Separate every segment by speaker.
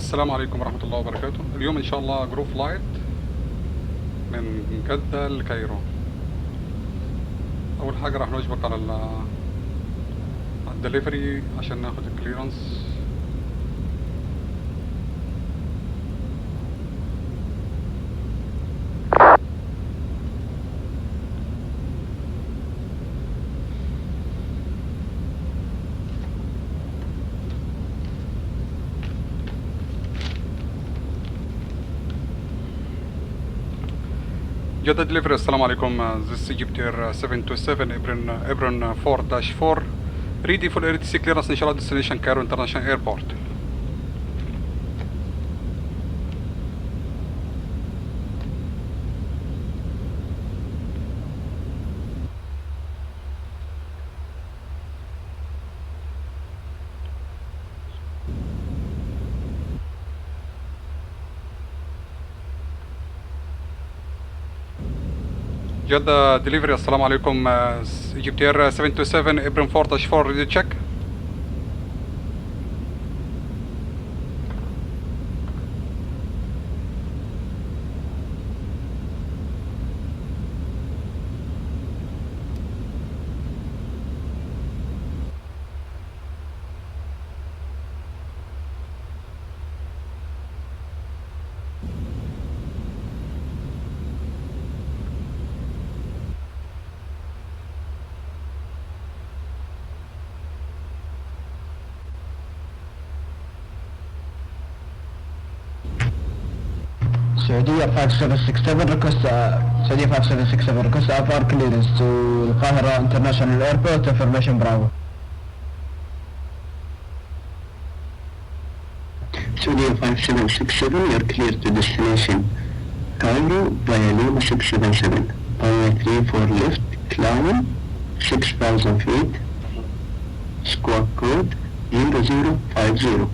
Speaker 1: السلام عليكم ورحمة الله وبركاته. اليوم إن شاء الله جروب فلايت من جدة لكايرو. أول حاجة راح نسبق على الدليفري عشان ناخد الكليرنس. Jeddah delivery, assalamu alaikum. This is Egypt Air 727 Ebron 4-4 ready for ATC clearance, inshallah, destination Cairo International Airport. Jeddah delivery, assalamu alaikum. Egypt Air 727 Ebron 4-4 ready to check.
Speaker 2: Saudiya 5767 request Saudiya 5767 request FR clearance to القاهرة International Airport information Bravo.
Speaker 3: Saudiya 5767, you're clear to destination Cairo via Lima 677. Runway 34 left, climb 6,000 feet, squawk code 0050.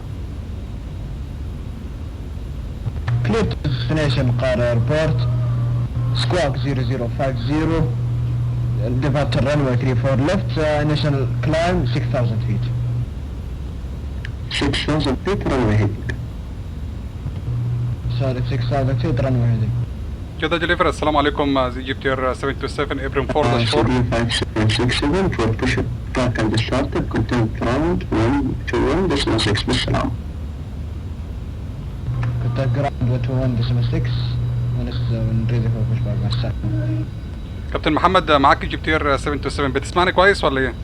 Speaker 2: Clear to destination Cairo Airport. Squawk 0050. Departure runway 34 left. Initial climb 6,000 feet.
Speaker 3: 6,000 feet runway heading.
Speaker 2: Sorry, 6,000 feet runway heading.
Speaker 1: Jeddah delivery. السلام عليكم. Egypt Air 727 Ibrahim 4-4.
Speaker 3: Saudiya 5767 for push up. Track and started. Contact ground 121.6 بالسلام.
Speaker 2: Contact ground 121.6 when ready for pushback مع السلامة.
Speaker 1: كابتن محمد معاك Egypt Air 727 بتسمعني كويس ولا ايه؟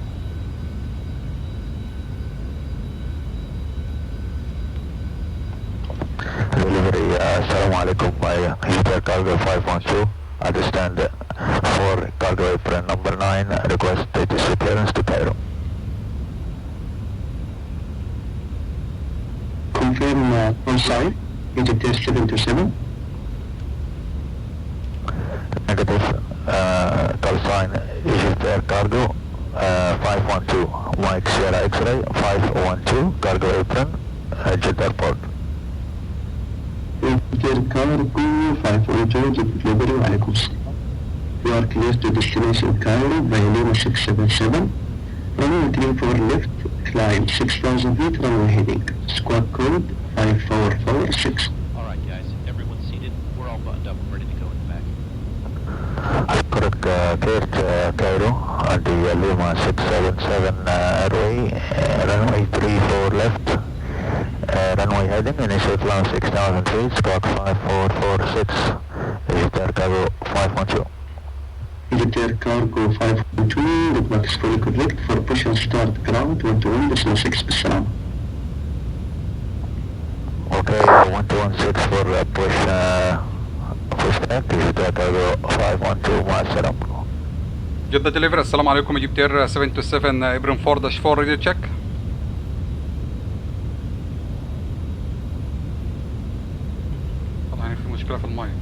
Speaker 4: Delivery, assalamu alaikum, by Egypt Cargo 512, understand for cargo apron number 9, request status clearance to Cairo.
Speaker 3: Confirm on site, Egypt Air 727.
Speaker 4: Negative, call sign Egypt Air Cargo 512, Mike Sierra X-ray 512, cargo apron, Jeddah Airport.
Speaker 3: Egypt Air Cargo 512, delivery وعليكم السلام. You are clear to destination Cairo via Lima 677. Runway 34 left, climb 6,000 feet, runway heading. Squawk code 5446.
Speaker 5: Alright guys, everyone's seated. We're all buttoned up and ready to go in the back.
Speaker 4: Correct, clear to Cairo at the Lima 677 airway, runway 34 left, runway heading, initial climb 6,000 feet, squawk 5446, Egypt Air Cargo 512.
Speaker 3: Egypt Air Cargo 512, the clock is fully correct for push and start ground 121.6 بالسلام.
Speaker 4: Okay, 116 for push back, Egypt Air Cargo 512, مع السلامة.
Speaker 1: جدة دليفري. السلام عليكم Egypt Air 727 Ibrahim 4-4 radio check. طبعا في مشكلة في المايك.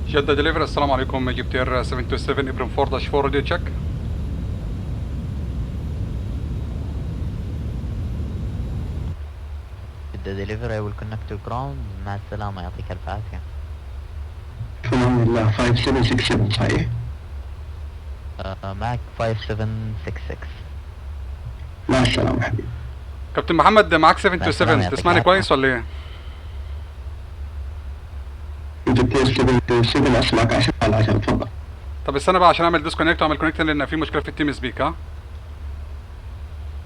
Speaker 1: جدة دليفري. السلام عليكم Egypt Air 727 Ibrahim 4-4 radio check.
Speaker 6: The delivery will connect to ground. مع السلامة يعطيك ألف عافية.
Speaker 3: الحمد لله 5767 صحيح؟
Speaker 6: معك 5766.
Speaker 3: مع السلامة حبيبي.
Speaker 1: كابتن محمد معاك 727 تسمعني كويس ولا ايه؟
Speaker 3: Egypt Air 727 اسمعك عشان تفضل.
Speaker 1: طب استنى بقى عشان اعمل ديسكونكت واعمل كونكت لان في مشكلة في التيم سبيك. ها؟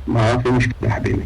Speaker 3: ما في مشكلة حبيبي.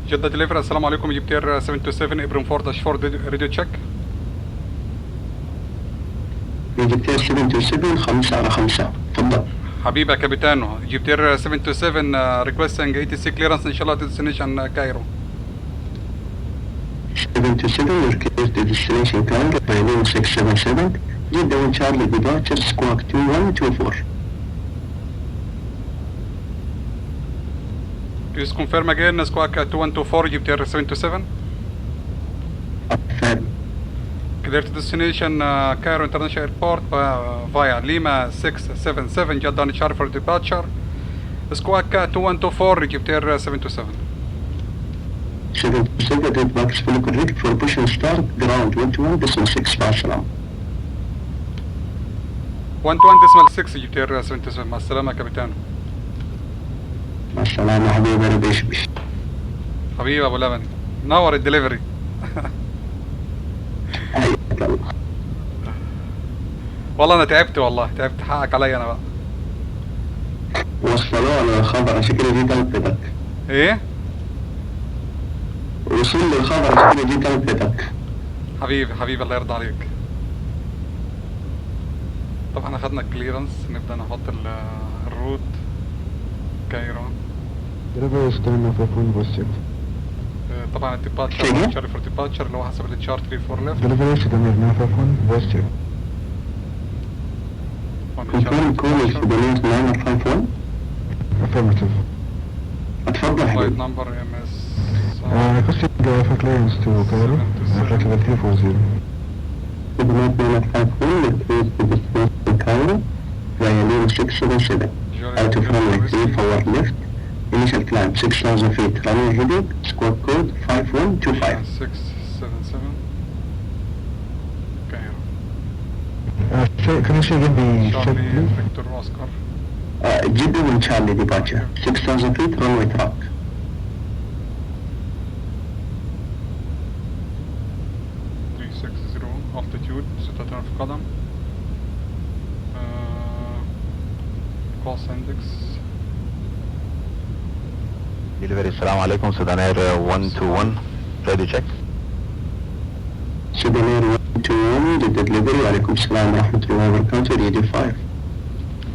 Speaker 1: جدة دليفري. السلام عليكم Egypt Air 727 Ibrahim 4-4 راديو تشيك.
Speaker 3: Egypt Air 727 5/5 تفضل.
Speaker 1: حبيبي يا كابيتانو Egypt Air 727 requesting ATC clearance ان شاء الله destination كايرو.
Speaker 3: 727 you're clear to destination Cairo by Lima 677. Jeddah Charlie departure squawk 2124.
Speaker 1: Please confirm again squawk 2124 Egypt Air 727.
Speaker 3: فهم.
Speaker 1: Clear to destination Cairo International Airport via Lima 677 Jeddah Charlie for departure. Squawk 2124 Egypt Air 727.
Speaker 3: 727 red box fully correct for push and start ground 121.6 مع السلامة.
Speaker 1: 120 6 جبتير 77. مع السلامة يا كابتن.
Speaker 3: مع السلامة حبيبي أنا بشبش.
Speaker 1: حبيبي ابو لبن، نور الدليفري.
Speaker 3: حياك الله.
Speaker 1: والله انا تعبت، والله تعبت، حقك عليا انا بقى.
Speaker 3: وصلوا لي الخبر شكلي جيت ألفتك.
Speaker 1: ايه
Speaker 3: وصل لي الخبر شكلي جيت ألفتك.
Speaker 1: حبيبي حبيبي الله يرضى عليك. طبعا اخدنا الكليرنس، نبدا نحط الروت كايرو.
Speaker 2: Delivery is coming off of one bus check.
Speaker 1: طبعا الديباتشر
Speaker 3: سيجي؟
Speaker 1: تشاري فور ديباتشر اللي هو حسب التشار 3 4 ليفت.
Speaker 2: Delivery is coming off of one bus check.
Speaker 3: كنترول كول سودانيس 951.
Speaker 2: Affirmative.
Speaker 3: اتفضل
Speaker 1: فلايت
Speaker 3: حبيبي.
Speaker 1: نمبر ام اس
Speaker 2: Requesting for clearance to Cairo, flight level 340.
Speaker 3: خدمات 951 للكروز بديستنيشن كايرو via Lima 677. Out of runway 3 forward left. Initial climb 6,000 feet. Runway heading. Squawk code 5125.
Speaker 1: 677 كايرو.
Speaker 2: Can you say again the check,
Speaker 1: شارلي
Speaker 2: please?
Speaker 1: فيكتور اوسكار.
Speaker 3: Jeddah and Charlie departure. 6,000 feet. Runway track.
Speaker 1: 360 altitude 6 في قدم. course index.
Speaker 4: Delivery السلام عليكم سودان اير 121 ready check.
Speaker 3: Sudan 121 the delivery. وعليكم السلام ورحمة الله وبركاته. DD5.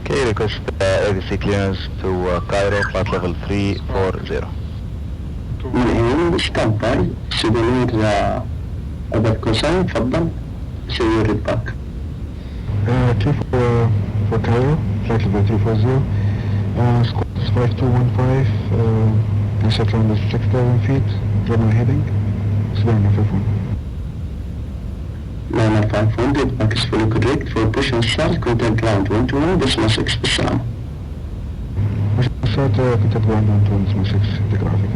Speaker 4: Okay, request AVC clearance to Cairo, flight level 340.
Speaker 3: من هنا ستاند باي. سودانير أبد كوساين. تفضل. سوي ريد باك.
Speaker 2: Clear for Cairo, flight level 340. Squawk is 5215. Initial climb is 6,000 feet. Runway heading. Sudan off of one.
Speaker 3: 951 ريد باك is fully correct. For push and start contact ground 121 decimal 6 بالسلامة.
Speaker 2: Push start contact ground 126 telegraphic.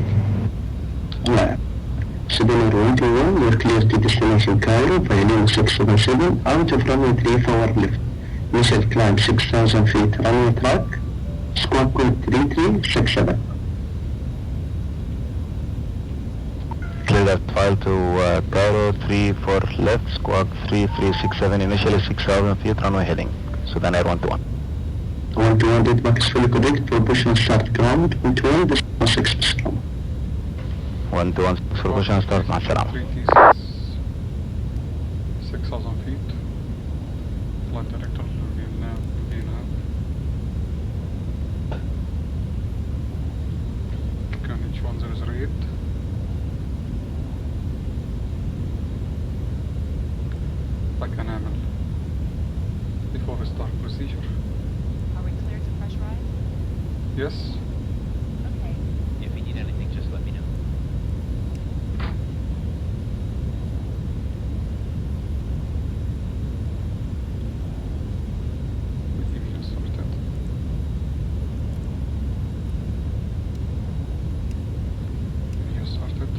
Speaker 3: نعم. Sudan 121 you're clear to destination Cairo via Lima 677 out of runway 3 forward left. Initial climb 6,000 feet. Runway track. Squawk code 3367.
Speaker 4: Clear that file to Cairo 34 left, squawk 3367, initially 6,000 feet, runway heading. Sudan Air 121.
Speaker 3: 121 read back is fully correct. For push and start ground 121 decimal 6 بالسلامة.
Speaker 4: 121 for push and start مع السلامة.
Speaker 1: 6,000 feet. Flight director VNAV. QNH 1008. بقى نعمل before start procedure.
Speaker 7: Are we clear to pressurize?
Speaker 1: Yes.
Speaker 7: Okay.
Speaker 5: If you need anything, just let me know.
Speaker 1: Engine started. Engine started.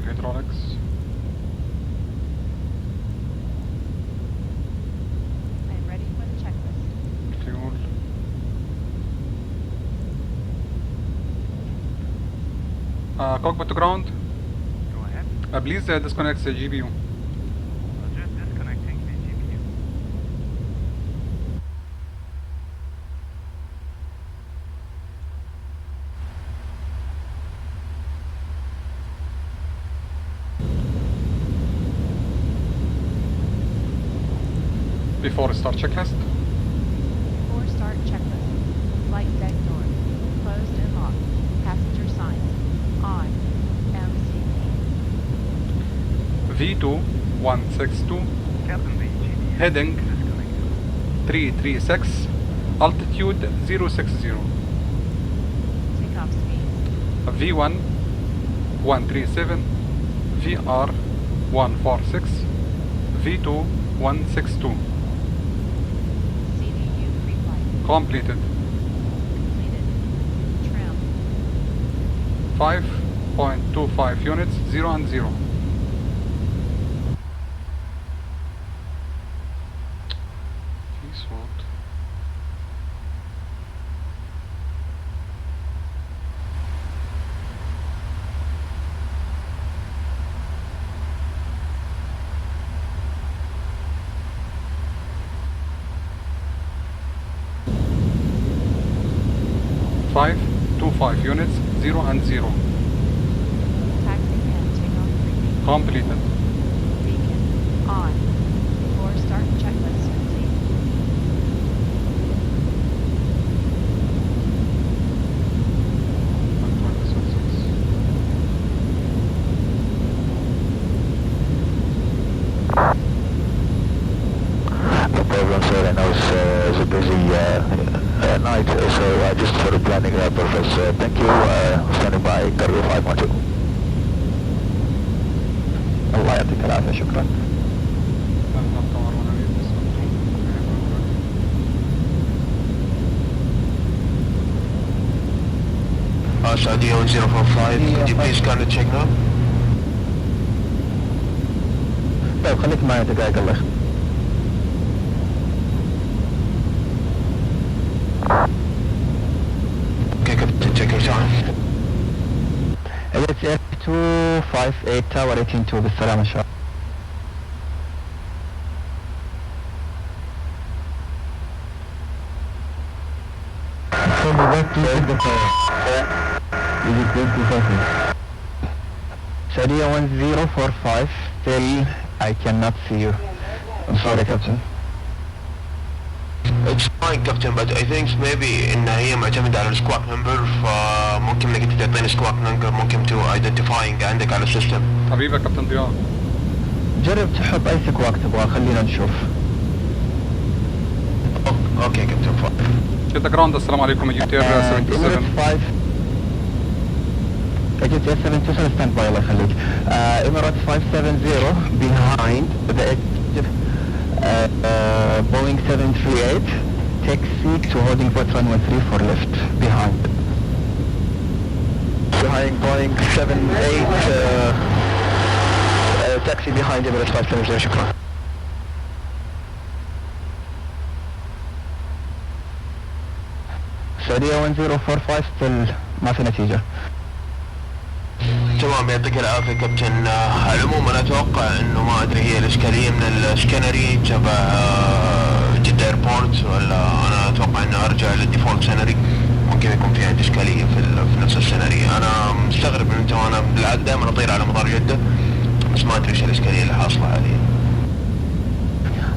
Speaker 1: Hydraulics.
Speaker 7: I am ready for the checklist.
Speaker 1: Fuel. Cockpit to ground.
Speaker 8: Go ahead.
Speaker 1: Please disconnect the GPU.
Speaker 8: Just disconnecting the GPU.
Speaker 1: Before start checklist.
Speaker 7: Before start checklist. Flight deck doors. Closed and locked. Passenger signs. On. MCP.
Speaker 1: V2 162.
Speaker 8: Captain, the GPU
Speaker 1: Heading
Speaker 8: is disconnected.
Speaker 1: 336. Altitude 060.
Speaker 7: Takeoff speed.
Speaker 1: V1 137. VR 146. V2 162.
Speaker 7: CDU pre-flight.
Speaker 1: Completed.
Speaker 7: Completed. Trim.
Speaker 1: 5.25 units 0 and 0. 25 units 0 and 0.
Speaker 7: Taxi and takeoff briefing.
Speaker 1: Completed.
Speaker 7: Beacon on. Before start checklist complete.
Speaker 4: No problem, sir. I know it's a busy night, so just for the planning purpose, thank you. Standing by, Cairo 512.
Speaker 6: الله يعطيك العافية شكرا.
Speaker 3: Saudi 1045, could you please kind of check now?
Speaker 6: طيب خليك معي دقائق الله يخليك.
Speaker 3: Okay, Captain, check your time.
Speaker 6: It's F258 Tower 182 بالسلامة إن شاء الله. Saudi 1045, still I cannot see you. I'm sorry, Captain.
Speaker 3: It's fine, Captain, but I think maybe إن هي معتمدة على السكواك نمبر، فممكن إنك أنت تعطيني سكواك نمبر ممكن تو ايدنتيفاينج عندك على السيستم.
Speaker 1: حبيبي يا كابتن ضياء.
Speaker 6: جرب تحط أي سكواك تبغى، خلينا نشوف.
Speaker 3: اوكي كابتن فاضل.
Speaker 1: جدة جراوند السلام عليكم ايجيبتير 77.
Speaker 6: ايجيبتير 727 stand by الله يخليك. Emirates 570 behind the Boeing 738 taxi to holding port runway 34 left behind. Behind Boeing 78 taxi behind Emirates 570 شكرا. سعودية 1045 still ما في نتيجة.
Speaker 3: تمام يعطيك العافية كابتن. على العموم انا اتوقع انه ما ادري هي الاشكالية من السكنري تبع جدة ايربورت، ولا انا اتوقع انه ارجع للديفولت سينري. ممكن يكون في عندي اشكالية في نفس السينري. انا مستغرب من انت، وانا بالعادة دائما اطير على مطار جدة، بس ما ادري ايش الاشكالية اللي حاصلة حاليا.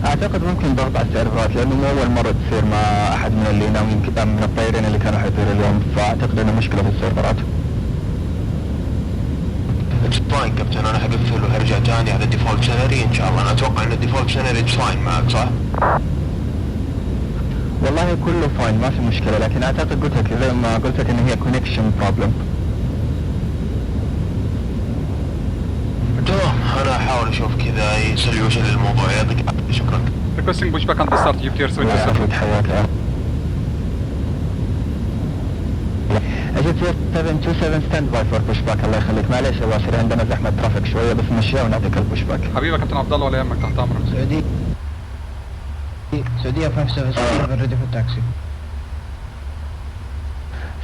Speaker 6: اعتقد ممكن ضغط على السيرفرات، لانه مو اول مرة تصير مع احد من اللي ناويين من الطيارين اللي كانوا حيطيروا اليوم، فاعتقد انه مشكلة في السيرفرات.
Speaker 3: اتس فاين كابتن، انا حقفل وهرجع تاني على الديفولت سينري ان شاء الله. انا اتوقع ان الديفولت سينري اتس فاين معك صح؟
Speaker 6: والله كله فاين ما في مشكلة، لكن اعتقد قلت لك زي ما قلت لك ان هي كونكشن بروبلم.
Speaker 3: تمام انا احاول اشوف كذا اي سوليوشن للموضوع. يعطيك العافية شكرا.
Speaker 1: Requesting pushback on the start ايجيبتير 77.
Speaker 6: يعافيك حياك. ايجيبتير 727 stand by for pushback الله يخليك. معليش يا باسل عندنا زحمة ترافيك شوية، بس نمشيها ونعطيك البوشباك.
Speaker 1: حبيبي يا كابتن عبد الله ولا يهمك، تحت امرك.
Speaker 6: سعودية 577 ready for taxi.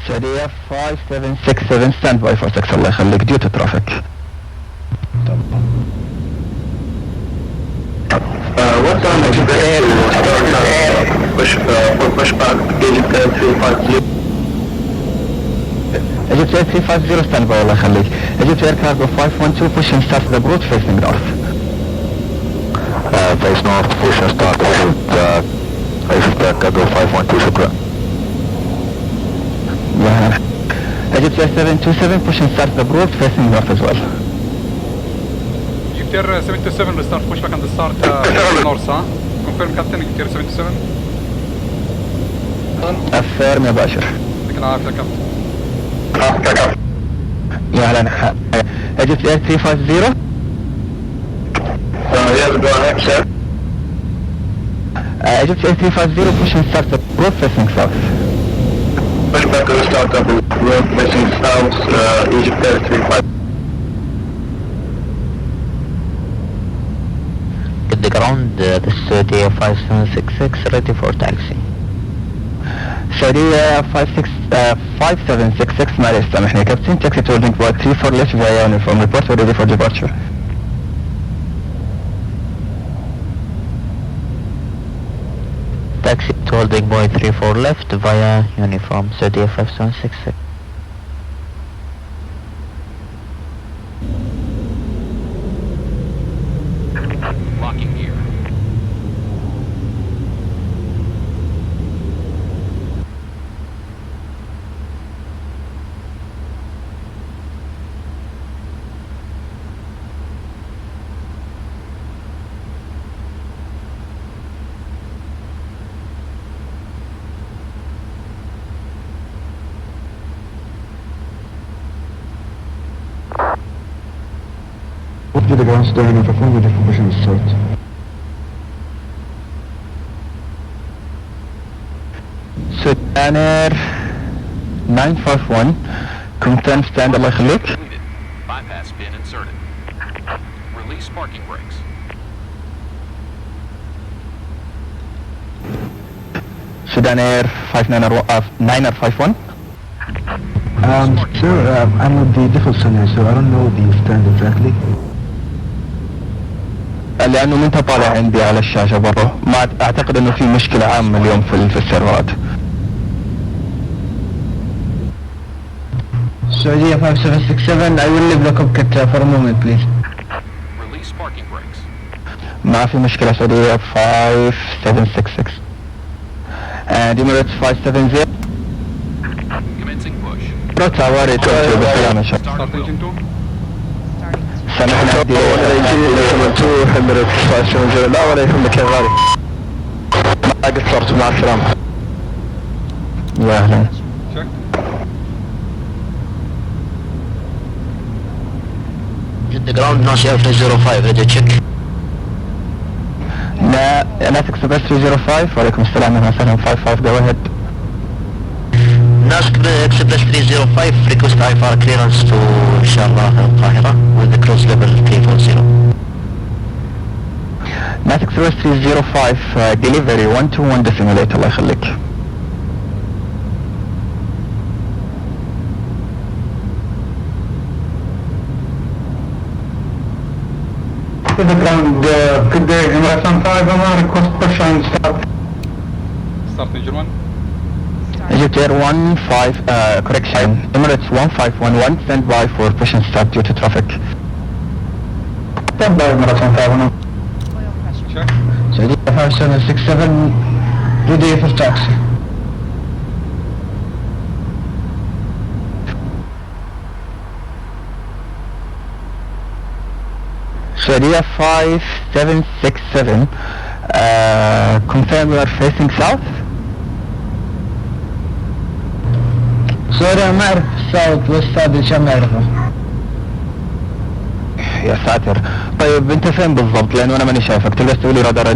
Speaker 6: سعودية 5767 stand by for 6 الله يخليك due to traffic.
Speaker 3: What time is pushback Egypt 350?
Speaker 6: Egypt Air 350 stand by الله يخليك. Egypt Air Cargo 512 push and start the route facing north.
Speaker 4: Face north, push and start. Egypt Air Cargo 512 شكرا.
Speaker 6: Egypt Air 727 push and start the route facing north as well.
Speaker 1: ايجيبتير 77 restart pushback on the start north ها. Confirm كابتن ايجيبتير 77.
Speaker 6: affirm يا باشر.
Speaker 1: يعطيك العافية يا كابتن.
Speaker 6: يا هلا. Egypt Air 350.
Speaker 3: Yes, go ahead, sir.
Speaker 6: Egypt Air 350 push and start the route facing south.
Speaker 3: Pushback will start up road facing south, Egypt Air 350.
Speaker 6: At the ground, the Saudi 5766 ready for taxi. Saudi 5766 معلش سامحني كابتن. taxi to holding point 34 left via uniform report ready for departure. taxi
Speaker 4: holding boy 34 left via uniform Jeddah 5766.
Speaker 5: Locking gear.
Speaker 2: Hopefully the ground staying in perform with the information start.
Speaker 6: سكانر 951 confirm stand الله يخليك.
Speaker 5: Completed. Bypass pin inserted. Release parking brakes.
Speaker 6: Sudan Air 951.
Speaker 2: Sir, I'm with the default scenario, so I don't know the stand exactly.
Speaker 6: لأنه من طالع عندي على الشاشة برا، ما أعتقد إنه في مشكلة عامة اليوم في السيرفرات.
Speaker 9: Saudiya 5767, I will leave the cockpit for a moment please.
Speaker 5: Release parking brakes.
Speaker 6: ما في مشكلة سعودية 5766 and Emirates 570.
Speaker 5: Commencing push.
Speaker 6: Rout عواري توجه بالسلامة شباب.
Speaker 5: Start
Speaker 1: Start
Speaker 5: wheel.
Speaker 1: engine 2.
Speaker 6: سامحنا دي Emirates 570 لا ولا يهمك يا غالي. ما قصرت مع السلامة. يا أهلا.
Speaker 1: Check.
Speaker 3: Jeddah ground ناس Alpha 05 ready check.
Speaker 6: لا ناس اكسبرس 305 وعليكم السلام اهلا وسهلا 55 go ahead.
Speaker 3: ناس Express 305 request IFR clearance to إن شاء الله القاهرة with the cruise level 340.
Speaker 6: ناس اكسبرس 305 delivery 121 decimate الله يخليك.
Speaker 9: To the ground, good day, Emirates 5, I'm request push and start.
Speaker 1: Start engine 1.
Speaker 6: Egypt Air 15 correction Emirates 1511 stand by for push and start due to traffic.
Speaker 9: Stand by Emirates 5,
Speaker 7: Oil pressure.
Speaker 1: Check.
Speaker 9: Saudiya 5767, ready for taxi.
Speaker 6: Sharia 5767 confirm you are facing south.
Speaker 9: سوري ما اعرف الساوث ويست هذا الشيء ما اعرفه.
Speaker 6: يا ساتر. طيب انت فين بالضبط لانه انا ماني شايفك. تقدر تسوي لي رادار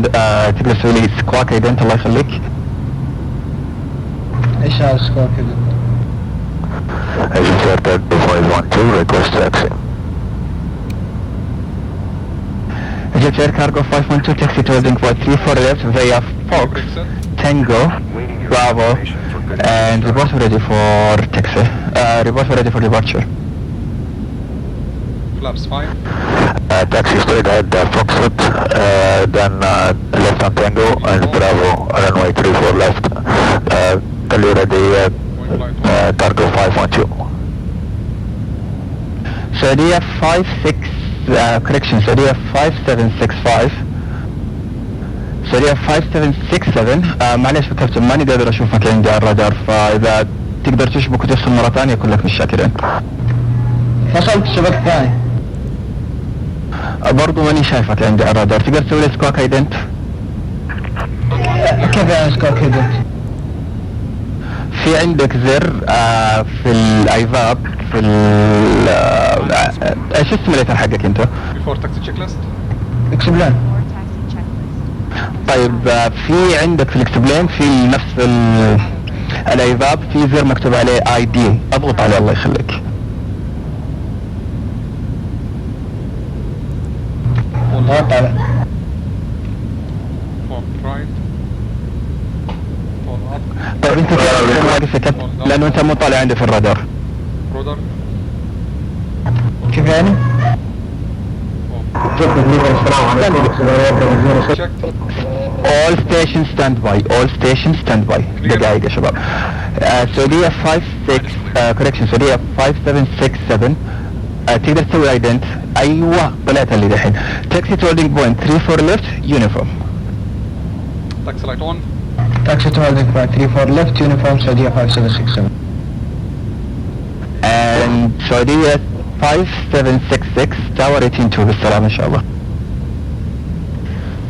Speaker 6: تقدر تسوي لي سكواك ايدنت الله يخليك.
Speaker 9: ايش هذا السكور كذا؟
Speaker 4: Agent Air 512 request taxi.
Speaker 6: Egypt Air Cargo 512 taxi to holding flight 34 left via Fox Tango Bravo and report ready for taxi. Report ready for departure.
Speaker 1: Flaps 5.
Speaker 4: Taxi straight ahead Foxtrot, then left on Tango and Bravo, runway 34 left. Tell you ready, Cargo 512.
Speaker 6: Saudiya 56 correction Saudiya 5765 Saudiya 5767 معلش يا كابتن ماني قادر اشوفك عندي على الرادار فاذا تقدر تشبك وتفصل مرة ثانية اكون لك مش شاكرين.
Speaker 9: فصلت الشبكة الثاني.
Speaker 6: برضو ماني شايفك عندي على الرادار. تقدر تسوي لي سكواك ايدنت؟
Speaker 9: كيف يعني سكور كذا؟
Speaker 6: في عندك زر في الايفاب في ايش السيميليتر حقك انت؟
Speaker 1: Before taxi checklist.
Speaker 9: اكسبلان.
Speaker 7: Before taxi checklist.
Speaker 6: طيب في عندك في الاكسبلين في نفس الايفاب في زر مكتوب عليه اي دي اضغط عليه الله يخليك.
Speaker 9: ضغط عليه.
Speaker 1: Forward right. Forward up.
Speaker 6: طيب انت فين واقف يا كابتن؟ لانه انت مو طالع عندي في الرادار.
Speaker 1: Rudder.
Speaker 9: كيف يعني؟
Speaker 1: checked.
Speaker 6: All stations standby. All stations standby. دقائق يا شباب. سعودية 56 correction سعودية 5767 تقدر تسوي ايدنت. ايوه طلعت اللي دحين. taxi to holding point 34 left uniform.
Speaker 1: Taxi light on.
Speaker 6: taxi to holding point 34 left uniform سعودية 5767 and سعودية 5766 tower 182 بالسلامة ان شاء الله.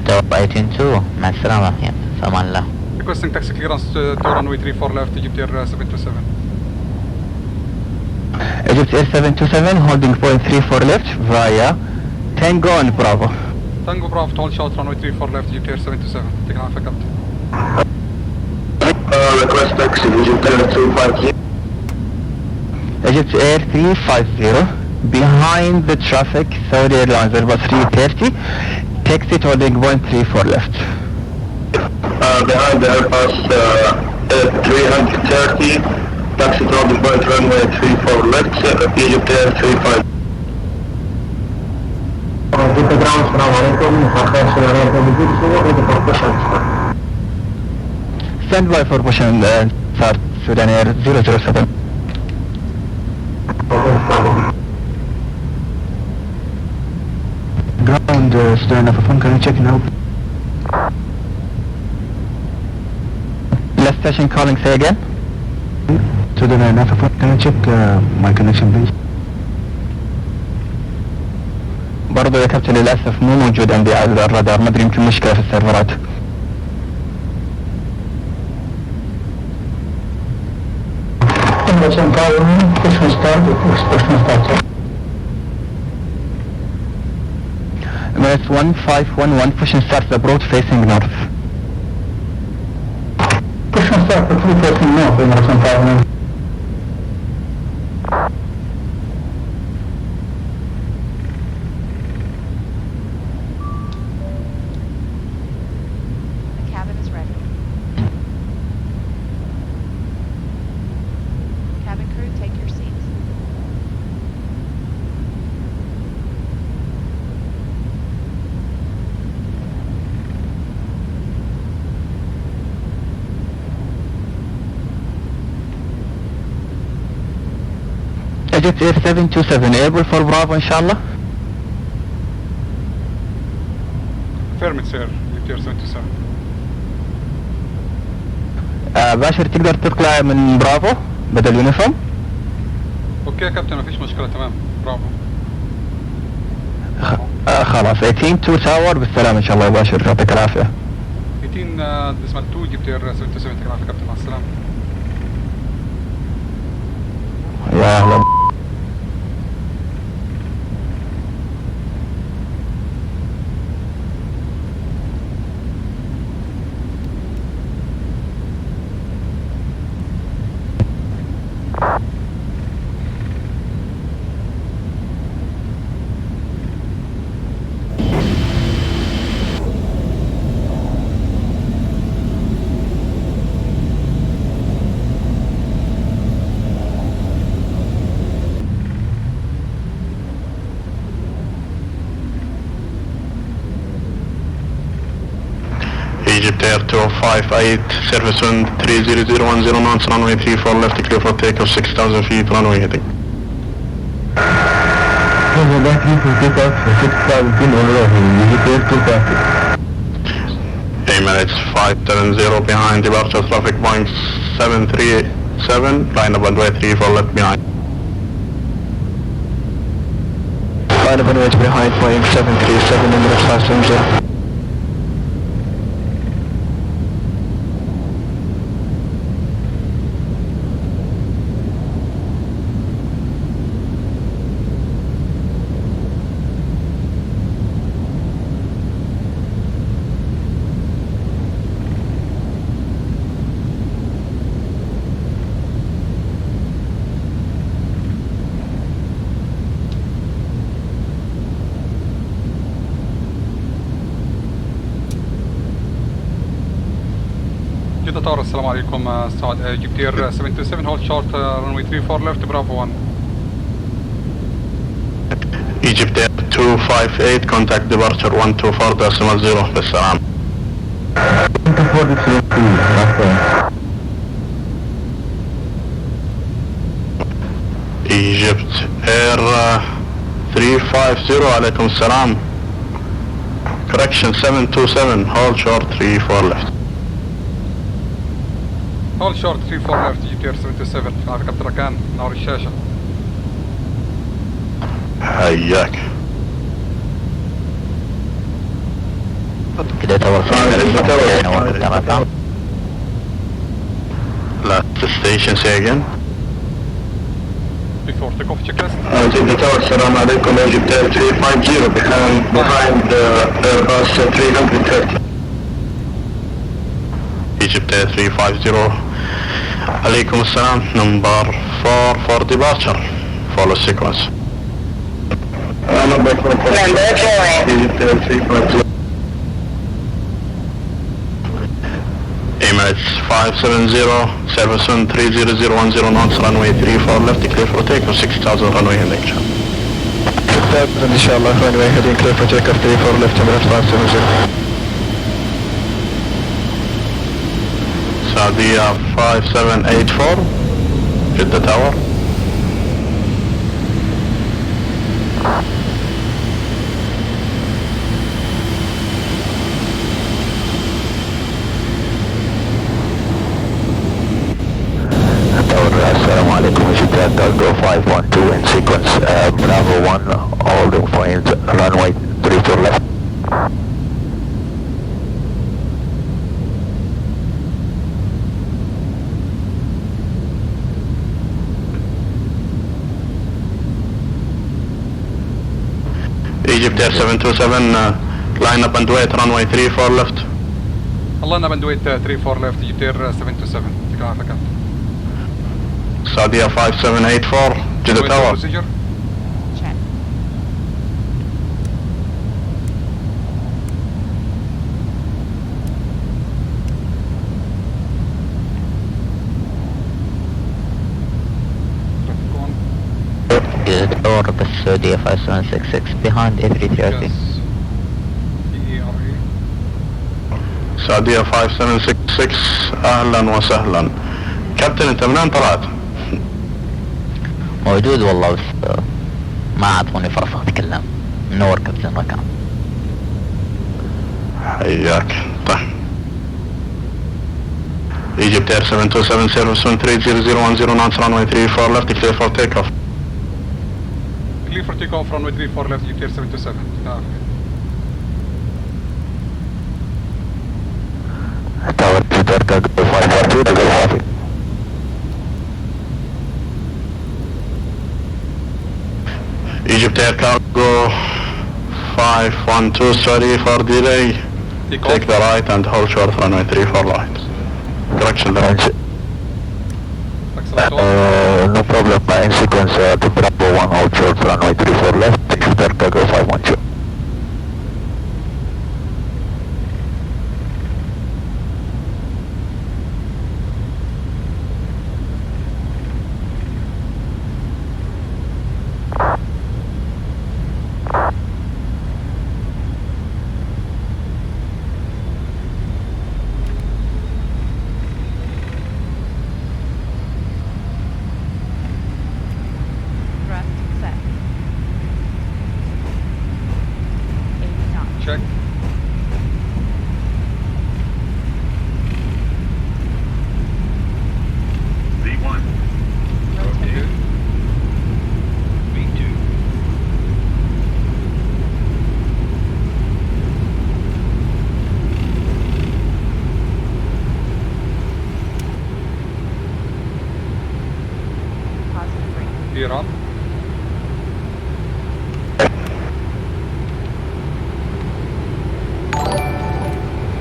Speaker 4: tower 182 مع السلامة يا فمان الله.
Speaker 1: Requesting taxi clearance to runway 34 left Egypt Air 727.
Speaker 6: Egypt Air 727 holding point 34 left via Tango and Bravo.
Speaker 1: Tango Bravo to hold short runway 34 left Egypt Air 727. Taking off Captain.
Speaker 3: Request taxi, Egypt Air 350.
Speaker 6: Egypt Air 350 behind the traffic Saudi Airlines Airbus 330 taxi to holding point 34 left.
Speaker 3: Behind the Airbus 330, taxi to holding point runway 34 left, Egypt Air 35.
Speaker 6: Stand by for push and start Sudan Air 007. Ground Sudan Afafon, can you check now? Last station calling, say again. Sudan Afafon, can you check my connection please? برضو يا كابتن للأسف مو موجود عندي على الرادار، ما أدري يمكن مشكلة في السيرفرات. Minutes 1511 push and start the Rout facing north. Push and start the Rout facing north in Minutes 1511.
Speaker 7: The cabin is ready. Cabin crew, take your seats.
Speaker 6: Egypt Air 727 able for Bravo إن شاء الله.
Speaker 1: Affirmative sir Egypt Air 727.
Speaker 6: باشر تقدر تطلع من برافو بدل يونيفورم؟
Speaker 1: اوكي يا كابتن مفيش مشكلة تمام برافو.
Speaker 6: خلاص 18 2 تاور بالسلامة إن شاء الله يا باشر يعطيك العافية.
Speaker 1: 18 ديسمال 2 Egypt Air 727 taking off يا كابتن مع السلامة.
Speaker 6: يا أهلا.
Speaker 3: Egypt Air 258, service wind 30010 knots, runway 34 left, clear for takeoff 6,000 feet, runway heading.
Speaker 6: Back for takeoff 6,000 feet overhead. Egypt Air 250.
Speaker 3: Emirates 570 behind, departure traffic Boeing 737, line up runway 34 left behind.
Speaker 6: Line up runway behind Boeing 737 Emirates 570.
Speaker 1: جدة تاور السلام عليكم سعود Egypt Air 727 hold short runway 34 left Bravo 1.
Speaker 3: Egypt Air 258, contact departure 124.0 بالسلام.
Speaker 6: 124.0.
Speaker 3: Egypt Air 350 عليكم السلام. Correction 727, hold short 34 left.
Speaker 1: Hold short 34 left Egypt Air 727 على كابتن ركان نور الشاشة.
Speaker 3: حياك.
Speaker 6: كده توصل
Speaker 3: Last station say again.
Speaker 1: Before takeoff checklist.
Speaker 3: Jeddah Tower, السلام عليكم. Egypt Air 350 behind Airbus 330. Egypt Air 350. عليكم السلام. Number 4 for departure. Follow sequence. Number 4 for Egypt Air 350. Emirates 570, 7730010 knots, runway 34 left, clear for takeoff, 6000 runway heading.
Speaker 6: 6000 إن شاء الله, runway heading clear for takeoff 34 left, Emirates 570.
Speaker 3: Saudia 5784, Jeddah Tower.
Speaker 4: السلام عليكم. Egypt Air Cargo 512 in sequence Bravo 1, holding point runway 34 left.
Speaker 3: Egypt Air 727, line up and wait, runway 34 left.
Speaker 1: الله line up and wait 34 left Egypt Air 727. تكون على كابتن.
Speaker 3: Saudia 5784, Jeddah Tower.
Speaker 1: Procedure.
Speaker 7: Check.
Speaker 1: Traffic on.
Speaker 6: Or بس Saudia 5766 behind A330.
Speaker 1: Yes. ERA.
Speaker 3: Saudia 5766, اهلا وسهلا. كابتن انت منين طلعت؟
Speaker 6: موجود والله, بس ما عطوني فرصة اتكلم. منور كابتن ركان.
Speaker 3: حياك. طيب. Egypt Air 727 service 13010 knots, runway 34 left, clear for takeoff.
Speaker 1: Clear for takeoff runway 34 left Egypt Air 727.
Speaker 4: Tower Egypt Air Cargo 512, double traffic.
Speaker 3: Egypt Air Cargo 512, sorry for delay. Take the right and hold short runway 34 right. Correction left.
Speaker 4: No problem, in sequence to Bravo 1, hold short runway 34 left, Egypt Air Cargo 512.
Speaker 7: Thrust set. 80 knots.
Speaker 1: Check.
Speaker 5: V1.
Speaker 7: Rotate.
Speaker 5: V2.
Speaker 7: Positive rate.
Speaker 1: Clear up.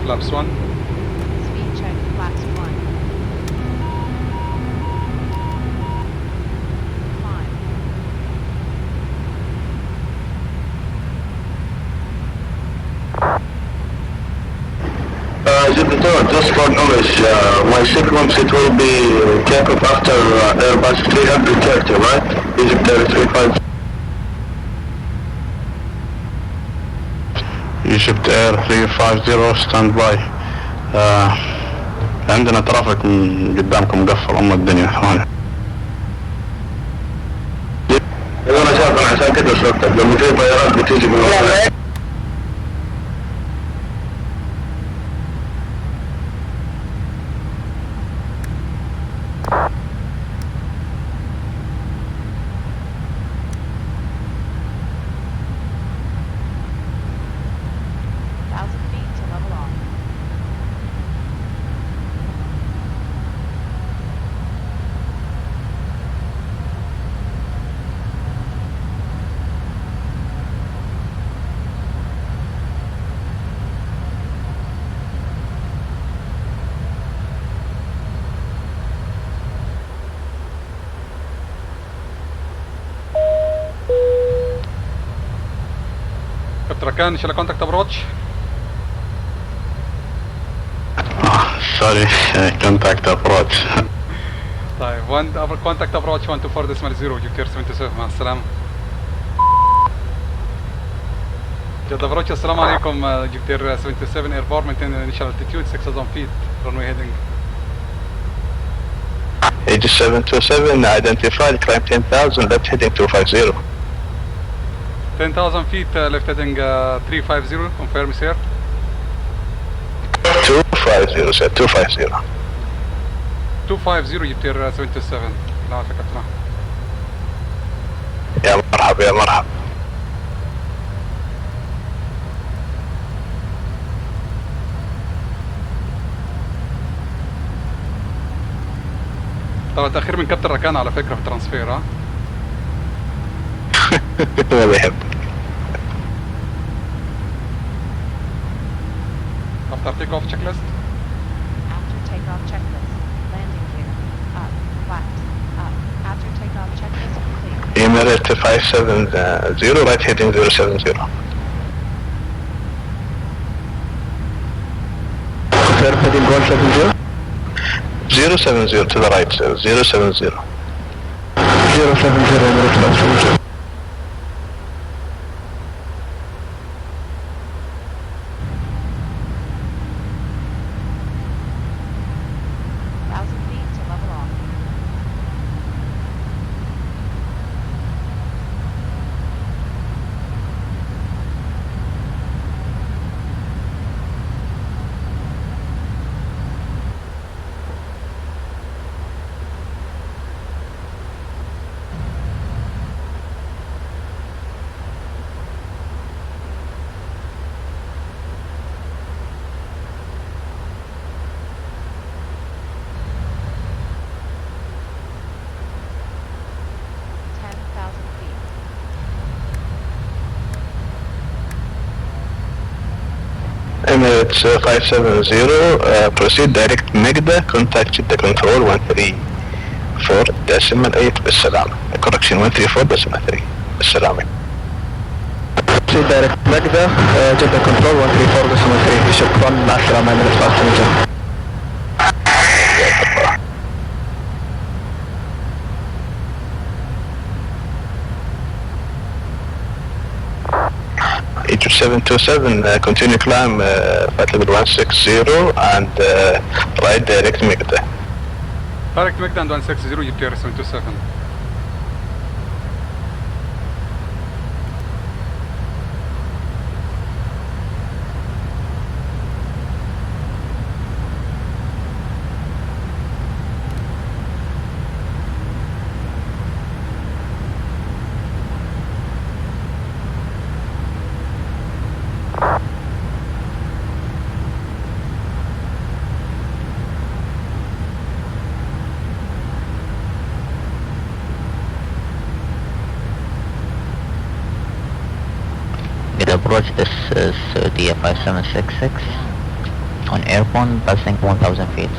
Speaker 1: Flaps 1.
Speaker 7: Speed check. Flaps 1. 5.
Speaker 3: Jeddah Tower, just for knowledge, my sequence it will be takeoff after Airbus 330, right? Egypt Air 350.
Speaker 10: Egypt Air 350 stand by. عندنا ترافيك من قدامكم مقفل الدنيا هون. انا شايف عشان كده صرت لما في طيارات بتيجي من وراء.
Speaker 1: Rakan, shall I contact approach?
Speaker 10: Sorry, contact approach.
Speaker 1: طيب contact approach 124.0 جبتير 77 مع السلامة. جدة approach السلام عليكم جبتير 77 airport maintain initial altitude 6000 feet runway heading.
Speaker 10: Age 727 identified climb 10,000 left heading 250.
Speaker 1: 10,000 feet left heading 350 confirm sir.
Speaker 10: 250 sir 250.
Speaker 1: 250 جبتير 77 لا فكرتنا.
Speaker 10: يا مرحبا يا مرحبا.
Speaker 1: ترى تأخير من كابتن ركان على فكرة في الترانسفير ها؟
Speaker 10: ما بيحب.
Speaker 1: After takeoff checklist.
Speaker 7: After takeoff checklist. Landing gear. Up. Flaps. Up. After takeoff checklist complete.
Speaker 10: Emirates 570 right heading 070.
Speaker 6: Confirm heading 170.
Speaker 10: 070 to the right sir 070.
Speaker 6: 070 Emirates 570.
Speaker 10: Emirates 570 proceed direct Jeddah contact Jeddah control 134 decimal 8 بالسلامة. correction 134 decimal 3 بالسلامة.
Speaker 6: proceed direct Jeddah Jeddah control 134 decimal 3 شكرا مع السلامة Emirates 570.
Speaker 10: Age 727 continue climb flight level 160 and right direct Jeddah.
Speaker 1: Direct Jeddah and 160 جبتير 727.
Speaker 4: Approach, this is Saudia 5766 on airborne passing 1000 feet.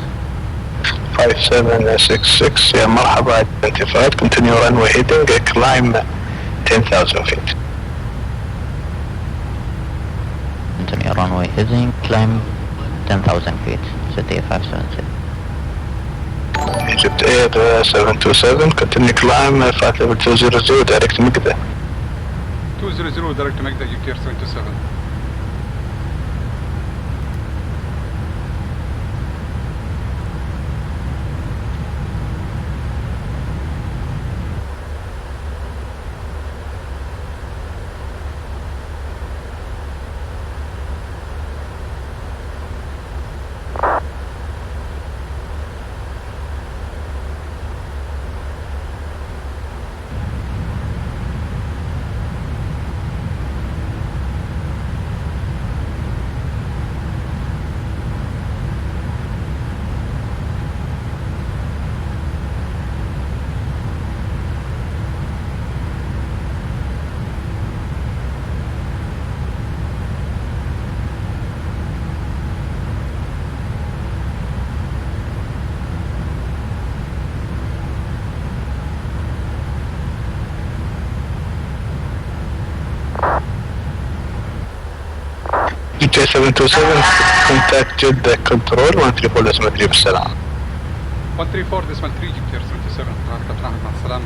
Speaker 10: 5766 يا مرحبا identified continue runway heading climb 10,000 feet.
Speaker 4: Continue runway heading climb 10,000 feet. Saudia 576.
Speaker 10: Egypt Air 727 continue climb flight level 200 direct Jeddah.
Speaker 1: 200 direct to Jeddah جبتير 77.
Speaker 10: J727 contact Jeddah control 134.3 بالسلامة.
Speaker 1: 134.3 جبتير 77 كابتن احمد مع السلامة.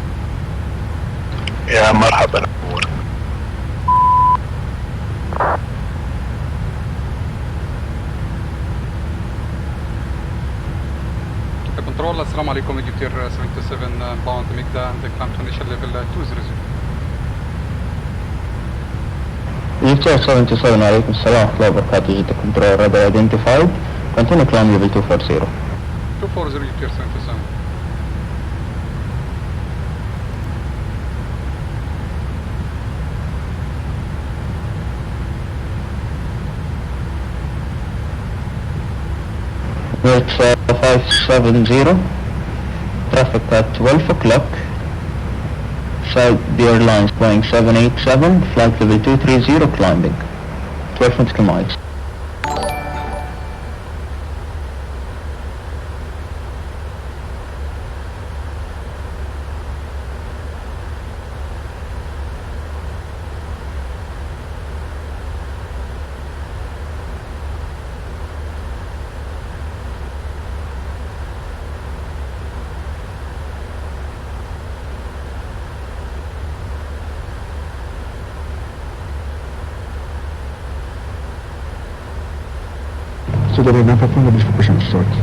Speaker 10: يا مرحبا.
Speaker 1: كنترول السلام عليكم جبتير 77 باوند ميكدا عندك كلام تونيشن ليفل 200.
Speaker 6: Jeddah 77 عليكم السلام ورحمة الله وبركاته. جدة كنترول radar identified. Continue climb level 240.
Speaker 1: 240 جبتير 77.
Speaker 6: It's 570. Traffic at 12 o'clock. Saudi Airlines Boeing 787, flight level 230, climbing. 12 nautical miles.
Speaker 2: So that enough of the discussion starts.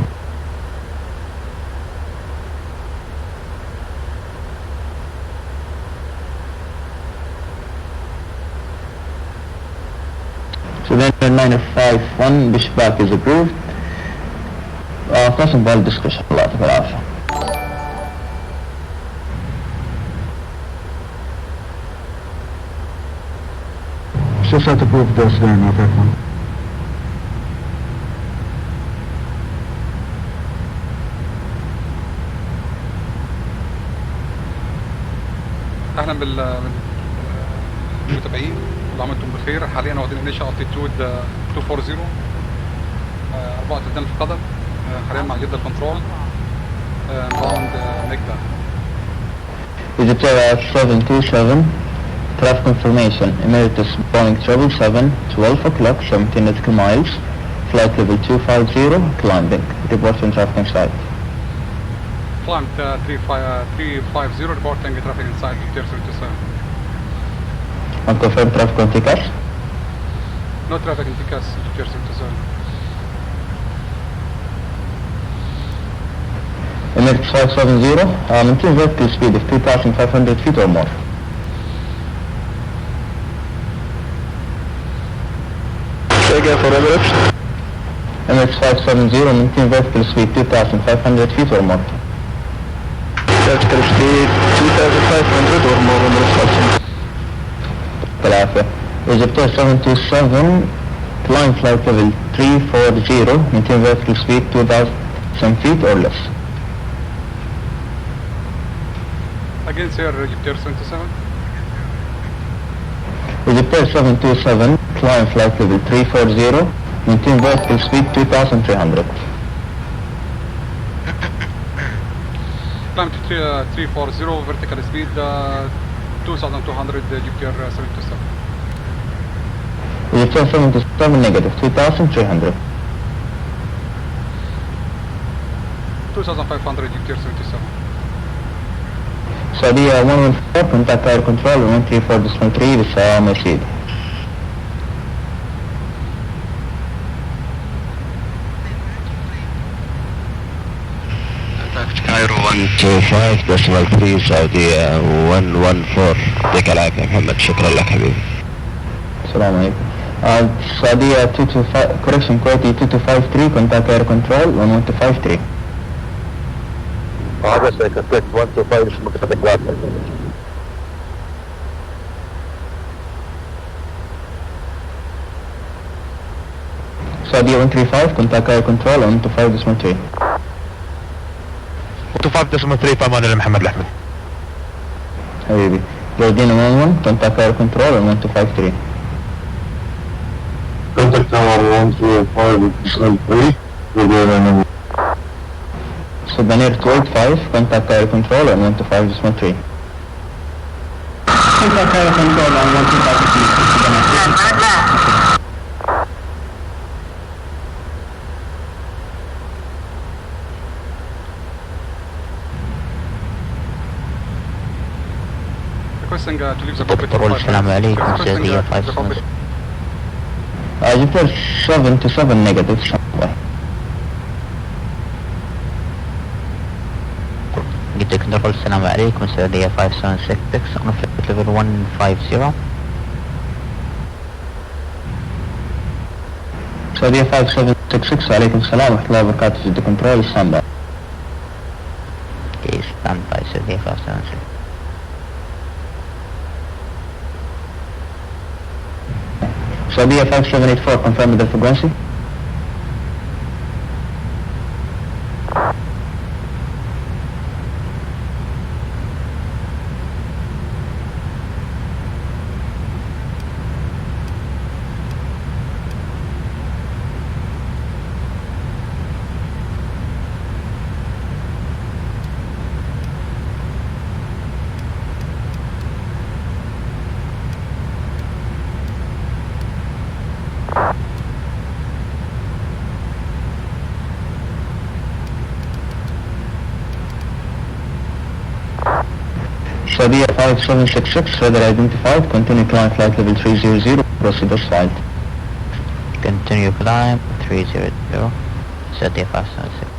Speaker 6: So then 951 Bishbak is approved. Crossing ball discussion. الله يعطيك العافية.
Speaker 2: Just have to prove this there now, that one.
Speaker 1: اهلا بالمتابعين، كل عام وانتم بخير. حاليا واخدين انيشال التيتود 240 4 في القدم. حاليا مع جدة الكنترول باوند ميكدا.
Speaker 6: Jeddah 727, traffic confirmation, Emirates Boeing 777, 12 o'clock, 17 nautical miles, flight level 250, climbing, report on traffic inside.
Speaker 1: Climb 350, reporting traffic inside Jeddah 77.
Speaker 6: Unconfirmed traffic on TCAS.
Speaker 1: No traffic in TCAS Jeddah 77.
Speaker 6: Emirates 570, maintain vertical speed of 2,500 feet or more.
Speaker 10: Say again for Emirates.
Speaker 6: Emirates 570, maintain vertical speed 2,500 feet or more.
Speaker 10: Vertical speed 2,500 or more on the result.
Speaker 6: العافية. Jeddah 727, climb flight level 340, maintain vertical speed 2,000 feet or less.
Speaker 1: Again sir, Jeddah 77.
Speaker 6: Jeddah 727, climb flight level 340, maintain vertical speed 2,300.
Speaker 1: Climb to 340, vertical speed 2,200 Jeddah 77.
Speaker 6: Jeddah 727, negative 2,300.
Speaker 1: 2,500 Jeddah 77.
Speaker 6: Saudi 114, contact air control 134.3 بالسلامة يا سيدي.
Speaker 10: Cairo 125.3 Saudi 114. يعطيك العافية يا محمد، شكرا لك حبيبي.
Speaker 6: السلام عليكم. Saudi 225, correction quality 2253, contact air control 11253.
Speaker 10: هذا سيكون 125 اسمه كتبك واحد.
Speaker 6: Saudi 135, contact air control 125.3.
Speaker 10: 125.3 في امان الله محمد الاحمد.
Speaker 6: حبيبي. Jordina 11, contact air control 1253.
Speaker 2: Contact tower 125.3, Jordina.
Speaker 6: Sudanir 285, contact air control 125.3. Contact air control 125.3.
Speaker 1: requesting to leave the cockpit.
Speaker 6: Control, السلام عليكم سعودية 5 جبت 77 نيجاتيف قلت لك كنترول السلام عليكم سعودية 576 on flight level 150 سعودية 5766 عليكم السلام ورحمة الله وبركاته جدة كنترول ستاند باي. اوكي ستاند باي سعودية 576 سعودية 5784 confirm the frequency. Saudia 5766, further identified, continue climb flight level 300, proceed as filed. Continue climb 300, Saudia 576.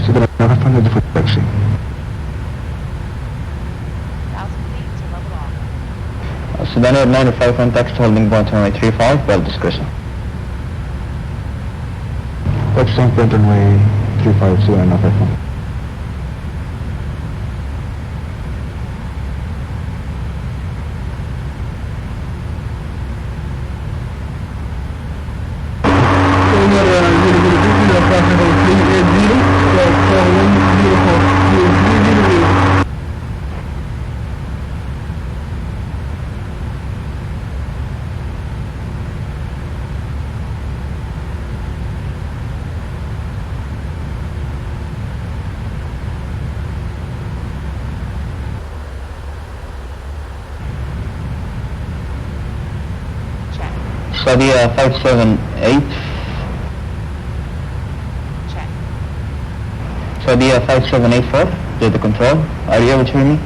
Speaker 2: Sudan 500 for taxi.
Speaker 7: 1,000 feet to level off.
Speaker 6: Sudan Air 905 contact holding point runway 35, bell discretion.
Speaker 2: Pakistan point runway 35, Sudan 905.
Speaker 6: Saudia 578.
Speaker 7: Check.
Speaker 6: Saudia 5784, did the control. Are you able to hear me?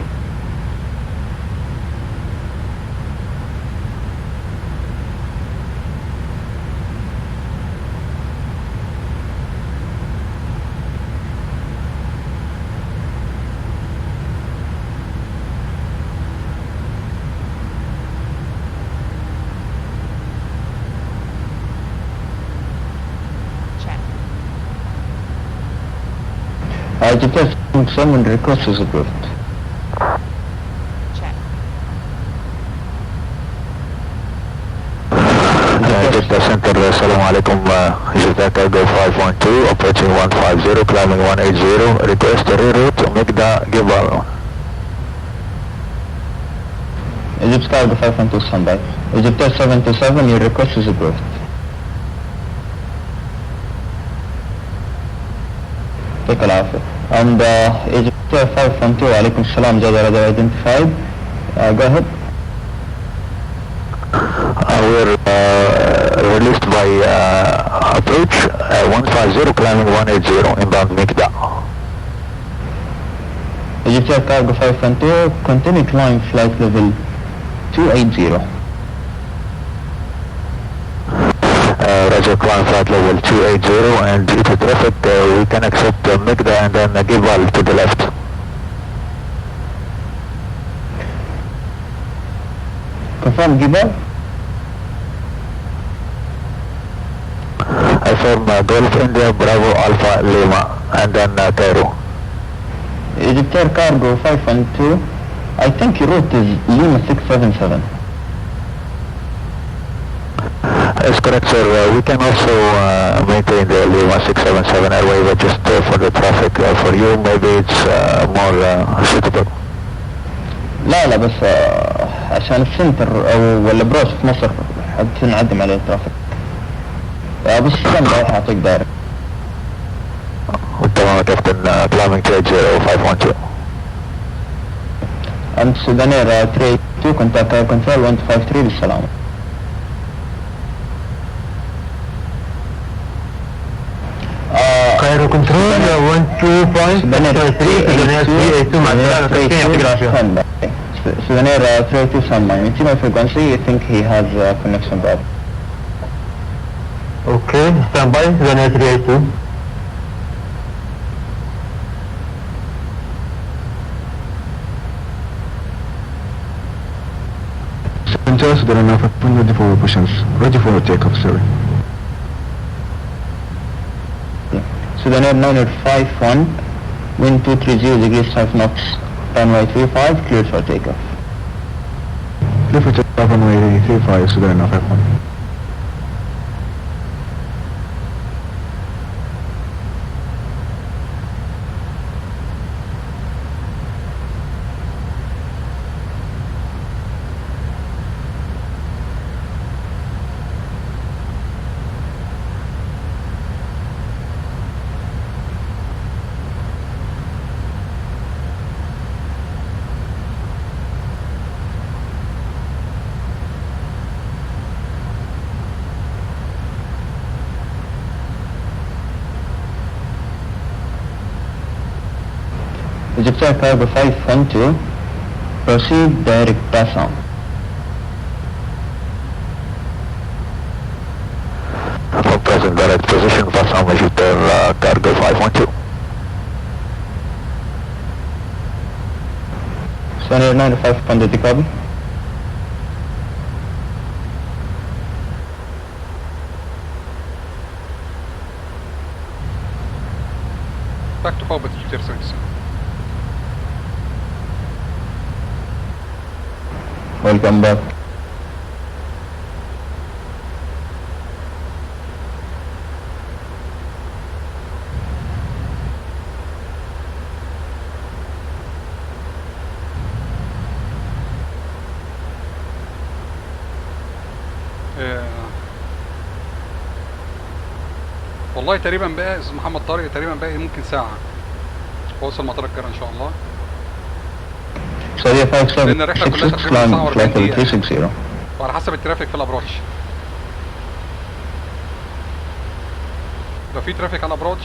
Speaker 6: I detect someone request is approved.
Speaker 7: Check.
Speaker 4: Jeddah Center, Assalamu alaikum, Jeddah Cargo 512, approaching 150, climbing 180, request reroute, Megda Gibal.
Speaker 6: Egypt Cargo 512 standby. Egypt 727, your request is approved. Take العافية. And Egypt 512, عليكم السلام, Jeddah radar identified. Go ahead.
Speaker 4: We're released by approach 150, climbing 180, inbound Megda.
Speaker 6: Egypt Cargo 512, continue climb flight level 280.
Speaker 4: Roger, climb flight level 280, and due to traffic we can accept Megda and then Gibal to the left.
Speaker 6: Confirm Gibal.
Speaker 4: I form Golf India Bravo Alpha Lima and then Cairo.
Speaker 6: Egypt Air Cargo 512, I think your route is Lima 677.
Speaker 4: That's correct, sir. We can also maintain the Lima 677 airway, but just for the traffic for you, maybe it's more suitable.
Speaker 6: لا بس عشان السنتر او ولا بروش في مصر حتنعدم عليه الترافيك. بس كم رايح اعطيك دايركت.
Speaker 4: تمام كابتن، climbing 280
Speaker 6: أنت سودانير 382 contact air control 153 بالسلامة.
Speaker 9: Cairo control 125 3 سودانير 382 مع السلامة. يعطيك العافية.
Speaker 6: Souvenir 32 Sun maintain my frequency, you think he has a connection bad.
Speaker 9: Okay, stand by, Souvenir 382.
Speaker 2: Center, Souvenir 951, ready for operations. Ready for takeoff, sorry.
Speaker 6: Souvenir 951, wind 230 degrees 5 knots, runway 35, cleared for takeoff.
Speaker 2: Clear for takeoff, runway 35, Souvenir 951.
Speaker 6: Egypt Air Cargo 512, proceed direct pass on.
Speaker 4: For present direct position, pass on Egypt Air Cargo 512.
Speaker 6: Souvenir 951, did you copy?
Speaker 1: Back to Hobbit, Egypt Air 6.
Speaker 6: Welcome back.
Speaker 1: والله تقريبا بقى استاذ محمد طارق تقريبا باقي ممكن ساعة وصل مطار القاهرة ان شاء الله.
Speaker 6: Saudia
Speaker 1: لأن الرحلة كلها
Speaker 6: 5766
Speaker 1: تقريبا
Speaker 6: climb
Speaker 1: ساعة
Speaker 6: flight
Speaker 1: و40
Speaker 6: level
Speaker 1: دقيقة
Speaker 6: 360.
Speaker 1: وعلى حسب الترافيك في الابراج. لو في ترافيك على الابراج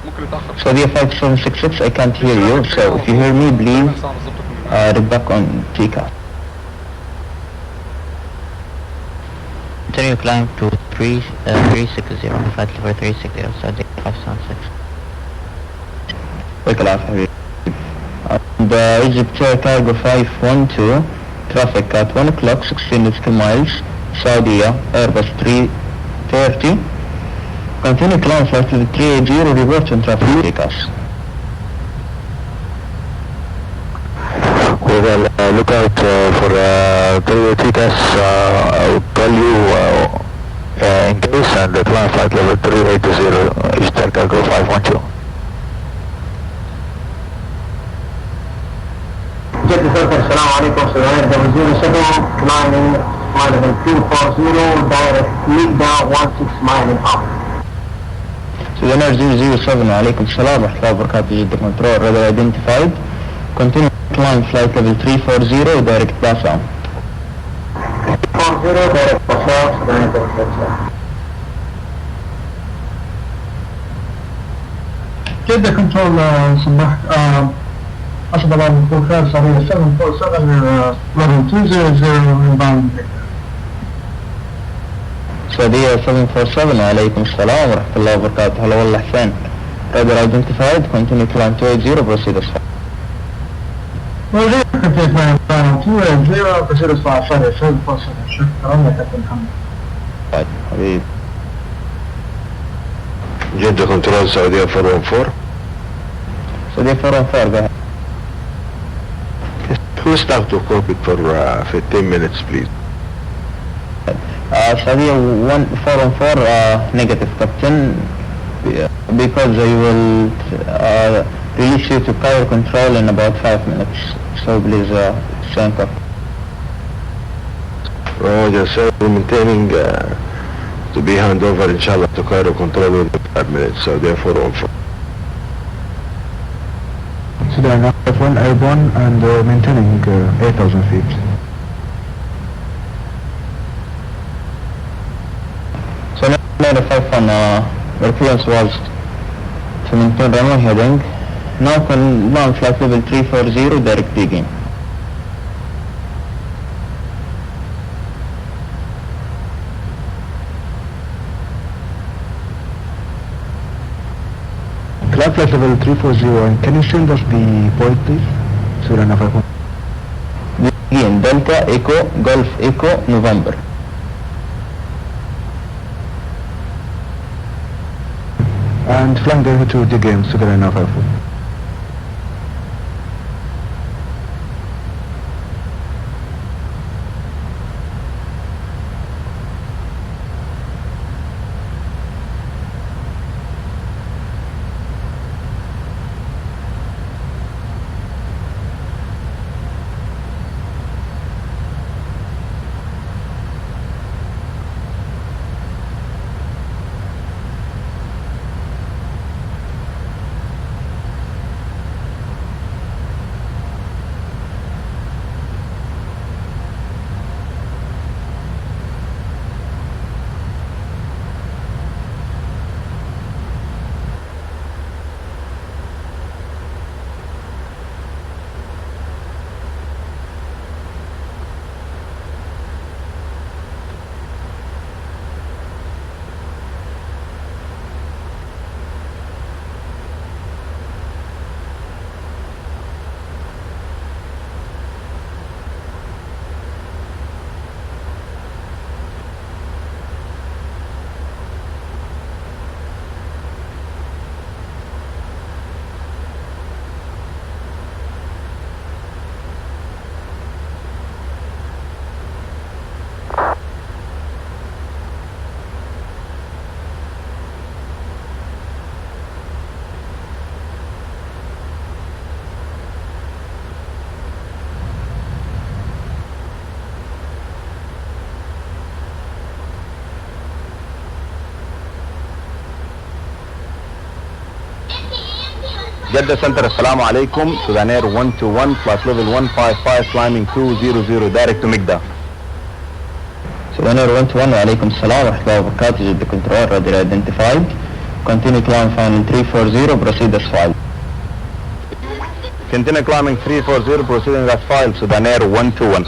Speaker 1: ممكن يتأخر.
Speaker 6: Saudia 5766, I can't hear you, so if you hear me, please read back on HECA.
Speaker 11: Continue climb to 360, flight level 360, Saudia 576.
Speaker 6: Wake up, حبيبي. And Egypt Air Cargo 512, traffic at 1 o'clock, 16 nautical miles, Saudia, Airbus 330. Continue climb flight level 380, report on traffic takeoffs.
Speaker 4: We will look out for TCAS. I will tell you in case, and the climb flight level 380, Egypt Air Cargo 512.
Speaker 9: Jeddah Circle, Assalamu alaikum, Souvenir 007, climbing flight level 240, direct Jeddah 16 mile and up.
Speaker 6: Souvenir 007, عليكم السلام ورحمة الله وبركاته. Jeddah Control, radar identified. Continue climb flight level 340, direct pass on.
Speaker 9: 340, direct pass on, Souvenir 007. Jeddah Control, صباح أسعد الله بكم خير. Saudia 747 level 200 inbound.
Speaker 6: Saudia 747, عليكم السلام ورحمة الله وبركاته. هلا والله حسين. Radar identified, continue climb 280, proceed as far.
Speaker 9: Well, they can take my final 280, proceed as far as Saudia 747, شكرا يا كابتن محمد.
Speaker 6: طيب حبيبي.
Speaker 10: Jeddah Control, Saudia 414.
Speaker 6: Saudia 414, go ahead.
Speaker 10: Who start to cockpit for 15 minutes, please?
Speaker 6: Saudia 414, negative captain, because I will release you to Cairo control in about 5 minutes, so please sync up.
Speaker 10: Roger, sir, we're maintaining to be handover, inshallah, to Cairo control within 5 minutes, so therefore 414.
Speaker 2: Souvenir 951, airborne and maintaining 8,000 feet.
Speaker 6: So 951, your clearance was to maintain runway heading. Now can launch flight level 340, direct begin.
Speaker 2: Climb flight level 340, and can you send us the point please? So then if I
Speaker 6: Again, Delta Echo Golf Echo November.
Speaker 2: And flying over to the game, so that I know if I
Speaker 12: Jeddah Center, Assalamu alaikum. Sudan Air 121, flight level 155, climbing 200, direct to Migda.
Speaker 6: Sudan Air 121, wa alaikum salam wa rahmatullahi wa barakatuh. Jeddah Control, radar identified. Continue climb final 340, proceed as filed.
Speaker 12: Continue climbing 340, proceeding as filed, Sudan Air 121.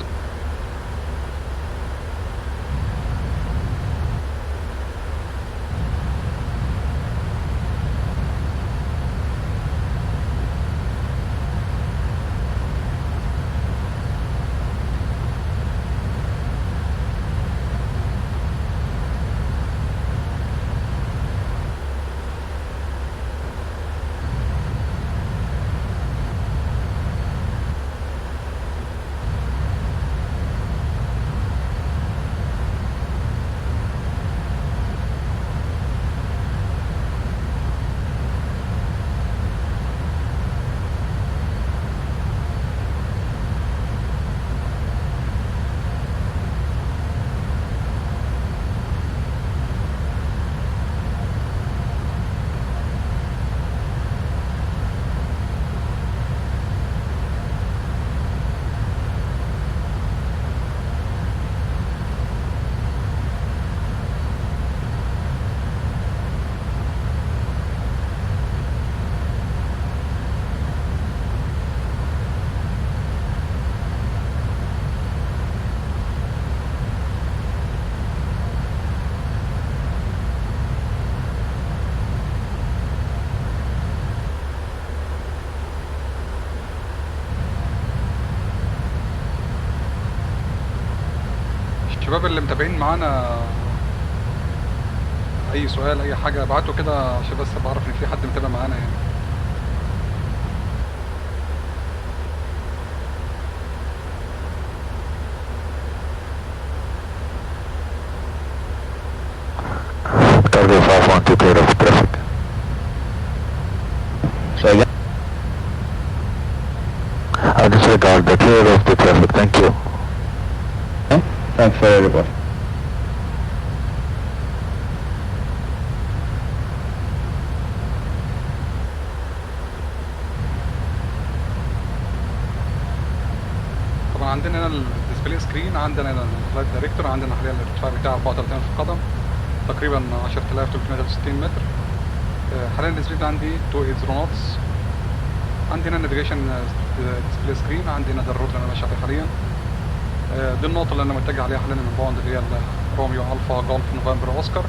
Speaker 1: الشباب اللي متابعين معانا اي سؤال اي حاجه ابعتوا كده عشان بس بعرف ان في حد متابع معانا يعني.
Speaker 4: Cargo 512 clear of traffic.
Speaker 6: So again,
Speaker 4: I disregard the clear of the traffic, thank you.
Speaker 6: thanks for your report.
Speaker 1: طبعا عندنا هنا الديسبلاي سكرين، عندنا هنا الفلايت دايركتور، عندنا حاليا الارتفاع بتاع 34,000 قدم تقريبا 10,363 متر. حاليا السبيد عندي 280 نوتس. عندي هنا النافيجيشن ديسبلاي سكرين، عندي هنا ده الروت اللي انا ماشي عليه حاليا. دي النقطة اللي انا متجه عليها حاليا الباوند اللي هي روميو الفا جولف نوفمبر اوسكار.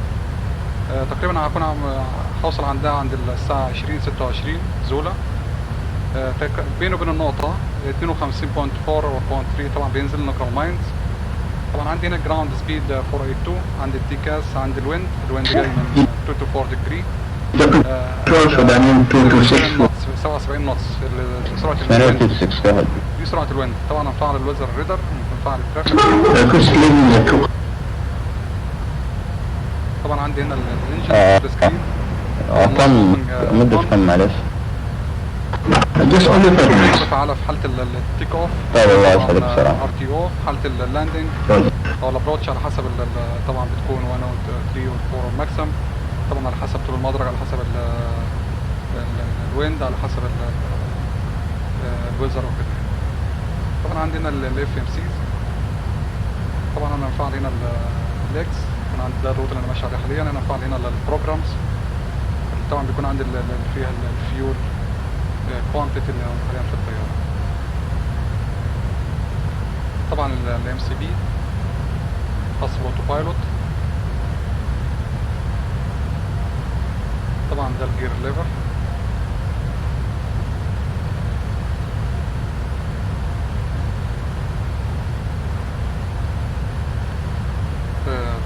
Speaker 1: تقريبا هكون هوصل عندها عند الساعة 20:26 زولا. بينه وبين النقطة 52.4 و 0.3 طبعا بينزل نكرال ماينز. طبعا عندي هنا جراوند سبيد 482، عندي التيكاس، عندي الويند جاي من 2 to 4 degree. 77 نوتس سرعة الويند. دي سرعة الويند. طبعا هنفعل الويزر ريدر، هنفعل الترافيك. طبعا عندي هنا الانجن سكرين.
Speaker 6: كم مدة كم معلش؟
Speaker 1: فعالة في حالة التيك اوف.
Speaker 6: طيب الله يسعدك بسرعة.
Speaker 1: ار تي او في حالة اللاندنج او الابروتش على حسب طبعا بتكون 1 و 3 و 4 ماكسيم. طبعا على حسب طول المدرج، على حسب الويند، على حسب الويزر وكده. طبعا عندنا الاف ام سيز. طبعا انا هنفعل هنا الليكس. انا عندي ده الروت اللي انا ماشي عليه حاليا. انا هنفعل هنا البروجرامز. طبعا بيكون عندي فيها الفيول كوانتيتي اللي حاليا في الطيارة. طبعا الام سي بي خاص بالاوتو بايلوت. طبعا ده الجير ليفر.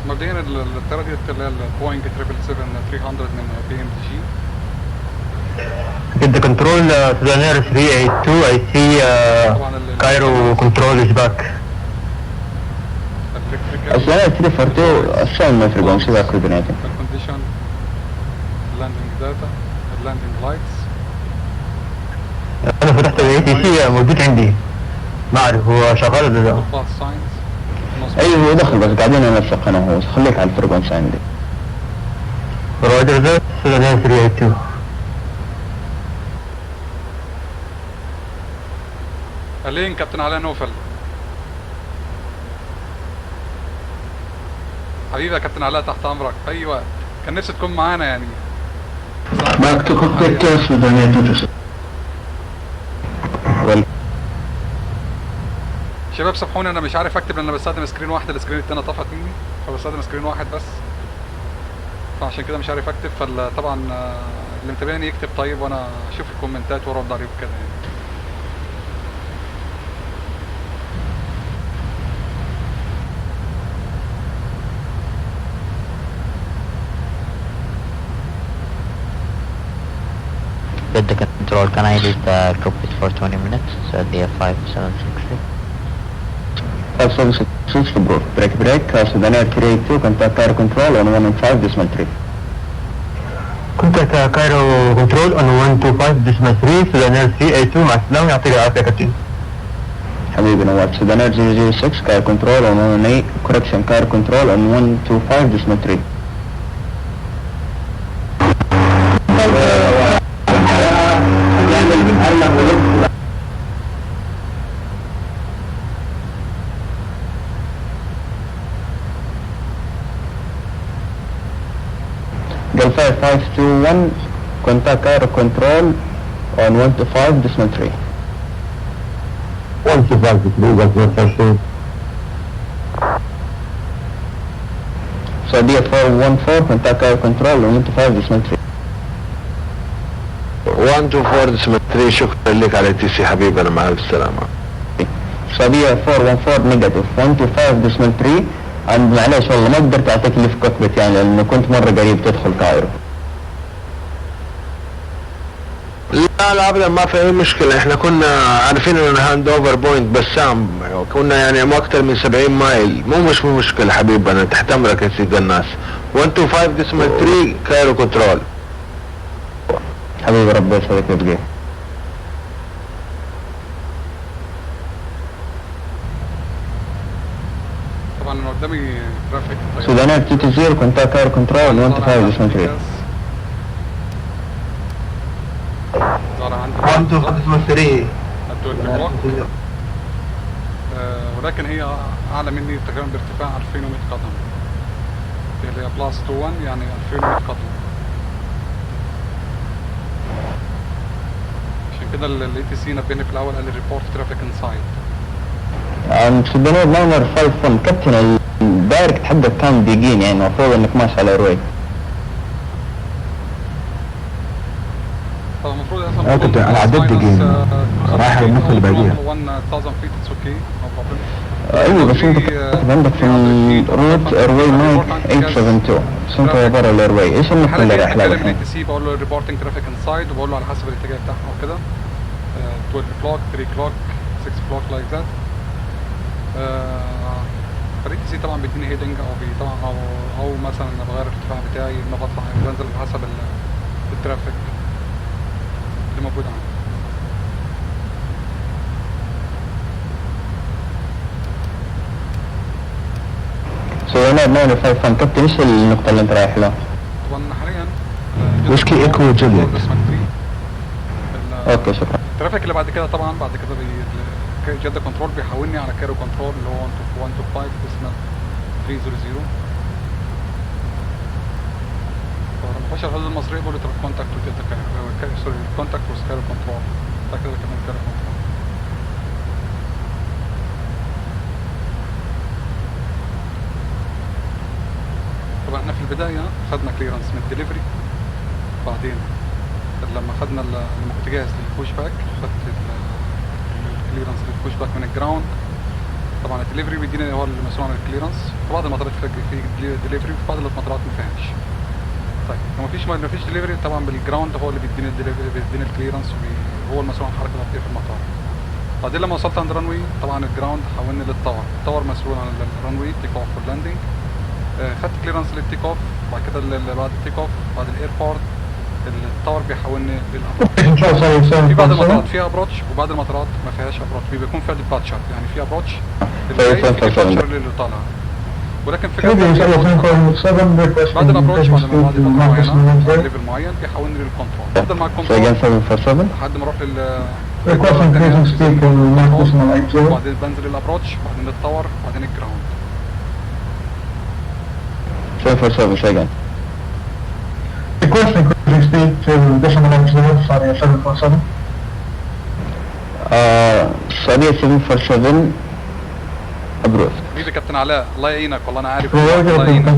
Speaker 1: مبدئيا الطيارة دي اللي هي البوينج 777-300 من بي ام دي جي.
Speaker 9: Get the control Sudaner 382. I see Cairo control is back.
Speaker 6: Sudaner 342 assign my frequency back coordinating.
Speaker 1: Condition, landing data, landing lights.
Speaker 9: أنا فتحت ال ATC موجود عندي. ما أعرف هو شغال ولا لا.
Speaker 6: أيوه هو دخل بس قاعدين ننسق أنا وهو. خليك على الفريكونسي عندي.
Speaker 9: روجر ذا Sudaner 382.
Speaker 1: أهلين كابتن علاء نوفل. حبيبي يا كابتن علاء تحت أمرك في أي وقت. كان نفسي تكون معانا يعني.
Speaker 3: معك تكوكت سودانية تدرس.
Speaker 1: شباب سامحوني انا مش عارف اكتب لان انا بستخدم سكرين واحد، السكرين التاني طفت مني فبستخدم سكرين واحد بس، فعشان كده مش عارف اكتب. فطبعا اللي متابعني يكتب طيب وانا اشوف الكومنتات وارد عليه وكده يعني.
Speaker 11: With the control, can I leave the cockpit for 20 minutes? So the F5760.
Speaker 6: 5760 abort. Break. Sudaner 382, contact Cairo control on 115.3.
Speaker 9: Contact Cairo control on 125.3. Sudaner 382 مع السلامة. يعطيك العافية يا كابتن.
Speaker 6: حبيبي نواب. Sudaner 006 Cairo control on 118. Correction Cairo control on 125.3. Del 5521 contact Cairo control on 125.3.
Speaker 9: 125.3 that's what I said.
Speaker 6: Saudia 414 contact Cairo control on 125.3.
Speaker 10: 124.3 شكرا لك على تي سي حبيبي انا مع السلامة.
Speaker 6: Saudia 414 نيجاتيف 125.3. عند معلش والله ما قدرت اعطيك اللي في كوكبت يعني لانه كنت مرة قريب تدخل كايرو.
Speaker 10: لا ابدا ما في اي مشكلة، احنا كنا عارفين ان هاند اوفر بوينت بسام، كنا يعني ما اكتر من 70 مايل، مش مشكلة حبيبي انا تحت امرك يا سيد الناس. 125.3 كايرو كنترول.
Speaker 6: حبيبي ربي يسعدك ويبقيك.
Speaker 1: طبعا انا قدامي جرافيك.
Speaker 6: Sudaner 220 contact Cairo control 125.3.
Speaker 1: ظهر عندي
Speaker 9: 125.3.
Speaker 1: ولكن هي اعلى مني تقريبا بارتفاع 2100 قدم، اللي هي بلس 21 يعني 2100 قدم. عشان كده الاي تي سي نبهني في الاول قال لي ريبورت ترافيك انسايد.
Speaker 6: Sudaner 951 كابتن الدايركت حقك كان دقيقين يعني المفروض انك ماشي على روي.
Speaker 2: لا كنت انا عديت دقيقة رايح على النقطة اللي بعديها.
Speaker 1: 1000 feet it's okay no problem.
Speaker 6: ايوه بس انت كاتب عندك في الروت ايرواي مايك 872 بس انت برا الايرواي، ايش النقطة اللي رايح لها الحين؟
Speaker 1: بقول له ريبورتنج ترافيك انسايد وبقول له على حسب الاتجاه بتاعها وكده 12 o'clock 3 o'clock 6 o'clock like that. فريق سي طبعا بيديني هيدنج طبعا او مثلا انا بغير الارتفاع بتاعي لما بطلع بنزل حسب الترافيك اللي موجود عندي.
Speaker 6: سوينا 955 كابتن، ايش النقطة اللي انت رايح لها؟
Speaker 1: طبعا حاليا
Speaker 2: ويسكي ايكو جوليت.
Speaker 6: اوكي شكرا.
Speaker 1: الترافيك اللي بعد كده طبعا بعد كده جدة كنترول بيحولني على كايرو كنترول اللي هو 125 اسمه 300. فلما بخش الحدود المصرية بقول له كونتاكت وجدة كايرو سوري كونتاكت وذ كايرو كنترول ده كده كمان كايرو كنترول. طبعا احنا في البداية خدنا كليرنس من الدليفري، بعدين لما خدنا لما كنت جاهز للبوش باك خدت الكليرنس للبوش باك من الجراوند. طبعا الدليفري بيدينا هو المسؤول عن الكليرنس، في بعض المطارات في دليفري وفي بعض المطارات ما فيهاش. طيب لو ما فيش دليفري طبعا بالجراوند هو اللي بيدينا الدليفري بيدينا الكليرنس وهو المسؤول عن حركه الأطياف في المطار. بعدين لما وصلت عند رانوي طبعا الجراوند حولني للتاور، التاور مسؤول عن الرانوي تيك اوف واللاندنج. خدت كليرنس للتيك اوف، بعد كده بعد التيك اوف بعد الايربورت التاور بيحولني للابروتش. في بعض المطارات فيها ابروتش وبعض المطارات ما فيهاش ابروتش، بيكون فيها ديباتشر يعني في ابروتش اللي جاي في ديباتشر اللي طالع. ولكن في بعد الابروتش بعد فتره معينه بعد ليفل معين بيحولني للكنترول، افضل مع الكنترول لحد ما اروح وبعدين بنزل الابروتش بعدين التاور بعدين الجراوند.
Speaker 6: 747 second.
Speaker 9: Requesting cruising speed to decimal altitude, sorry, 747.
Speaker 6: Saudi 747 approved.
Speaker 1: حبيبي كابتن علاء الله يعينك والله انا عارف الله يعينك.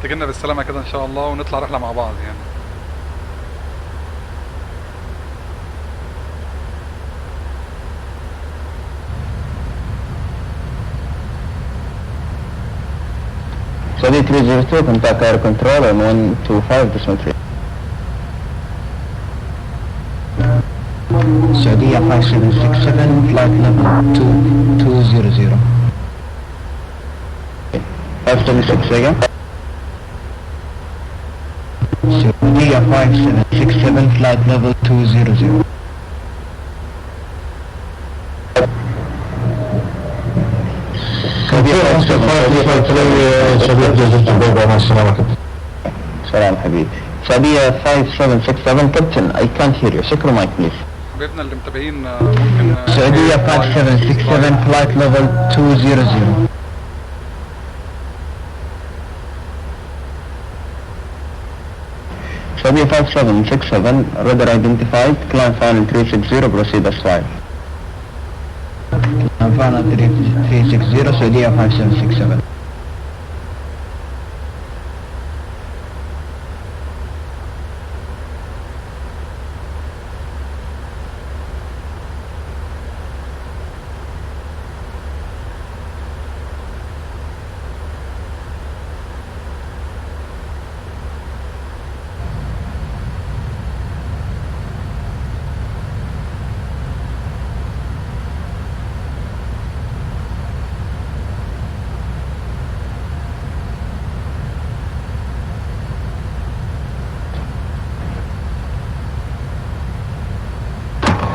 Speaker 1: تجينا بالسلامة كده ان شاء الله ونطلع رحلة مع بعض يعني.
Speaker 6: Saudi 302 contact air control on 125.3. Saudi 5767 flight level 2200. 576 again. Saudi 5767 flight level 200. سلام حبيبي. سعودية 5767 كابتن I can't hear you. شكرا مايك بليز.
Speaker 1: حبيبنا اللي متابعين ممكن
Speaker 6: سعودية 5767 flight level 200. Saudi 5767 radar identified, climb final 360, proceed as flight. Climb final 360, Saudi 5767.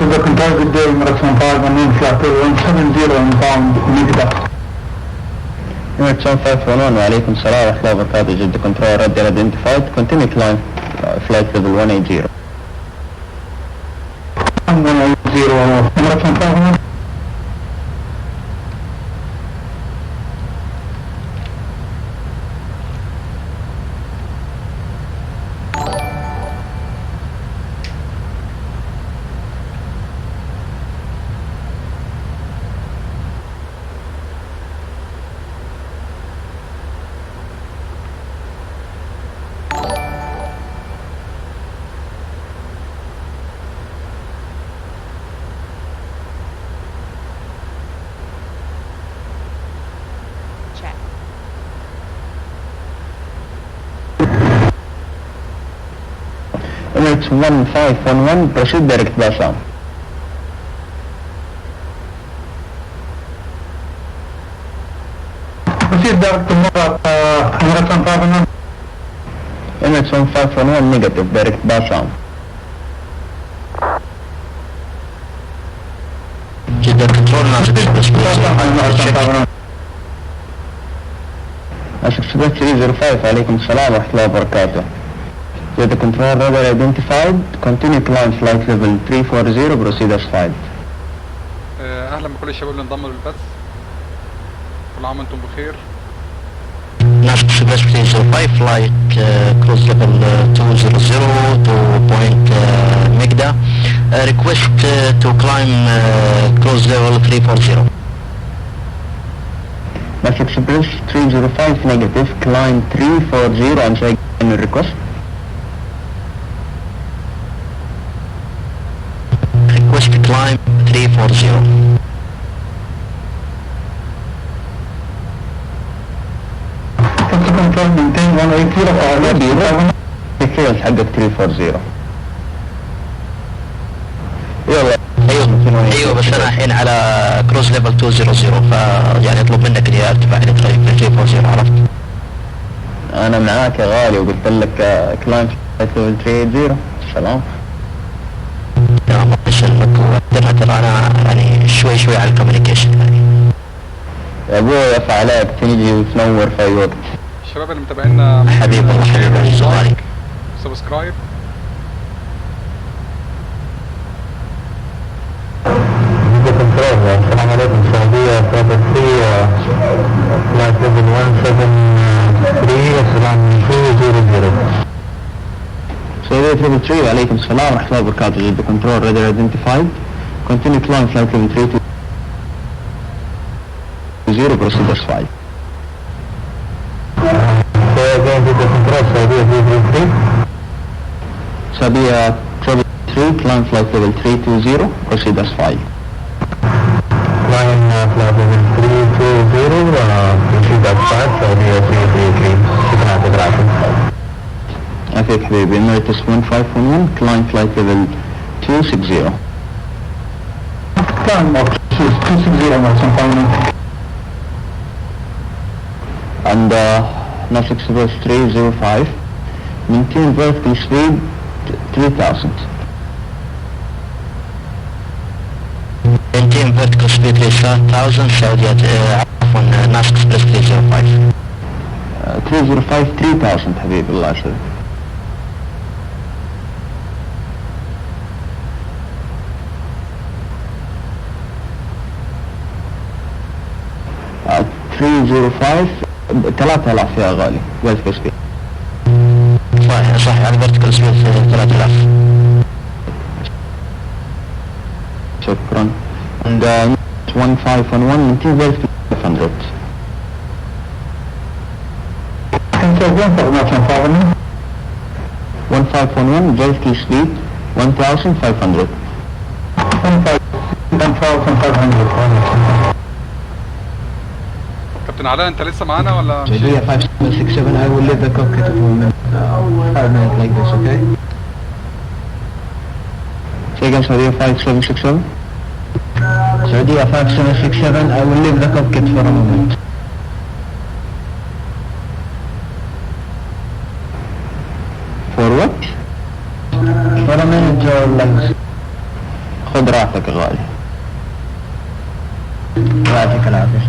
Speaker 9: The control good day, Marathon 5 and then flight 170 inbound Jeddah.
Speaker 6: Marathon 511 وعليكم السلام ورحمة الله وبركاته. جدة كنترول راديو identified, continue climb flight level 180.
Speaker 9: 180 Marathon 5.
Speaker 3: Emirates 1511, proceed direct Bassam.
Speaker 9: Proceed direct to Emirates 1511.
Speaker 3: Emirates 1511, negative, direct Bassam.
Speaker 11: Jeddah control, Nasik Express, please.
Speaker 3: Nasik Express 305, عليكم السلام ورحمة الله وبركاته. Jeddah control radar identified, continue climb flight level 340, proceed as filed.
Speaker 1: اهلا بكل الشباب اللي انضموا للبث. كل عام وانتم بخير.
Speaker 11: Nasik Express 305, flight cruise level 200 to point Megda. Request to climb cruise level 340.
Speaker 3: Nasik Express 305, negative, climb 340, and say again request.
Speaker 11: Request to climb 340.
Speaker 9: Taxi control maintain 180
Speaker 3: الكيس حقك 340. يلا
Speaker 11: ايوه بس انا الحين على كروز ليفل 200 فيعني اطلب منك اني ارتفع الى 340 عرفت؟
Speaker 3: انا معاك يا غالي وقلت لك كلايم فلايت ليفل 380. سلام.
Speaker 11: يا الله يسلمك ترى انا يعني شوي على الكوميونيكيشن يعني.
Speaker 3: يا ابوي يرفع عليك تيجي وتنور في اي وقت.
Speaker 1: الشباب اللي متابعينا
Speaker 11: حبيبي الله حبيبي صغاري.
Speaker 1: سبسكرايب.
Speaker 3: السلام عليكم السعودية فلايت 3 فلايت ليفل 173 السلام 200. سعودية ليفل 3 وعليكم السلام ورحمة الله وبركاته. جدة كنترول رادار ايدنتيفايد continue climb flight level 320 proceed as filed. جدة كنترول سعودية ليفل 3 سعودية travel 3 climb flight level 320 proceed as filed. Climb flight level 320 proceed as filed سعودية 333. شكرا على تقرأكم. أفيك حبيبي Emirates 1511 climb flight level 260. Climb 260 Emirates 1511. And Nasik Express 305 maintain vertical speed 3000.
Speaker 11: maintain vertical speed 3000 سعودية عفوا ناسك اكسبريس 305.
Speaker 3: 305 3000 حبيبي الله يسلمك. uh, 305 3000 يا غالي vertical speed.
Speaker 11: صحيح على vertical speed 3000.
Speaker 3: شكرا. And 1511 maintain vertical 500. Cancel 1511 vertical speed 1500. 1500.
Speaker 1: كابتن علاء انت لسه معانا ولا مش؟
Speaker 2: JDW 5767, I will leave the cockpit for a minute, 5 minutes like this, okay?
Speaker 3: Say again, Saudiya 5767.
Speaker 2: Saudiya 5767, I will leave the cockpit for a moment.
Speaker 3: For what?
Speaker 2: For a minute or like this.
Speaker 3: خذ راحتك يا غالي.
Speaker 2: يعطيك العافية.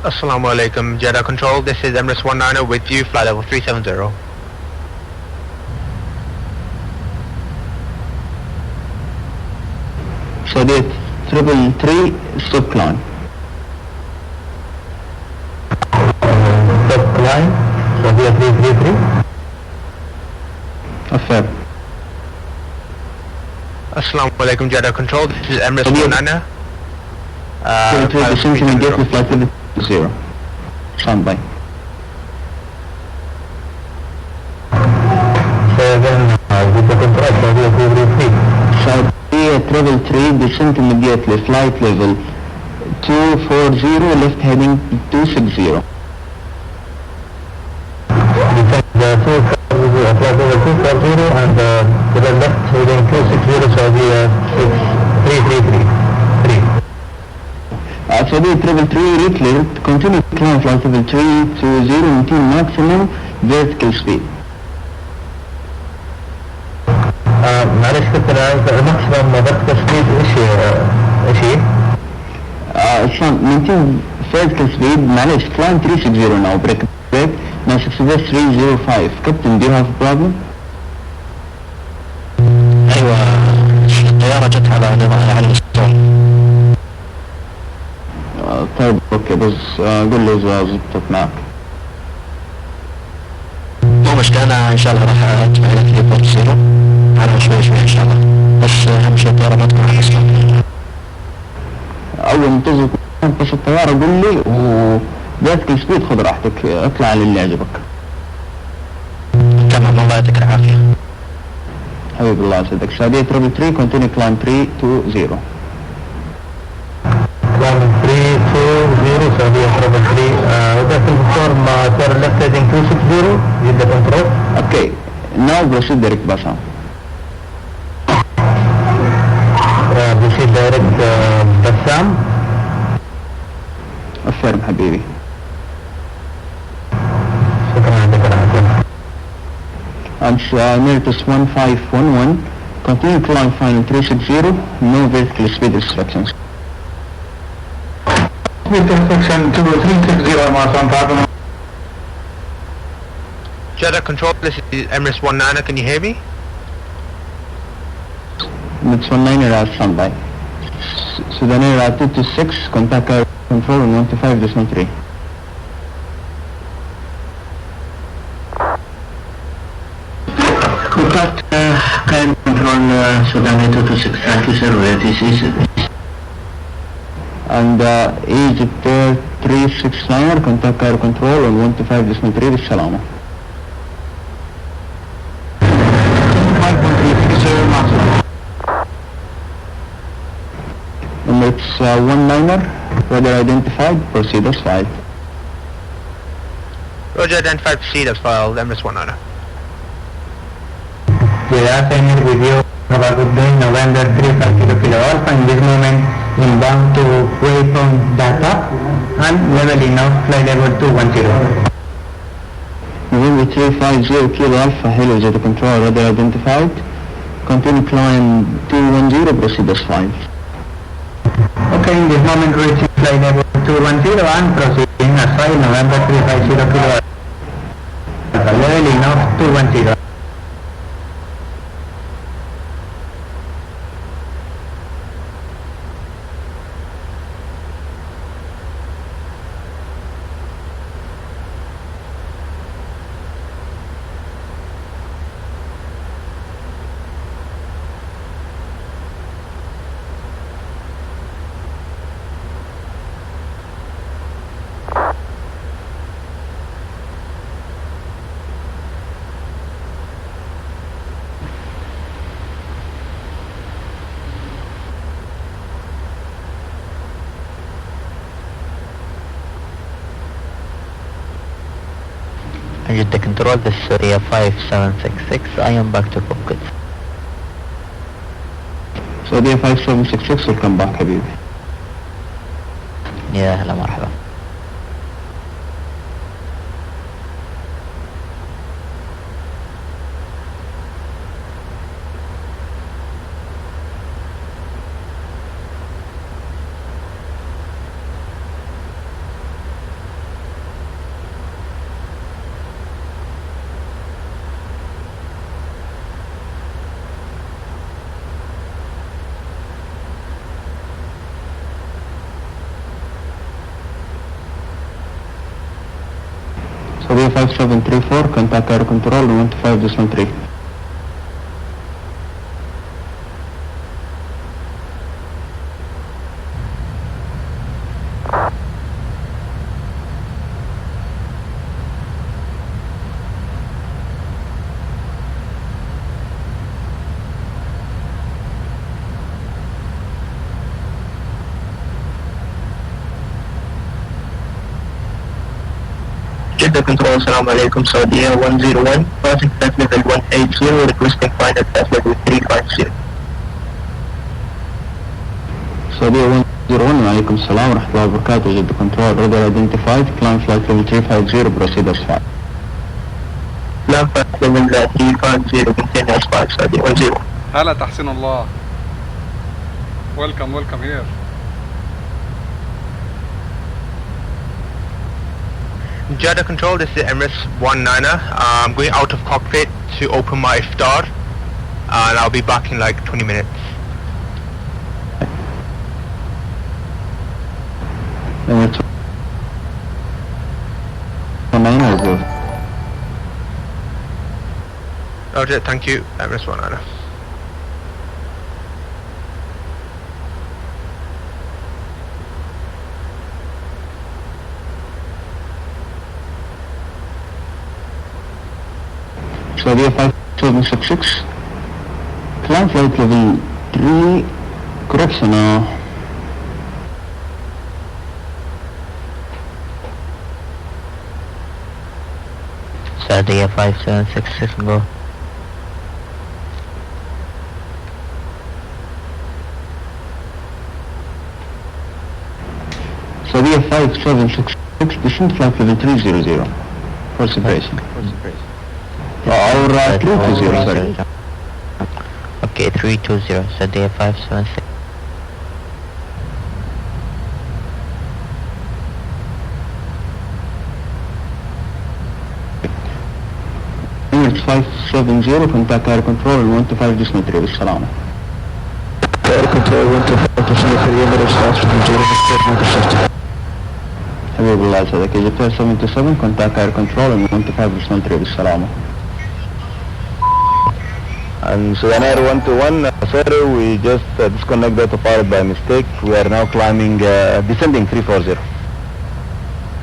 Speaker 10: Assalamu alaikum, Jeddah Control. This is Emirates 190 with you, flight level 370.
Speaker 3: Saudi 333, stop climb. Stop climb, Saudi 333. Affirm.
Speaker 10: Assalamu alaikum, Jeddah Control. This is Emirates 190.
Speaker 3: Descent immediately, flight level 0. Standby. 7, Jeddah Control, Saudi 333. Saudi Travel 3, descent immediately, flight level 240, left heading 260. Descend 240, flight level 240 and to the left heading 260, Saudi 333. Saudi Travel 3 recleared, continue climb flight level 320, maintain maximum vertical speed. معلش كنت الماكسيمم vertical speed ايش هي؟ maintain vertical speed معلش climb 360 now break now success 305. Captain, do you have a problem?
Speaker 11: ايوه الطيارة جت على الاسطول.
Speaker 3: طيب اوكي بس قول لي اذا زبطت معك.
Speaker 11: مو مشكلة، انا ان شاء الله راح اتبع الى 340 على شوي ان شاء الله، بس اهم شيء الطيارة ما تكون على الاسطول.
Speaker 3: اول ما تزبط بس الطيارة قول لي وذاتك سبيد خذ راحتك اطلع على اللي يعجبك.
Speaker 11: تمام، الله يعطيك العافية.
Speaker 3: حبيب الله يسعدك. سعودية ترابل 3 continue climb 320. climb 320 سعودية ترابل 3 وده في الفورم turn left heading 260 جدة control. Okay, now proceed direct Bassam. proceed direct Bassam. affirm حبيبي. شكرا عليك العافية. And near to 1511, continue climb final 360, no vertical speed restrictions. Speed restriction 2360 Marsan Pardon.
Speaker 10: Jeddah Control, this is Emirates 190, can you hear me?
Speaker 3: It's 19 at standby. Sudanese at 226, contact air control on 125.3. Contact Cairo control Sudan 226, thank you sir, this is and Egypt 369, contact Cairo control on 125.3 بالسلامة. 5.360 It's 19er, weather identified, proceed as filed.
Speaker 10: Roger, identified, proceed as filed, Emirates 190.
Speaker 3: Jeddah, I'm here with you. Have a good day, November 350 Kilo Alpha. In this moment, inbound to waypoint data and leveling off flight level 210. November 350 Kilo Alpha, hello, Jeddah Control, radar identified. Continue climb 210, proceed as filed. Okay, in this moment reaching flight level 210 and proceeding as filed, November 350 Kilo Alpha, leveling off 210.
Speaker 4: Jeddah Control, this is Syria 5766, I am back to cockpit.
Speaker 3: Syria 5766 will come back حبيبي.
Speaker 4: يا هلا مرحبا.
Speaker 6: Saudi 5734, contact air control 125.3.
Speaker 11: Jeddah Control, Assalamu alaikum, Saudi 101, passing flight level 180, requesting final flight level 350.
Speaker 6: Saudi 101, alaikum salam, rahmatullahi wa barakatuh, Jeddah Control, radar identified, climb flight level 350, proceed as flight.
Speaker 11: Climb flight level 350, maintain as flight, Saudi 10.
Speaker 1: هلا تحسين الله. Welcome here.
Speaker 10: Jeddah Control, this is Emirates 19er. I'm going out of cockpit to open my iftar, and I'll be back in like 20 minutes.
Speaker 6: Emirates 19er, good.
Speaker 10: Roger, thank you, Emirates 19er.
Speaker 6: Saudi 5766, climb flight level 3, correction now.
Speaker 11: Saudi 5766, go.
Speaker 6: Saudi 5766, descent flight level 300, for separation. Or 320, sorry.
Speaker 11: Okay, 320, Saudi 576.
Speaker 6: Emirates 570, contact air control 125.3, بالسلامة.
Speaker 2: Air control 125.3, Emirates 570, Mr.
Speaker 6: حبيب الله يسعدك. Egypt 77, contact air control 125.3, بالسلامة.
Speaker 12: And Sudan 121, sorry, we just disconnected autopilot by mistake. We are now climbing, descending 340.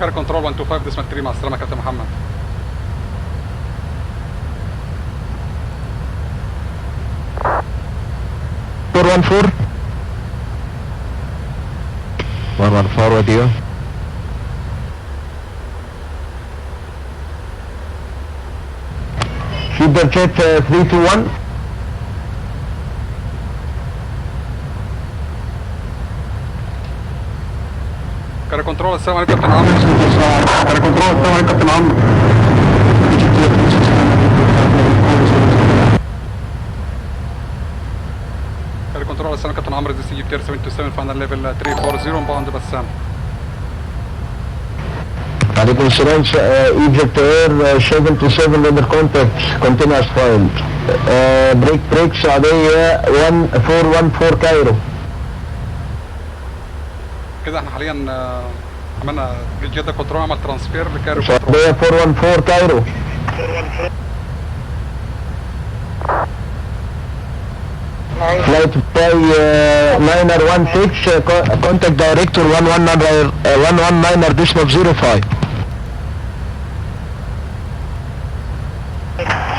Speaker 1: Air Control 125.3 مع السلامة كابتن محمد.
Speaker 12: radio.
Speaker 6: Feeder jet 321.
Speaker 1: كاري كنترول السلام عليكم كابتن عمرو.
Speaker 6: كاري كنترول السلام عليكم كابتن عمرو.
Speaker 1: كاري كنترول السلام كابتن عمرو دي سي جي 727 فاينل ليفل 340 باوند بسام.
Speaker 6: عليكم السلام. Egypt Air 727 under contact continuous file. بريك سعودية 1414 كايرو.
Speaker 1: كده احنا حاليا عملنا جدة كنترول عمل ترانسفير لكايرو كنترول.
Speaker 6: سعودية 414 كايرو. Flight by 916 contact director 119.05.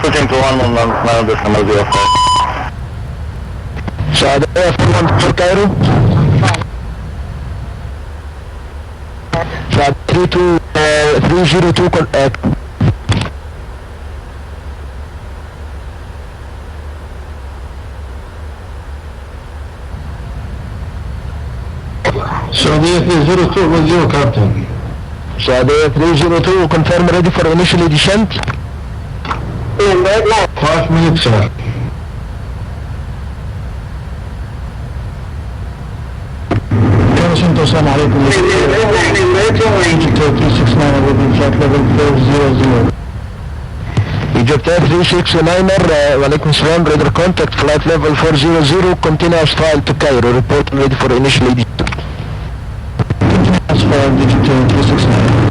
Speaker 12: Switching to 119.05.
Speaker 6: سعودية 414 كايرو. سعودية 302 Saudi 302 Captain. Saudi 302 confirm ready for initial descent. 5 minutes, sir. Assalamu alaikum. Egypt 369 will be flight level 400. Egypt 369er, walaikum salam, radar contact, flight level 400, continuous file to Cairo, report ready for initial descent. Continuous file, Egypt 369.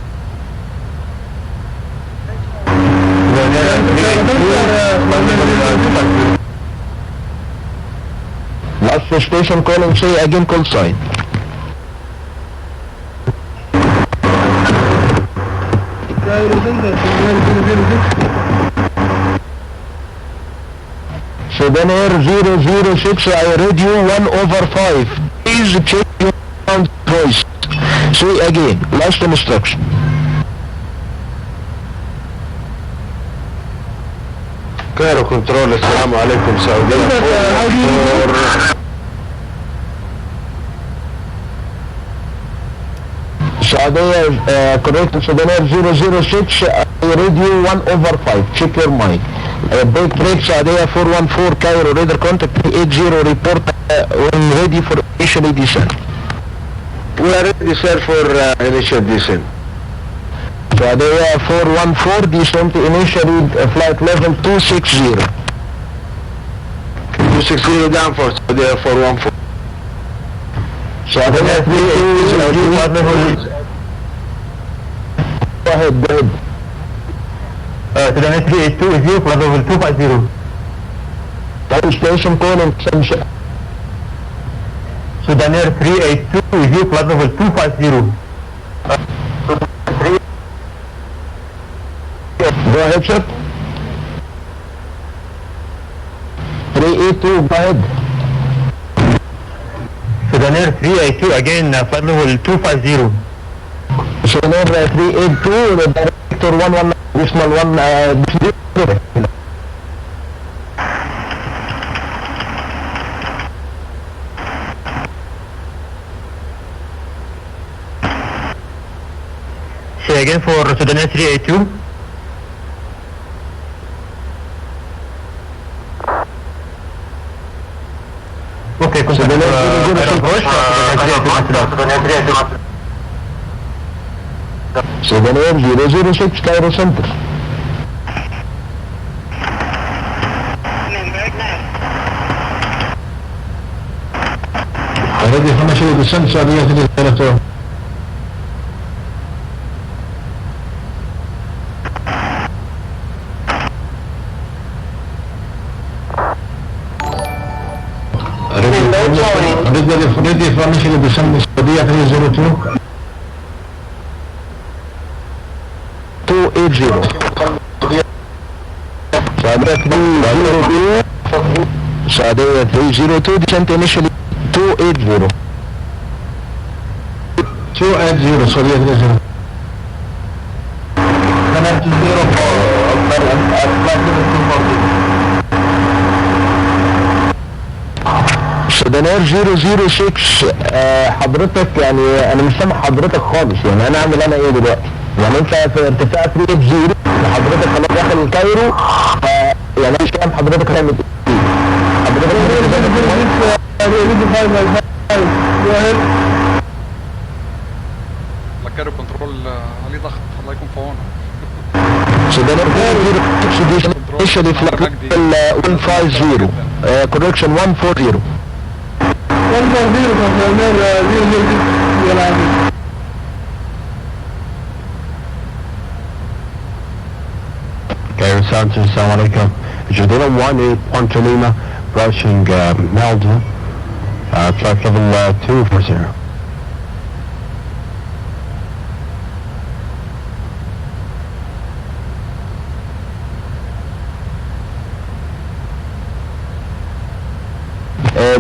Speaker 10: Last station calling, say again call sign. Sudan Air 006, I read you 1/5. Please check your sound voice. Say again, last instruction. Cairo control, assalamu alaikum, Saudi. Saudi, correct, Sudan Air 006, I read you 1/5. Check your mic. Break Saudi 414 Cairo, radar contact 80, report when ready for initial descent. We are ready, sir, for initial descent. Saudi 414, descent initially flight level 260. 260 down for Saudi 414. Saudi 382, go ahead.
Speaker 9: Sudan 382 is 0 for level 250.
Speaker 10: Time station calling
Speaker 9: Sudan 382 is 0 for level 250.
Speaker 10: Go ahead, sir. 382, go ahead.
Speaker 9: Sudan 382 again, flight level 250.
Speaker 10: Sudan 382, the director 11, decimal 1,
Speaker 9: Say again for Sudan 382. Okay,
Speaker 10: Sudan Air 006 Cairo Center. Already finished with the descent, Saudi 382. Ready for initial descent, Saudi 302. 280. Saudi 302, descent initially 280. 280, Saudi 302. Sudan Air 006 حضرتك يعني انا مش سامع حضرتك خالص، يعني انا اعمل ايه دلوقتي؟ يعني انت في ارتفاع 380 وحضرتك خلاص داخل الكايرو، يعني انا مش فاهم حضرتك هتعمل ايه؟ حضرتك
Speaker 1: الكاريو كنترول عليه ضغط، الله يكون في عونه.
Speaker 10: Sudan Air 006 initially flight 150 correction 140. 140 Cairo Center, Assalamu alaikum. Jeddah 18 Lima, approaching Malta, flight level 240.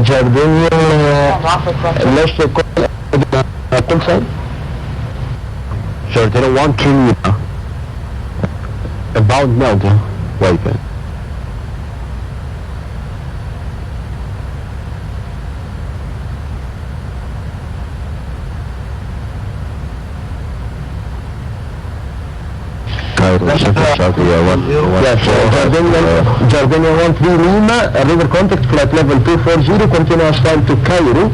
Speaker 10: Jardinian, let's call sign. Jardinian 12 Lima, about Malta, wait. Jardinian 13 Lima, river contact, flight level 240, continuous time to Cairo,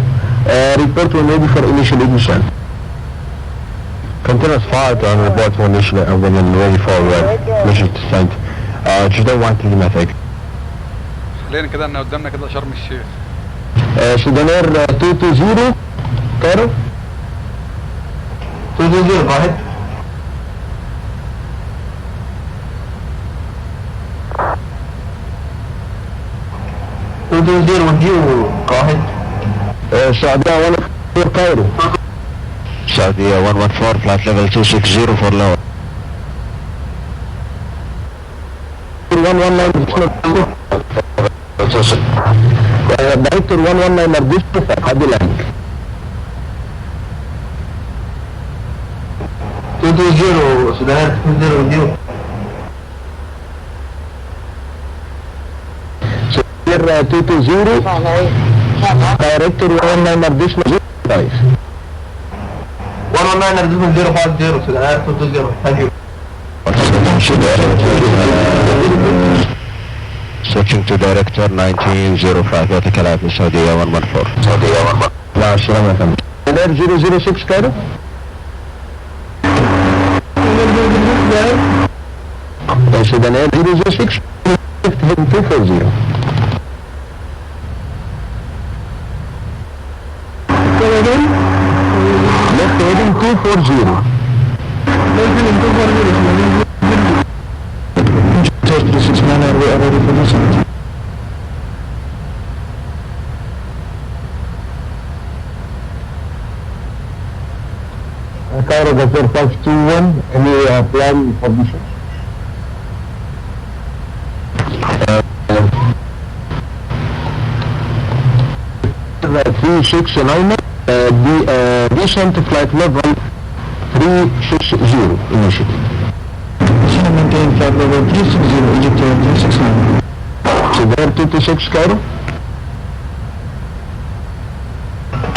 Speaker 10: report when ready for initial descent. Continuous flight on report for initial, when ready for initial descent. Jeddah 13 Lima, thank you.
Speaker 1: حاليا كده احنا قدامنا كده شرم الشيخ.
Speaker 10: Sudan Air 220 Cairo. 220 go ahead.
Speaker 9: 220 with you, go ahead.
Speaker 3: Saudia 114 Cairo.
Speaker 4: Saudia 114, flight level 260 for lower.
Speaker 3: 119 Director 119 Ardisco Adilank.
Speaker 9: 220 Sudan 220 with you.
Speaker 3: Sir 220 Director 119 Ardisco 05.
Speaker 9: 119 Ardisco 050 Sudan 220. Thank you.
Speaker 4: Switching to director 1905, vertical avenue, Saudia 114. Saudia 114.
Speaker 3: لا السلام عليكم. Sudan 006 Cairo. Sudan 006 240. Left heading 240. We are ready for this. Cairo Gazette 521, any plan for this? 369, descent flight level 360 initiative. Maintain flight level 360, Egypt 369. Sudan 226 Cairo.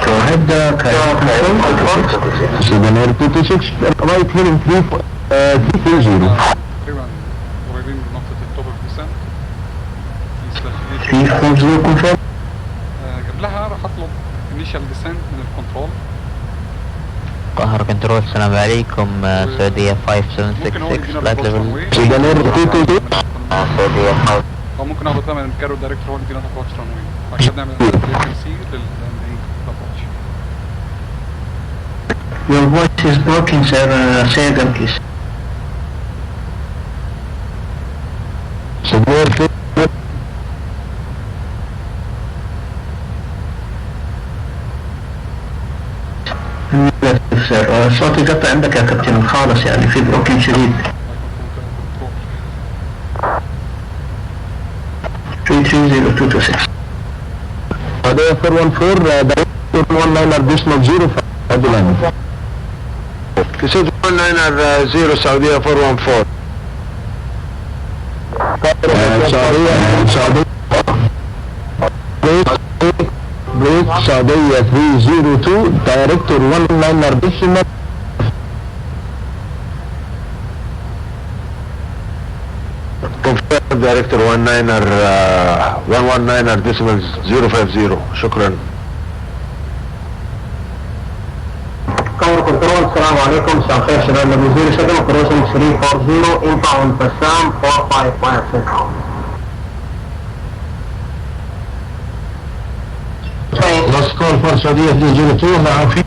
Speaker 3: Go ahead, Cairo control. Sudan Air 226, right heading 330.
Speaker 1: تقريبا قريبين من نقطة التوب اوف ديسنت.
Speaker 3: 340 control.
Speaker 1: قبلها راح اطلب انيشال ديسنت من الكنترول.
Speaker 6: قهر كنترول السلام عليكم سعودية 5766 فلايت ليفل
Speaker 3: Sudan Air 226.
Speaker 6: سعودية 5
Speaker 1: او ممكن اخد كمان من كارو دايركتور هو اللي يدينا ابروتش رانوي. بعد كده نعمل سي للابروتش.
Speaker 9: Your voice is broken, sir. Say again, please.
Speaker 3: Sudan Air 226.
Speaker 9: سر صوتي يقطع عندك يا كابتن خالص يعني في بروكين شديد. 330226
Speaker 3: هذا 414 Director 19 additional 0 Adilank.
Speaker 10: This is 190 Saudia 414.
Speaker 3: Saudia break Saudia 302 Director 19 additional.
Speaker 10: Confirm Director 119 decimal 050. شكرا.
Speaker 9: كور كنترول السلام عليكم مساء الخير شباب نبي 07 كروسنج 340 انفاوند بسام 4556.
Speaker 3: Last call for Saudia 302 مع في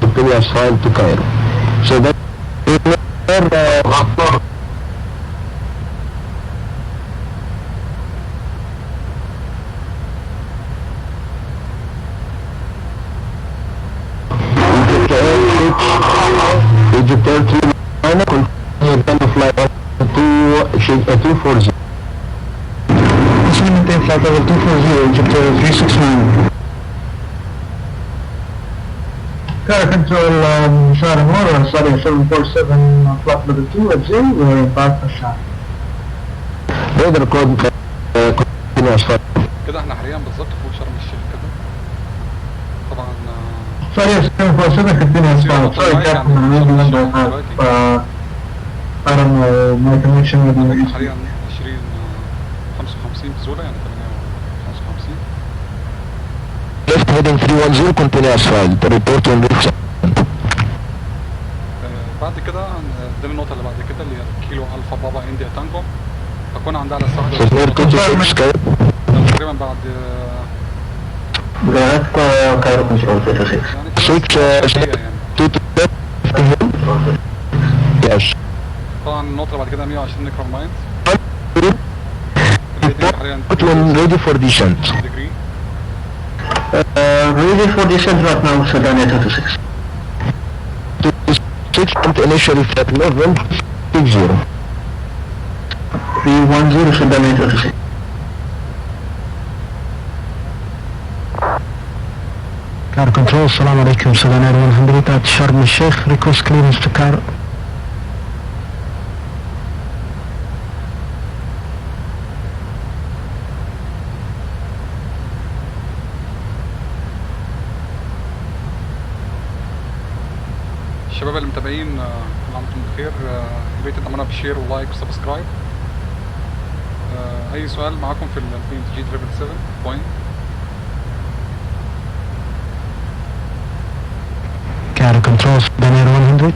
Speaker 3: Victoria's file to Cairo. So that غطار Egypt Air 3 continue to fly to 240. Maintain flight level 240, Egypt Air 369. Cairo Control, Shara Mora, sorry, 747, flight level 2 at 0, we're back for Shara. Radar code, continuous flight.
Speaker 1: كده احنا حاليا بالظبط فوق شرم الشيخ كده. طبعا
Speaker 9: Sorry, 747 continuous flight. Sorry, Captain, I don't know, my connection with you.
Speaker 1: حاليا 55 بزولة يعني 55.
Speaker 3: Left heading 310 continuous flight, report on reach.
Speaker 1: بعد كده دي النقطة اللي بعد كده اللي هي كيلو ألفا بابا إنديا تانجو. هكون عندها على الساعة تقريبا بعد
Speaker 9: Cairo Control
Speaker 3: 6
Speaker 1: طبعا النقطة اللي بعد كده 120 نيكرون ماينز. حاليا
Speaker 10: ready for descent.
Speaker 1: degree.
Speaker 3: Ready for descent right now, Sudan 826.
Speaker 10: 6 and initially flight level 60.
Speaker 3: 310 Sudan 826.
Speaker 2: Car control, Assalamu alaikum, Sudan Air 100 at Sharm el-Sheikh, request clearance to Cairo.
Speaker 1: الشباب اللي متابعين كل عام وانتم بخير. يا ريت تدعمونا بشير ولايك وسبسكرايب. اي سؤال معاكم في البوينت JDW 7 بوينت.
Speaker 2: Cairo control, Sudan Air 100.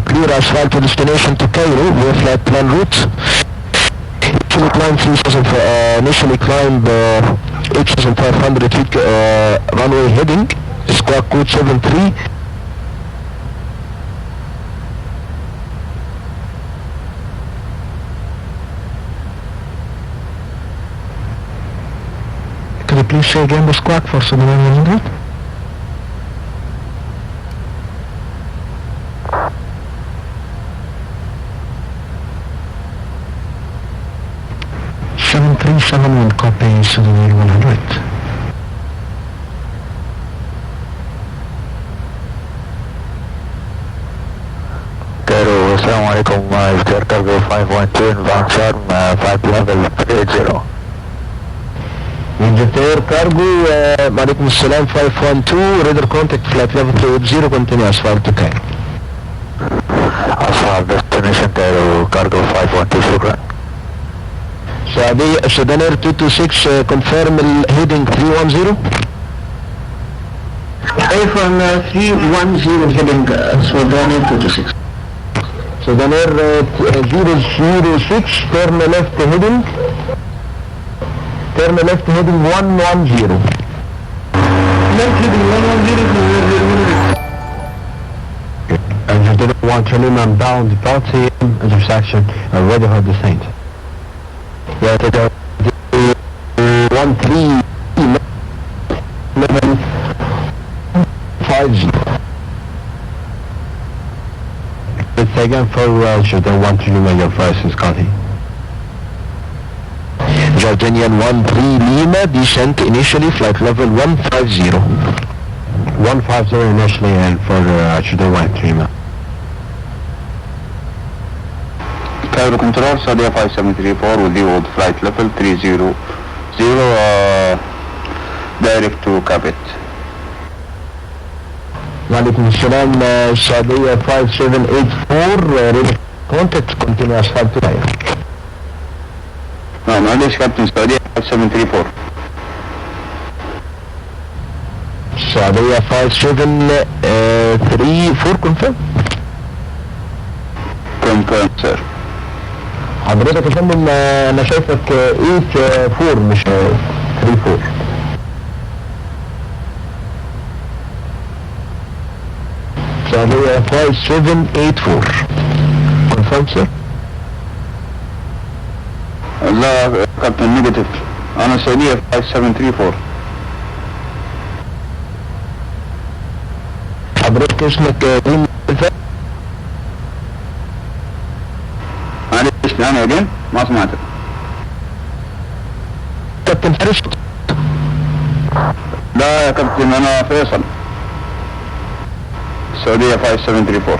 Speaker 10: Clear asphalt to destination to Cairo via flight plan route. Initially climb 8,500 feet runway heading, squawk code 73.
Speaker 2: Could you please say again the squawk for Sudan Air 100? Copy Sudan Air 100.
Speaker 4: Cairo, assalamu alaikum, Air Cargo 512 inbound Sharm, flight level 80.
Speaker 10: Air Cargo, Malikum Salam 512, radar contact flight level 380, continue asphalt to Cairo.
Speaker 4: Asphalt destination Cairo, Cargo 512, shukran.
Speaker 10: Sudan Air 226 confirm heading 310.
Speaker 3: From 310 heading Sudan Air 226.
Speaker 10: Sudan Air 006 turn left heading 110.
Speaker 3: Left heading 110.
Speaker 2: And you didn't want to remain bound without CM intersection and ready for descent.
Speaker 10: Yeah, take out 1350.
Speaker 2: It's again for Jordan 1 to remain your first in Scotty.
Speaker 10: Jordanian 13 Lima, descent initially flight level 150.
Speaker 2: 150 initially and for Jordan 1 to Lima.
Speaker 12: Cairo Control, Saudi 5734 with you with flight level 300, direct to Cabot.
Speaker 10: Walaikum Salam, Saudi 5784, contact continue asphalt to Cairo.
Speaker 12: No, معلش كابتن Saudi 5734.
Speaker 10: Saudi 5734 confirm.
Speaker 12: Confirm, sir.
Speaker 10: حضرتك يا فندم انا شايفك 84 مش 34. سعودية 5784 confirm sir.
Speaker 12: لا كابتن نيجاتيف، انا سعودية 5734.
Speaker 10: حضرتك اسمك مين؟
Speaker 12: معلش انا اجين ما سمعتك.
Speaker 10: كابتن فارس.
Speaker 12: لا يا كابتن انا فيصل، السعودية 5734.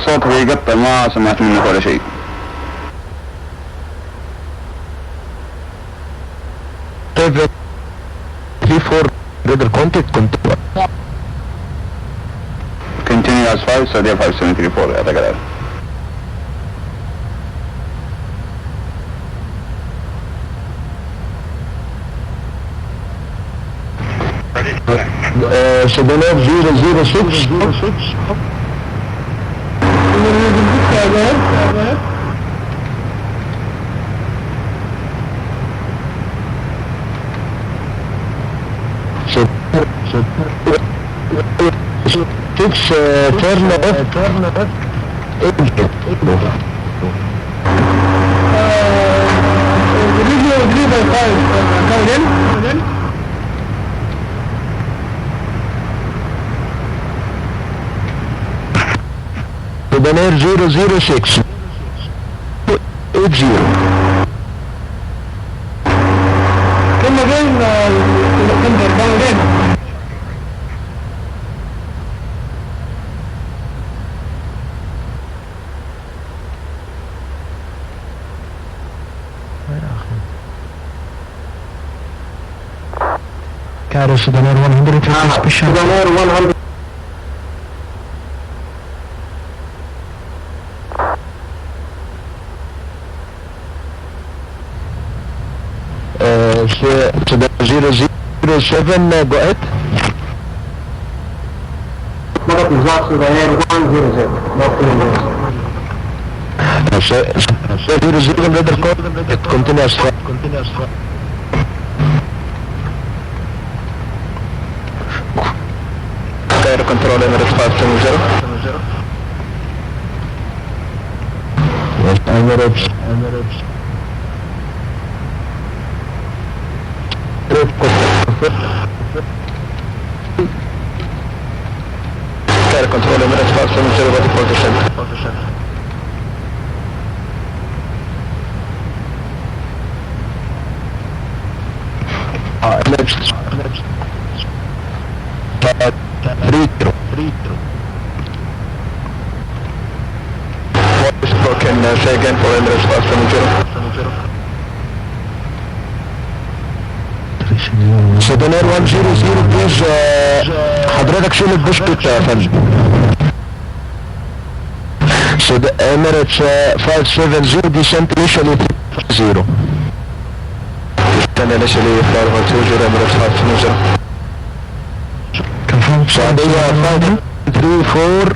Speaker 12: صوتك يقطع ما سمعت منك ولا شيء.
Speaker 10: طيب 34 radar contact
Speaker 12: continue as 5 Saudi 5734 يعطيك العافية.
Speaker 10: Sudaner 006. Turn left. Radio 3 by 5, come in. Sudaner 006 80. Come again, down again. Cairo Sudaner 100 suspicion. Sudaner 100. Sudaner 007 go ahead.
Speaker 9: Negative result Sudaner 100. No feelings.
Speaker 10: 007 radar code. Continuous flight. Cairo control Emirates 570. Yes, Emirates. Cairo control Emirates 570 ready for descent. Next. 3 spoken, say again for Emirates 570. Sudaner 100 please حضرتك شيل البوش بيت يا فندم. Emirates 570 descent initially 0. Descent initially 520 Emirates 570. Confirm. Saudiya 534.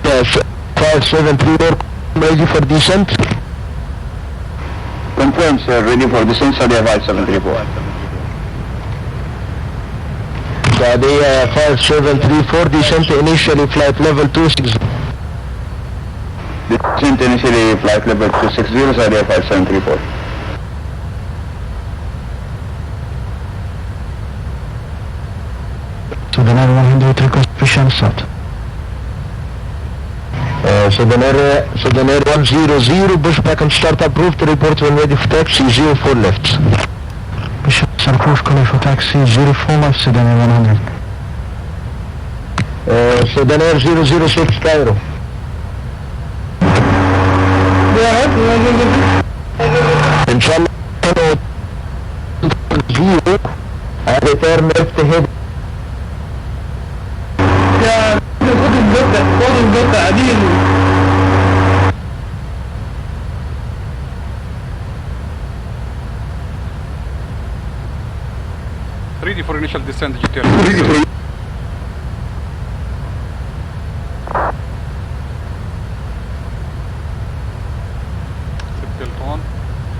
Speaker 10: Yes, 5734 ready for descent.
Speaker 3: Confirm, sir. Ready for descent. Saudiya 5734.
Speaker 10: Saudiya 5734 descent initially flight level 260.
Speaker 3: Descent initially flight level 260. Saudiya 5734.
Speaker 10: Sudaner 100 request mission start. Sudaner 100 pushback and start approved. Report when ready for taxi 04 left. Mission approved, calling for taxi 04 left. Sudaner 100. Sudaner 006 Cairo. Inshallah, zero and return left head. خد الجدة قديم.
Speaker 1: Ready for initial descent, GTR. Seatbelt on.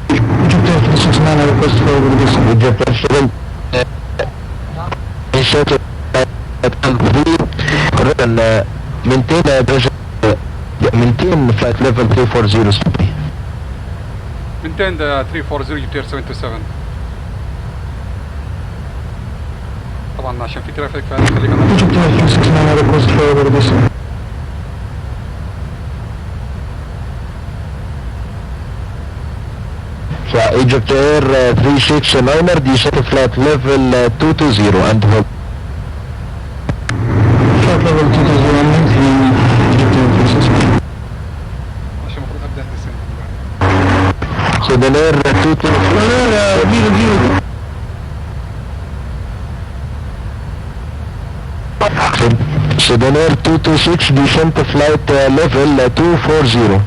Speaker 10: GTR 369 request for descent. GTR 7 reset maintain flight level 340.
Speaker 1: Maintain the 340 GTR 727. طبعا عشان في ترافيك فخليك انا
Speaker 10: GTR 369 request for descent. Egypt Air 369er descent flight level 220 and hold. Flight level 220 and Egypt Air 369.
Speaker 1: عشان المفروض ابدا descent.
Speaker 10: Sudaner 220. Sudaner 226 descent flight level 240.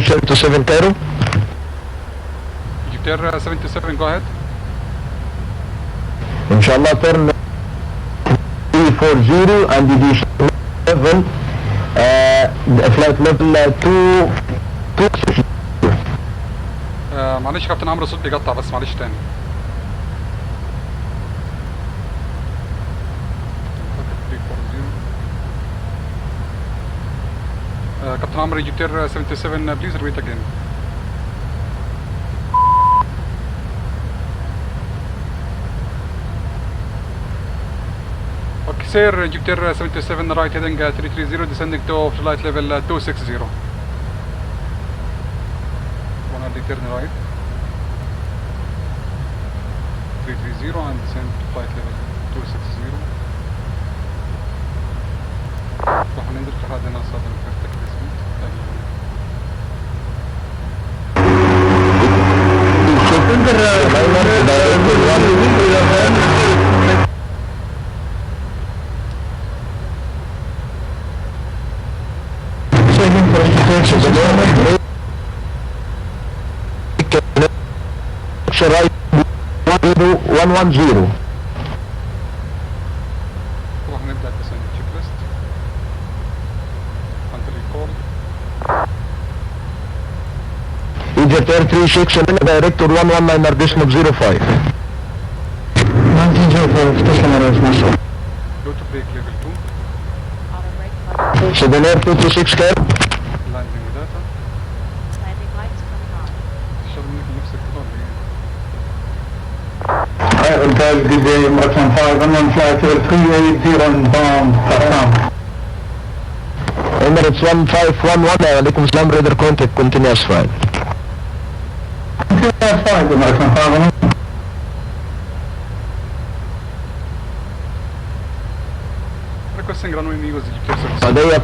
Speaker 10: 727 Cairo.
Speaker 1: Egyptair 77, go ahead.
Speaker 10: Inshallah, turn 340 and the level, flight level 260.
Speaker 1: معلش كابتن عمرو الصوت بيقطع بس معلش تاني. كابتن عمرو Egyptair 77 please repeat again. Okay sir, Egyptair 77 right heading 330 descending to flight level 260. 100 turn right 330 and descend to flight level 260. راح ننزل في حدنا southern vertical speed.
Speaker 10: Right 110.
Speaker 1: راح نبدأ descend checklist until you call.
Speaker 10: Egyptair 369 director 119 additional 05. 1905 stationary Moscow.
Speaker 1: Go to brake level 2.
Speaker 7: Auto brake button.
Speaker 10: Sedan 226 Cairo.
Speaker 1: Landing data.
Speaker 7: Landing lights coming on.
Speaker 1: تشتغل منك نفسك كده ولا ايه؟
Speaker 9: Hotel DJ American 5 and then flight 380 inbound Pakistan.
Speaker 10: Emirates 1511 عليكم السلام radar contact continuous flight.
Speaker 9: Continuous flight American 5 and
Speaker 1: Requesting runway me was Egyptair 77.
Speaker 10: Saudiyya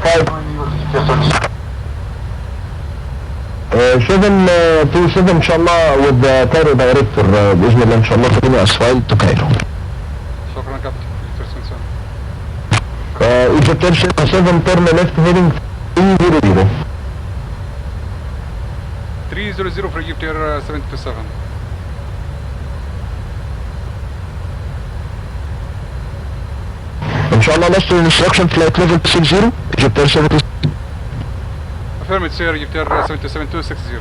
Speaker 10: 727 ان شاء الله with the Cairo director باذن الله ان شاء الله continuous flight to Cairo.
Speaker 1: شكرا كابتن Egyptair 77.
Speaker 10: Egyptair 7 turn left heading 300.
Speaker 1: 300 for Egyptair 727.
Speaker 10: ان شاء الله last instruction flight level 60 Egyptair 727.
Speaker 1: Affirmative sir, Egyptair 77260.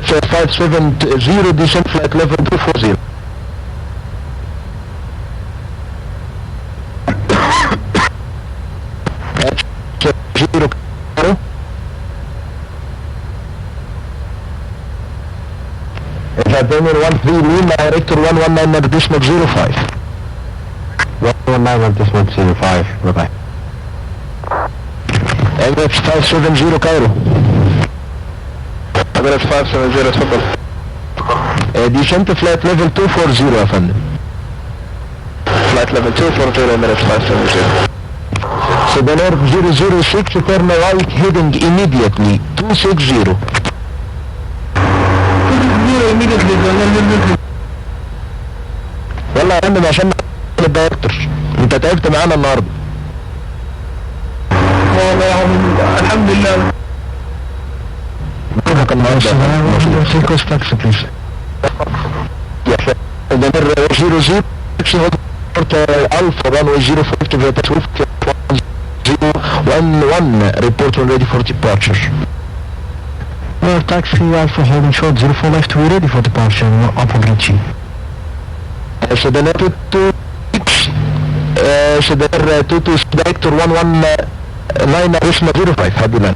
Speaker 10: 570 descent flight level 240. Zero Cairo. Academy 13 Lima director 119 additional 05. 119 additional 05. Bye bye. Emirates 570 Cairo. Emirates 570 تفضل. Descent flight level 240 يا فندم. Flight level 240 Emirates 570. Sedan Air 006 turn right heading immediately 260. والله يا فندم عشان الدايركتور انت تعبت معانا النهارده. والله يا عم الحمد لله. بروحك النهارده. سيكوس تاكسي بليز. يا فندم Sedan 006 Alpha runway 05 to Veta Swift 111 report when ready for departure. Well, taxi Alpha holding short 04 left, we're ready for departure, upper reaching. Sedan 226 Sedan 226 director 119 additional 05 Habilan.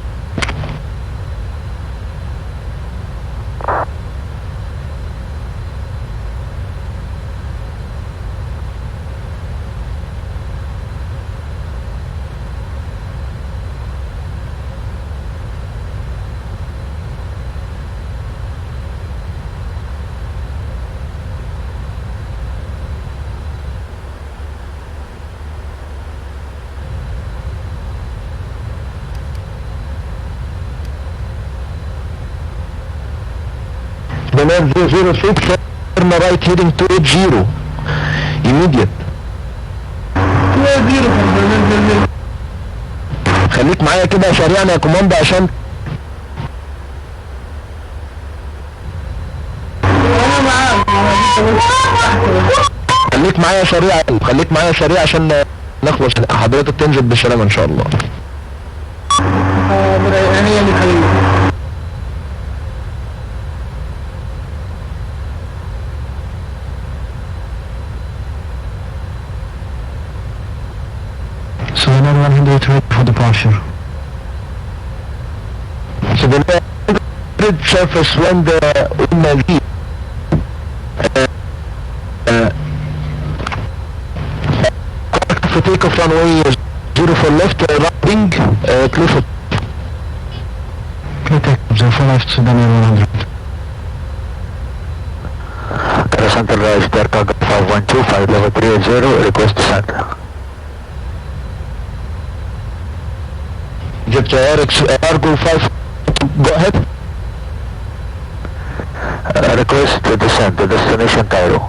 Speaker 10: The Air 006 turn right heading to 80 immediate. خليك معايا كده سريعا يا كوماندا عشان خليك معايا سريع عشان نخلص. حضرتك تنزل بالسلامة ان شاء الله.
Speaker 2: Sonar 100 ready for departure.
Speaker 10: So the surface wind for takeoff runway 0 for left, riding, clear for
Speaker 2: Takeoff 0 for left, Sudan 100.
Speaker 4: Cairo Center, Star Cargo 512, flight level 380, request descent.
Speaker 10: Jeddah Cargo 5, go ahead.
Speaker 4: Request to descend to destination Cairo.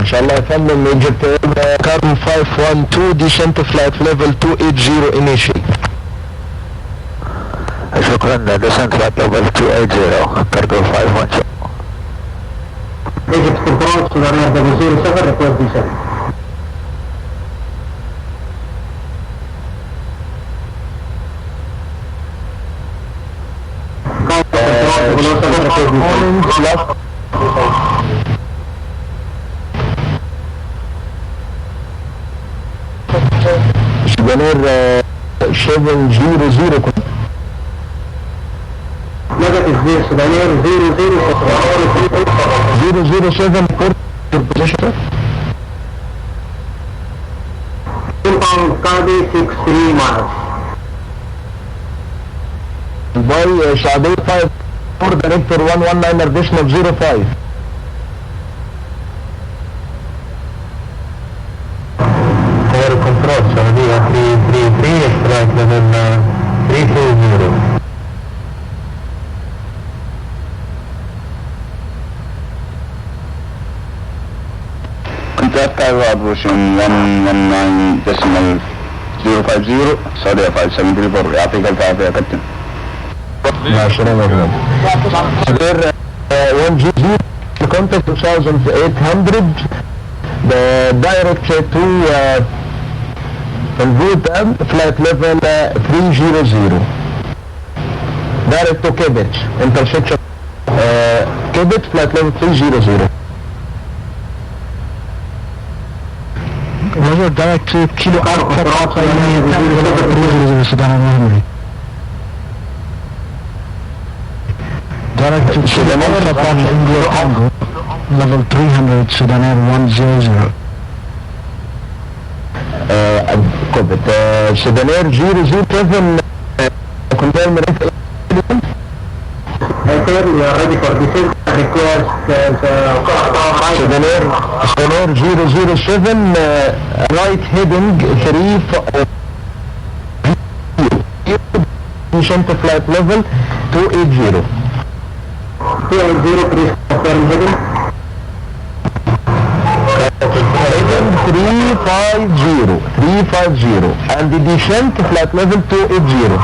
Speaker 10: ان شاء الله يا فندم. Jeddah Cargo 512 descent to flight level 280 initial.
Speaker 4: شكرا. descent flight level 280, Cargo 512.
Speaker 9: Egypt Control, Sudan JDW L677 request descent.
Speaker 10: Sudan 700
Speaker 9: Negative 0, Sudan
Speaker 10: 007 port position.
Speaker 9: inbound Cardi 63 miles.
Speaker 10: By Saudi 5 for director 119.05. Air control Saudi 333, strike level 320.
Speaker 12: Contact Cairo approaching 119.050 Saudi 574 يعطيك الف عافية يا كابتن.
Speaker 10: مع السلامة يا فندم. Air 1G0 contact 2800 the direct to Rout flight level 300 direct to Quebec intersection Quebec flight level 300.
Speaker 2: Roger, direct to Kilo Alpha Sudan 100. Direct to Sudan Alpha India Tango, level 300 Sudan Air 100.
Speaker 10: Quebec Sudan Air 007 confirm
Speaker 9: Sir, we are ready for descent. Request
Speaker 10: Sudan Air 007 right heading 3 descent flight level 280.
Speaker 9: 280, please confirm heading.
Speaker 10: Heading 350 and the descent flight level 280.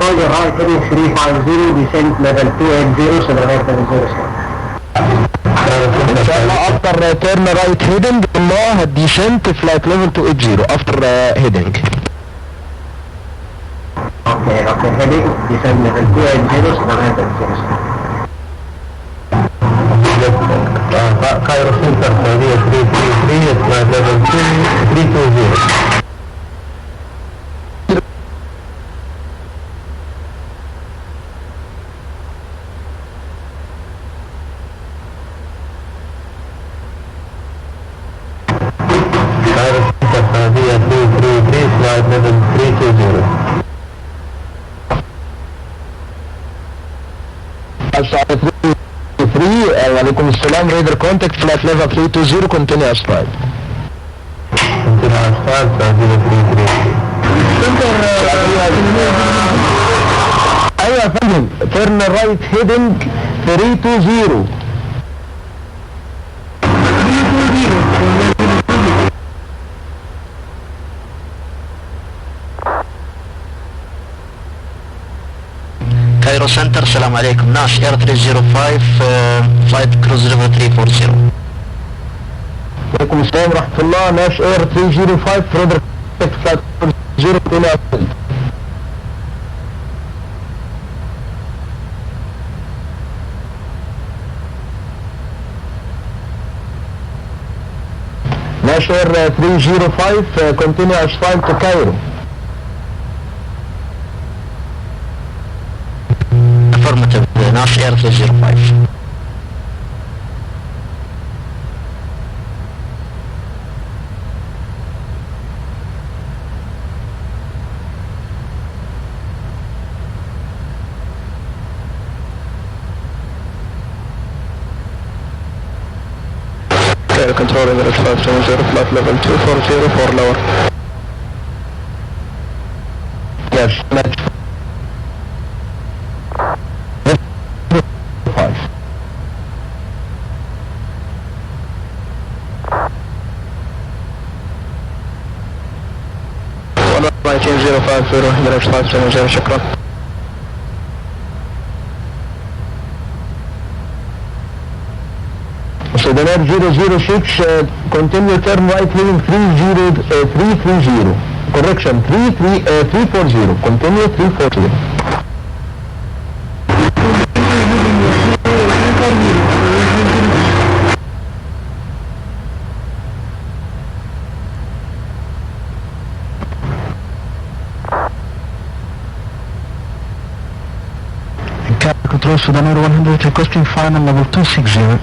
Speaker 9: Roger, right heading 350, descent level 280, Sudan Air 707.
Speaker 10: ان شاء الله after turn right heading الله descent flight level 280 after heading.
Speaker 9: Okay, heading, descent level 280, Sudan Air 707.
Speaker 10: Cairo Center Saudiya 333 flight level 320. Saudiya 333 flight level 320. Saudiya 333 وعليكم السلام radar contact flight level 320 continuous flight. Continuous flight Saudiya 333. ايوه يا فندم turn right heading 320.
Speaker 11: كايرو سنتر. السلام عليكم. ناس اير 305 فلايت كروز ليفل 340.
Speaker 9: وعليكم السلام ورحمة الله. ناس اير 305 فريدر فلايت 0 Nash Air 305 continuous flight to Cairo.
Speaker 11: Affirmative. Nash Air 305.
Speaker 9: Control Emirates 570, flight level 240 for lower. Yes, match 5. Flight 050, Emirates 570, شكرا. Sedaner 006, continue turn right heading 330. Correction, 340. Continue 340. Control Sedaner 100 requesting final level 260.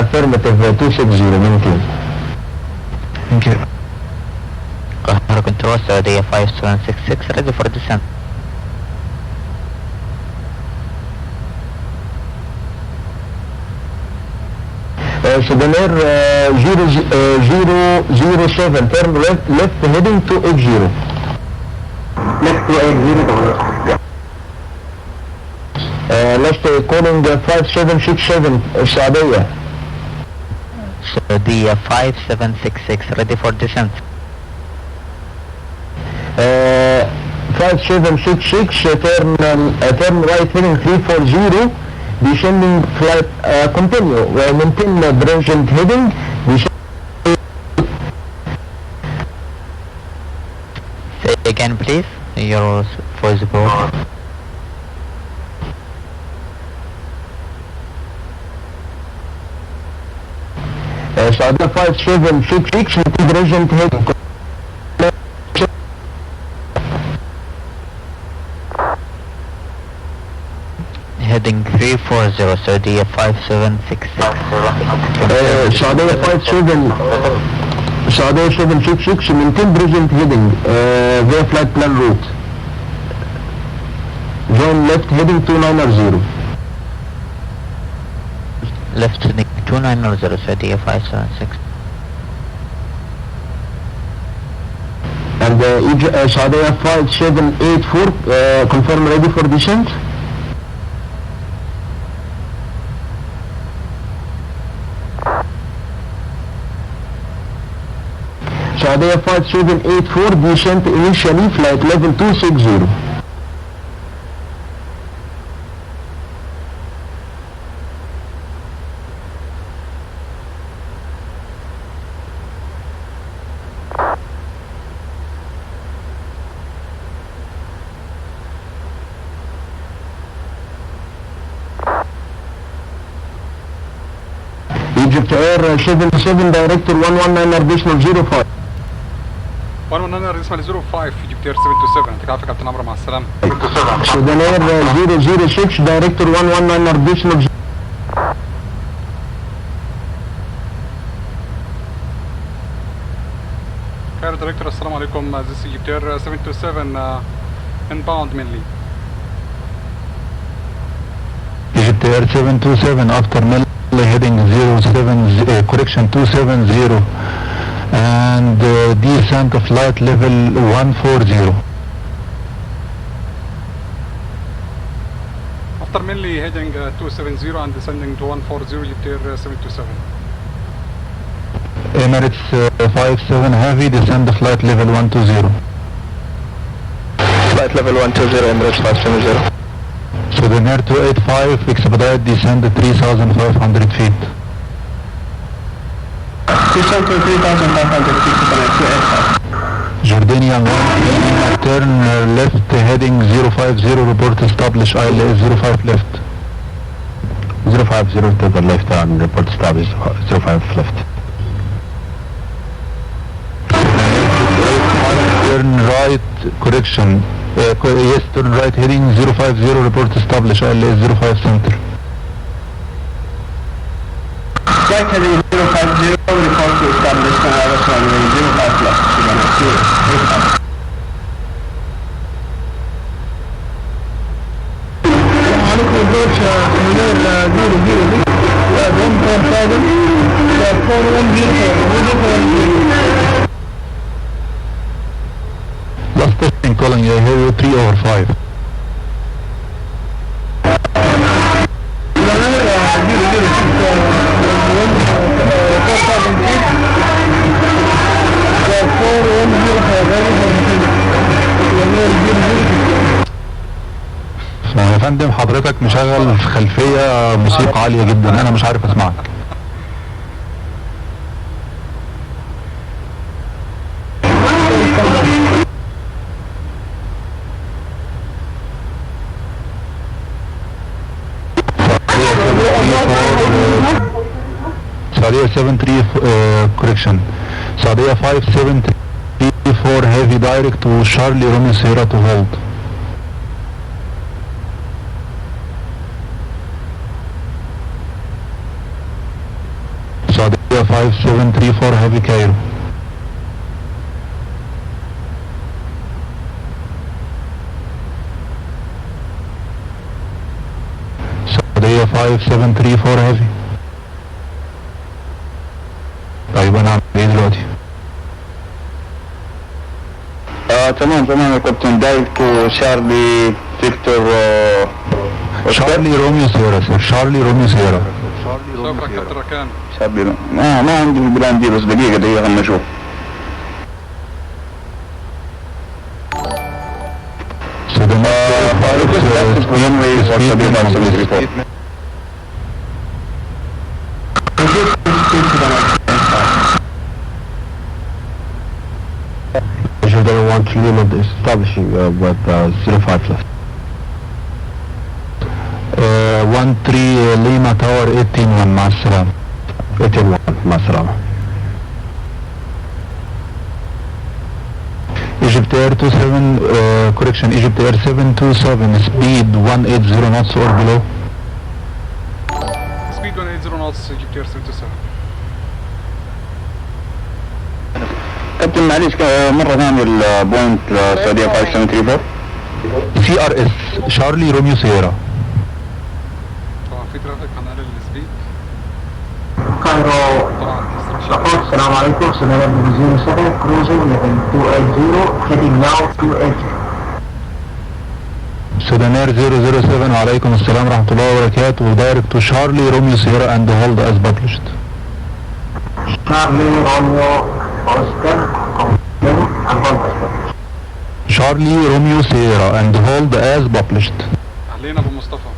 Speaker 9: Affirmative 260, maintain. Thank you.
Speaker 6: Qahar Control Saudiya 5766 ready for descent.
Speaker 9: Sedaner 007, turn left heading to 80. Left to 80. Left calling 5767 Saudiya.
Speaker 6: Saudiya 5766 ready for descent.
Speaker 9: 5766 turn right heading 340, descending flight continue, maintain present heading,
Speaker 6: Say again please, your voice broke.
Speaker 9: Saudiya 5766 maintain present heading.
Speaker 6: Heading 340 Saudiya 5766.
Speaker 9: Saudiya 766 maintain present heading via flight plan route. Join left heading 290.
Speaker 6: Left heading 290 Saudiya 576.
Speaker 9: And Saudiya 5784 confirm ready for descent. Saudiya 5784 descent initially flight level 260. Egypt Air 77 Director 119 additional 05.
Speaker 1: 119 اسمها 05 Egypt Air 727. يعطيك العافية كابتن عمرو، مع السلامة.
Speaker 9: Sudan Air 006 Director 119 additional 0.
Speaker 1: Cairo Director, السلام عليكم. This is Egypt Air 727 inbound mainly.
Speaker 2: Egypt Air 727 after Melli heading correction 270 and descent flight level 140.
Speaker 1: After mainly heading 270 and descending to 140 Egypt Air 727.
Speaker 2: Emirates 57 heavy descend flight level 120.
Speaker 4: flight level 120 Emirates 570.
Speaker 2: Sudan Air 285, expedite descend 3,500 feet.
Speaker 3: Descend to 3,500 feet to connect 285.
Speaker 2: Jordanian 1, turn left heading 050, report establish ILS 05 left.
Speaker 12: 050 to the left and report established 05 left.
Speaker 2: Turn right, correction. Yes, turn right heading 050, report establish ILS 05 center.
Speaker 3: Right heading 050, report to establish ILS runway 05 left to connect 285. عليكم الدور سمينار 006 وأدوم كان صادم وأكون 104
Speaker 2: Last testing calling, I hear you 3/5. يا فندم حضرتك مشغل في خلفية موسيقى عالية جدا، انا مش عارف اسمعك. Saudi 73 correction. Saudi 5734 heavy direct to Charlie Romeo Sierra to hold. Saudi 5734 heavy Cairo. Saudi 5734 heavy. طيب انا اعمل ايه دلوقتي؟
Speaker 12: تمام يا كابتن، دايركت شارلي فيكتور
Speaker 2: شارلي روميو سيرا سير، شارلي روميو سيرا.
Speaker 1: شكرا كابتن ركان.
Speaker 12: شارلي ما عندي في البلان دي، بس دقيقة خلنا نشوف. JDW 1 Lima establishing with 05 left.
Speaker 2: 13 Lima Tower 181 مع السلامة.
Speaker 12: 81 مع السلامة.
Speaker 2: Egypt Air 27 correction, Egypt Air 727 speed 180 knots or below.
Speaker 1: Speed 180 knots Egypt Air 727.
Speaker 12: كابتن معليش مرة ثانية البوينت السعودية 5734.
Speaker 2: CRS شارلي روميو سيرا.
Speaker 1: طبعا في ترافيك هنقلل السبيد.
Speaker 9: كايرو support, السلام عليكم، سمينار 007 cruising level 280 heading now 280.
Speaker 2: سودانير 007 وعليكم السلام ورحمة الله وبركاته، direct to Charlie Romeo Sierra and hold as published.
Speaker 9: Charlie Romeo Oscar and hold as published.
Speaker 2: Charlie Romeo Sierra and hold as published.
Speaker 1: اهلين ابو مصطفى،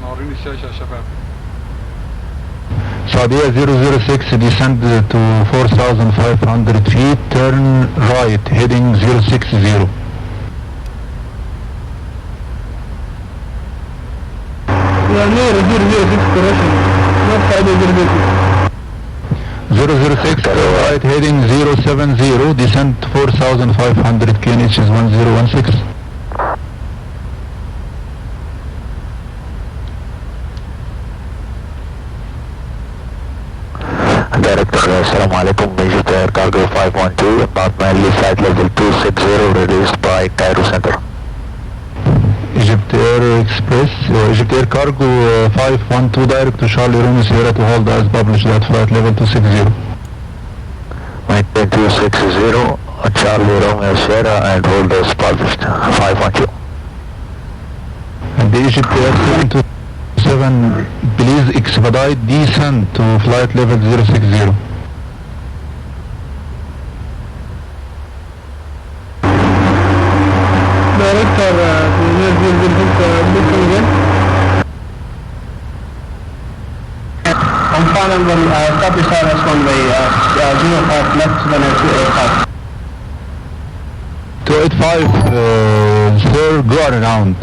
Speaker 1: نورين الشاشة يا شباب.
Speaker 2: Saudia 006 descend to 4,500 feet, turn right heading 060.
Speaker 9: يعني 006 correction, not
Speaker 2: 006 right heading 070, descend 4,500 kNH is 1016.
Speaker 4: Director, assalamu alaikum, Egypt Air Cargo 512, about mainly flight level 260, released by Cairo Center.
Speaker 2: Egypt Air Express, Egypt Air Cargo 512 direct to Charlie Romeo Sierra to hold as published at flight level 260.
Speaker 4: Maintain 260, Charlie Romeo Sierra and hold as published, 512.
Speaker 2: And the Egypt Air 727, please expedite descent to flight level 060.
Speaker 9: Director, on final will copy silence runway 05 left to the 285.
Speaker 2: 285, sir, go around.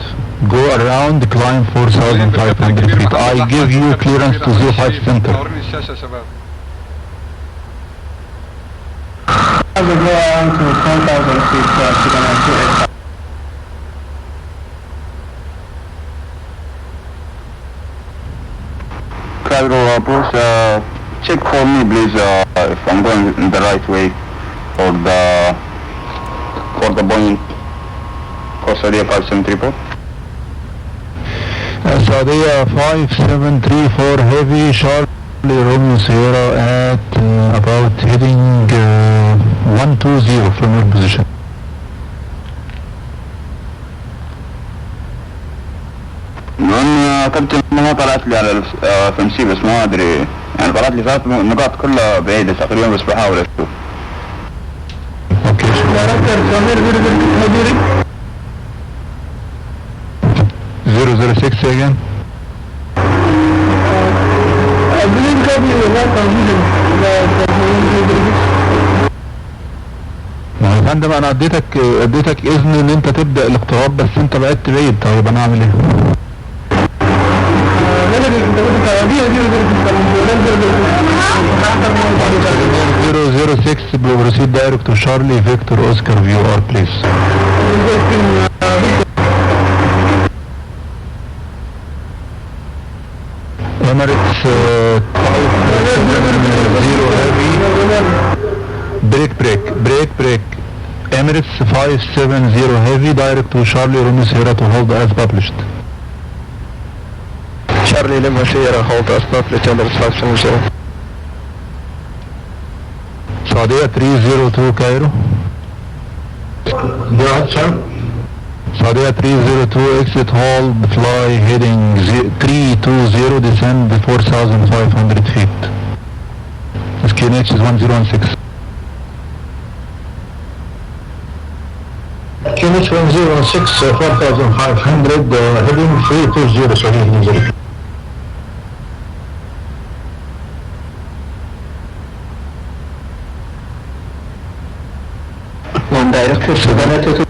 Speaker 2: Go around, climb 4,500 feet. I give you clearance to 05 center.
Speaker 1: منورين الشاشة يا شباب.
Speaker 9: I will go around to 10,000 feet to the 285.
Speaker 3: Cairo, Bruce, check for me please if I'm going in the right way for the Boeing for Saudia 5734.
Speaker 2: Saudia 5734 heavy, Charlie Romeo Sierra at about heading 120 from your position.
Speaker 3: لأن كابتن ما طلعت لي على الفنسي بس ما أدري يعني طلعت لي فات النقاط كلها بعيدة تقريبا بس بحاول أشوف.
Speaker 2: Okay.
Speaker 9: Director, Samir,
Speaker 2: 006 again.
Speaker 9: I believe copy will not confusion.
Speaker 2: ما هو يا فندم انا اديتك اذن ان انت تبدا الاقتراب بس انت بعدت بعيد. طيب انا اعمل ايه؟ 006 proceed direct to Charlie Victor Oscar VR please. Emirates 570 heavy. Break. Emirates 570 heavy direct to Charlie Romeo Sierra to hold as published.
Speaker 6: Charlie Lima Sierra, hold as published, Emirates 570.
Speaker 2: Saudia 302 Cairo.
Speaker 9: Go ahead, sir.
Speaker 2: Saudia 302 exit hold fly heading 320 descend 4,500 feet. SQNH is 1016.
Speaker 9: QNH 106, 4,500, heading 320, sorry.
Speaker 6: One director, Sudanese.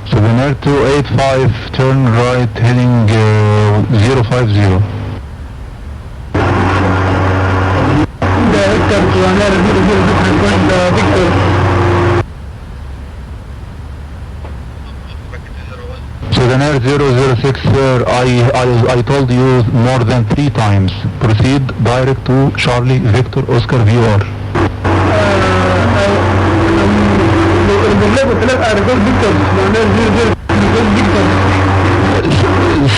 Speaker 2: Southern 285 turn right heading 050.
Speaker 9: Director, Sudanese, Victor.
Speaker 2: Southern 006 sir, I told you more than 3 times. Proceed direct to Charlie Victor Oscar VR.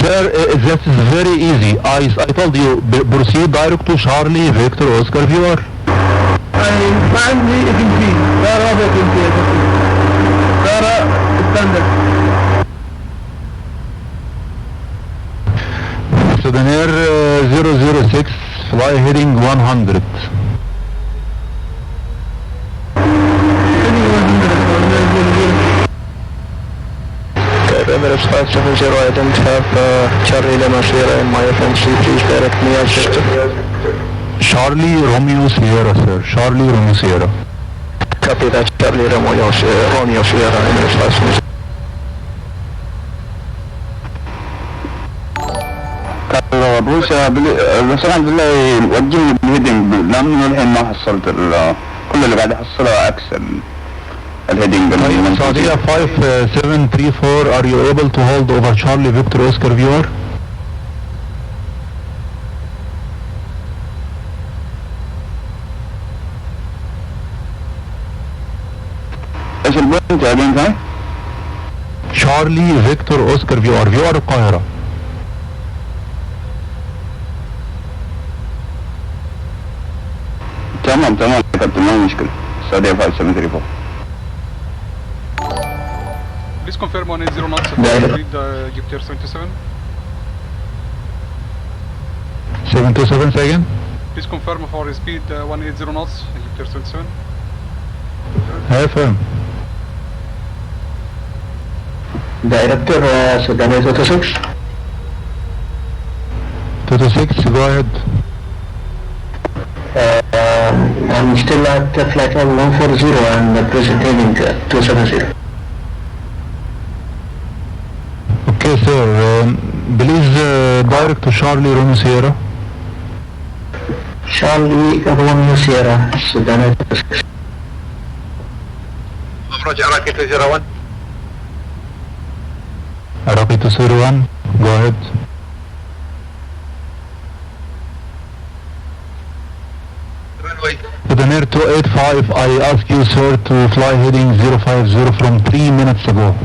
Speaker 2: Sir, that is very easy. I told you, proceed direct to Charlie Victor Oscar VR.
Speaker 9: ما عندي FNC، لا رابط FNC يا دكتور. لا ستاندرد.
Speaker 2: Southern 006 fly heading 100.
Speaker 6: Emirates 570, I don't have Charlie Lima Sierra in my FNC, please direct me as Victor.
Speaker 2: Charlie Romeo Sierra sir, Charlie Romeo Sierra.
Speaker 6: Copy that, Charlie Romeo Sierra, Emirates 570.
Speaker 3: كان روسيا بس الحمد لله وجهني بالهيدنج لانه الحين ما حصلت كل اللي قاعد احصله عكس الهيدنج.
Speaker 2: Saudia 5734, are you able to hold over Charlie Victor Oscar VR?
Speaker 3: ايش البوينت يا بنت هاي؟
Speaker 2: Charlie Victor Oscar VR القاهرة.
Speaker 3: تمام يا كابتن ما مشكلة. Saudia 5734.
Speaker 1: Please confirm 180 knots speed Egyptier 77.
Speaker 2: 727 second.
Speaker 1: Please confirm for speed 180 knots Egyptier 77.
Speaker 2: FM.
Speaker 3: Director, Sudan 226.
Speaker 2: 226, go ahead.
Speaker 3: I'm still at flight 140 and presenting 270.
Speaker 2: Okay, sir. Please direct to Charlie Romeo Sierra.
Speaker 3: Charlie Romeo Sierra, Sudan 226.
Speaker 10: Approach Iraqi 201.
Speaker 2: Iraqi 201, go ahead.
Speaker 10: Runway.
Speaker 2: Sudan Air 285, I ask you, sir, to fly heading 050 from 3 minutes ago.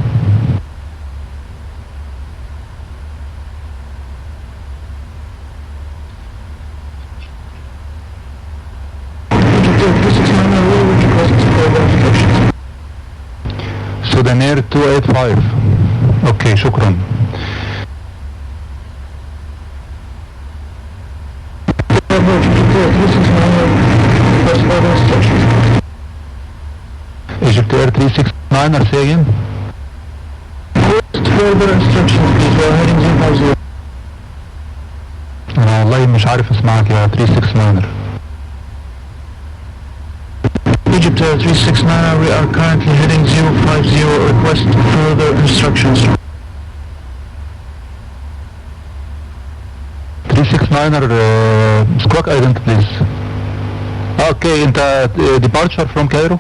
Speaker 2: Sudan Air 285. Okay, شكرا. Egypt Air 369, or say again? Further instructions, please. We're heading 050. أنا والله مش عارف اسمعك يا 369er. Egypt Air 369, we are currently heading 050. Request further instructions. 369er, squawk ident please. Okay, انت departure from Cairo?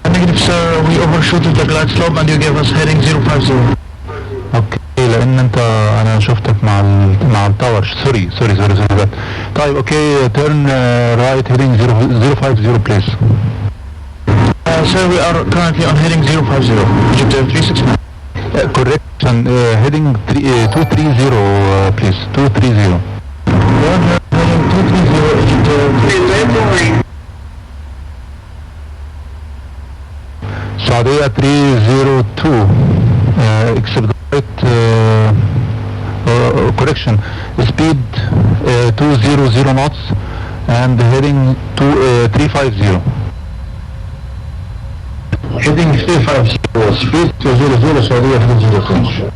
Speaker 2: Negative sir, we overshooted the glide slope and you gave us heading 050. Okay, لان انت انا شفتك مع التاور. سوري that. طيب اوكي, turn right heading 050 please. Sir, we are currently on heading 050. Egypt Air 369. Correction, heading 230 please, 230. Heading 230, Egypt Air 369. Saudi 302, except right, correction, speed 200 knots and heading 350. Heading 350, speed 200, Saudi 302.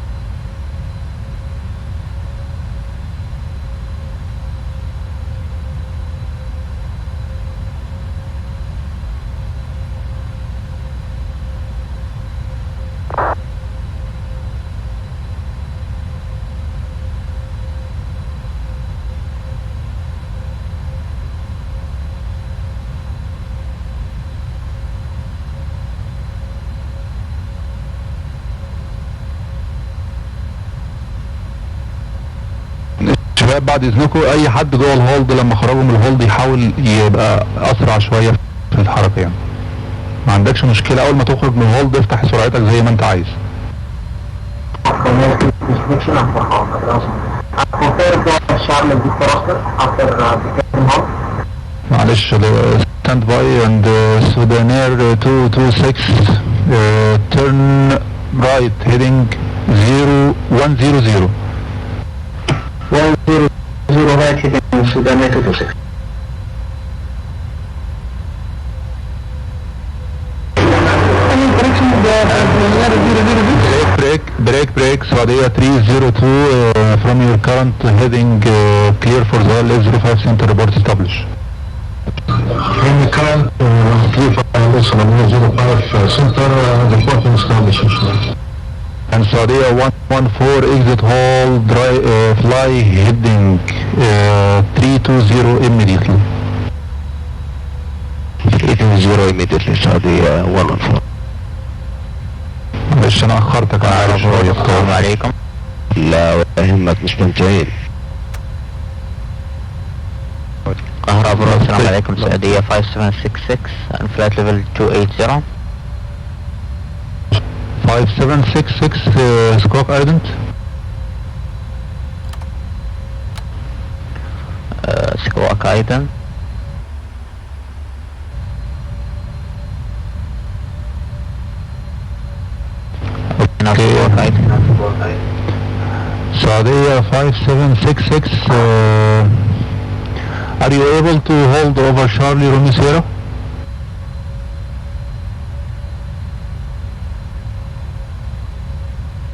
Speaker 2: شباب بعد اذنكم اي حد جوه الهولد لما خرجوا من الهولد يحاول يبقى اسرع شويه في الحركه يعني. ما عندكش مشكله اول ما تخرج من الهولد افتح سرعتك زي ما انت عايز. معلش stand by and Sudan Air 226 turn right heading 0100. 100 right heading Sudan Air 226. Break, Saudia 302 from your current heading clear for the L05 center report established. From the current clear for L05 center reporting established. And Saudia 114 exit hall fly heading 320 immediately. 320 immediately Saudia 114. معلش انا اخرتك على عارف شوية. السلام عليكم. لا ولا يهمك مستمتعين.
Speaker 6: قاهرة برو السلام عليكم سعودية 5766 and flight level 280.
Speaker 2: 5766 squawk ident.
Speaker 6: squawk ident.
Speaker 2: Okay. Saudia 5766, are you able to hold over Charlie Romeo Sierra?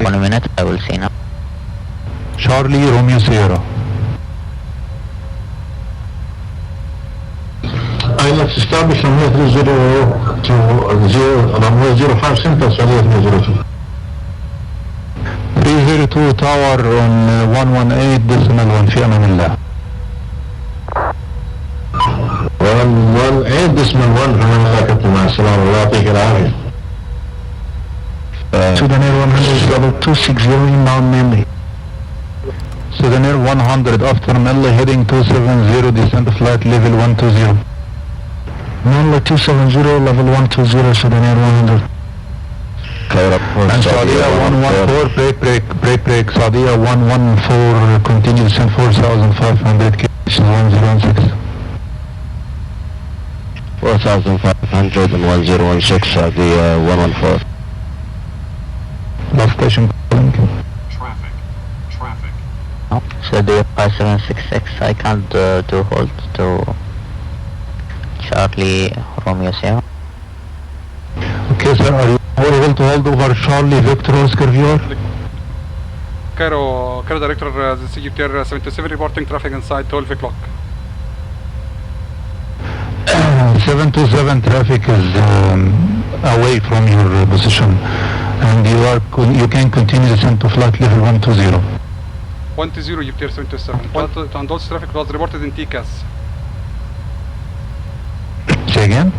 Speaker 6: 1 minute, I will see now.
Speaker 13: Charlie Romeo Sierra.
Speaker 14: Let's establish runway 30 to runway 05 center, Saudi 302.
Speaker 13: 302 tower on 118.1 في أمان الله.
Speaker 14: 118.1 في أمان الله كابتن، مع السلامة، الله يعطيك العافية.
Speaker 2: Sudan Air 100 level 260 inbound mainly.
Speaker 13: Sudan Air 100 after Melli heading 270 descent flight level 120.
Speaker 2: Manila 270 level 120 Sudan Air 100.
Speaker 13: And Saudia 114 break Saudia 114 continue descent 4500 km 1016.
Speaker 3: 4500 and 1016 Saudia 114.
Speaker 13: Last station calling.
Speaker 5: Traffic.
Speaker 6: Saudia 5766, I can't do hold to Charlie Romeo Sierra.
Speaker 13: Okay sir, are you able to hold over Charlie Victor Oscar VR?
Speaker 1: Cairo director, the CGTR 77 reporting traffic inside 12 o'clock.
Speaker 13: 727 traffic is away from your position, and you can continue descent to flight level 120.
Speaker 1: 120 JDW 727. And also traffic was reported in TCAS.
Speaker 13: Say again?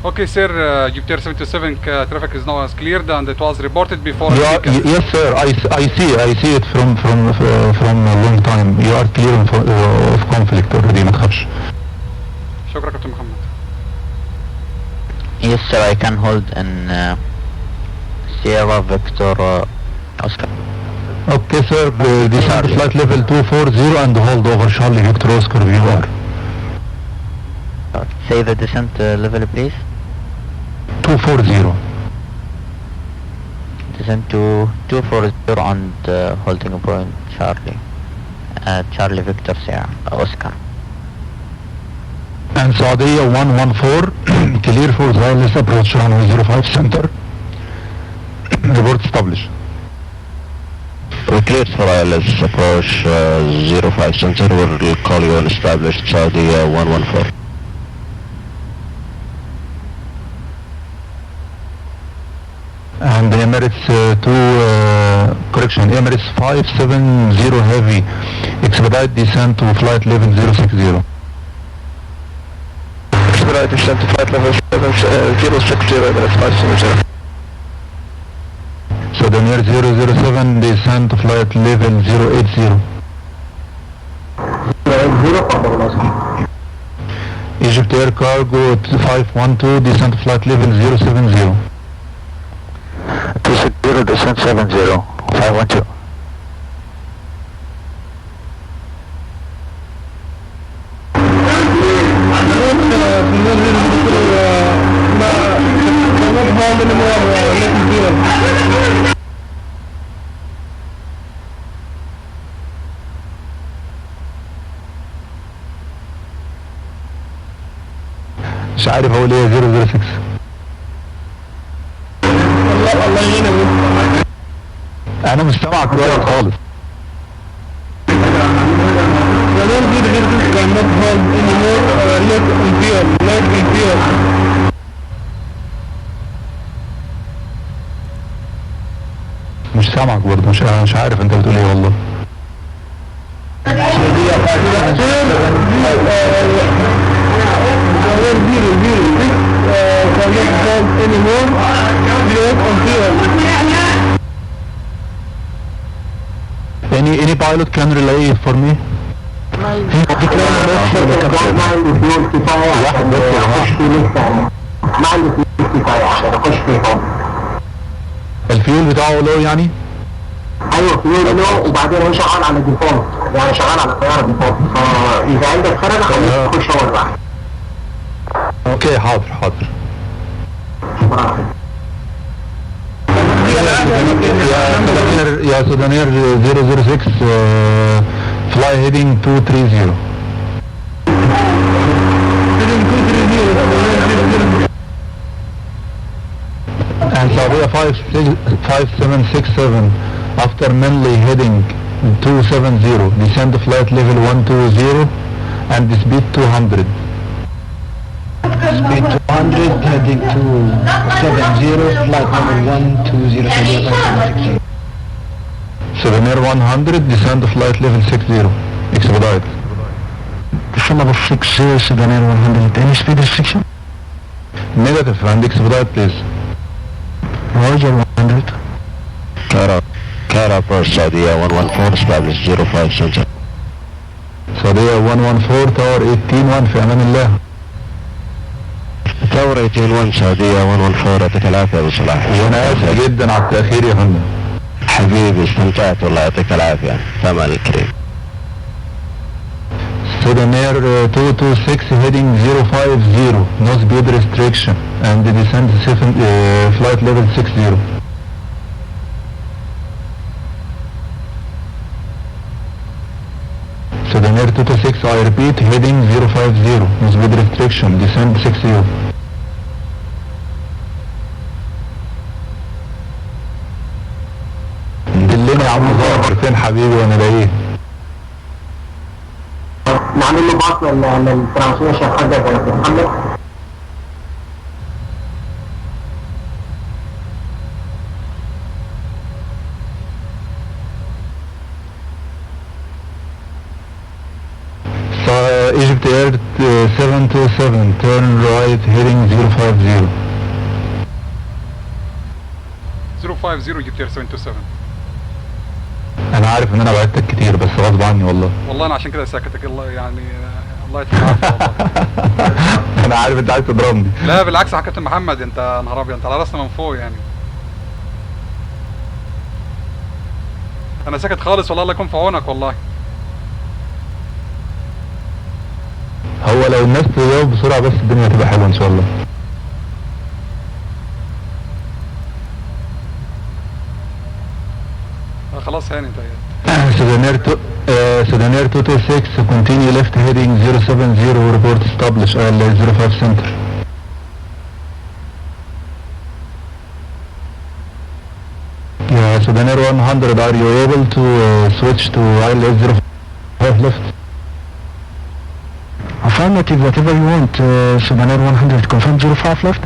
Speaker 1: Okay, sir, JDW 77 traffic is now as cleared, and it was reported before.
Speaker 13: Yes, sir. I see it from a long time. You are clear of conflict already. ما تخافش.
Speaker 1: شكرا كابتن محمد.
Speaker 6: Yes sir, I can hold in Sierra Victor Oscar.
Speaker 13: Okay sir, descend flight level 240 and hold over Charlie Victor Oscar VR.
Speaker 6: Say the descent level please.
Speaker 13: 240.
Speaker 6: Descent to 240 and holding point Charlie. Charlie Victor Sierra Oscar.
Speaker 13: And Saudia 114 clear for wireless approach runway 05 center. Report established.
Speaker 3: We cleared for wireless approach 05 center. We'll call you on established Saudia 114.
Speaker 13: And Emirates Emirates 570 heavy expedite descent to flight level 060.
Speaker 3: Expedite descent to flight level 060, Emirates 570.
Speaker 13: Sudan Air 007 descent to flight level 080.
Speaker 9: 080.
Speaker 13: Egypt Air Cargo 512 descent to flight level 070.
Speaker 4: 260 descent 70, 512.
Speaker 13: مش عارف اقول ايه 006.
Speaker 9: الله يعينك.
Speaker 13: انا مش سامعك كويس خالص. مش سامعك برضه، مش عارف انت بتقول ايه والله. Any pilot can relay for me? الفيول بتاعه لو يعني؟
Speaker 9: ايوه فيول لو، وبعدين هو شغال على ديفولت، يعني شغال على الطياره ديفولت، فاذا عندك خرج خليك تخش اول واحد.
Speaker 13: اوكي حاضر. يا سودانير 006 fly heading 230. And Saudi 5767 after Manly heading 270, descend flight level 120 and speed 200.
Speaker 6: Speed 200 heading to 70, flight level 120, Saudi 5767.
Speaker 13: 7 Air 100, descend flight level 60, expedite.
Speaker 6: Descend level 60, 7 Air 100, any speed restriction?
Speaker 13: Negative, and expedite please.
Speaker 6: Roger 100.
Speaker 11: Cairo per Saudia 114, establish 05 center.
Speaker 13: سعودية 114 تاور 181 في امان الله.
Speaker 11: تاور 181 سعودية 114 يعطيك العافية يا ابو صلاح.
Speaker 13: وانا اسف جدا على التأخير يا فندم.
Speaker 11: حبيبي استمتعت والله يعطيك العافية. تمام الكريم.
Speaker 13: Sudan Air 226 heading 050, no speed restriction and descend flight level 60. Sudan Air 226, I repeat, heading 050, no speed restriction, descend 60. دلني يا عم ظاهر فين حبيبي وانا الاقيه.
Speaker 9: نعمل له باص للترانسميشن حقك يا محمد.
Speaker 13: Egypt Air 727, turn right heading 050.
Speaker 1: 050 Egypt Air 727.
Speaker 13: انا عارف ان انا بعدتك كتير بس غصب عني والله.
Speaker 1: والله انا عشان كده ساكتك الله يعني الله يديك العافيه والله.
Speaker 13: انا عارف انت عايز تضربني.
Speaker 1: لا بالعكس يا كابتن محمد، انت نهار ابيض، انت على راسنا من فوق يعني. انا ساكت خالص والله، الله يكون في عونك والله.
Speaker 13: هو لو الناس تجاوب بسرعة بس الدنيا هتبقى حلوة ان شاء الله.
Speaker 1: خلاص هاني انت.
Speaker 13: Sudan Air 226 continue left heading 070, report established IL 05 center. Yeah, Sudan Air 100, are you able to switch to IL 05 left?
Speaker 6: Affirmative, whatever you want, Sudan Air 100, confirm 05 left?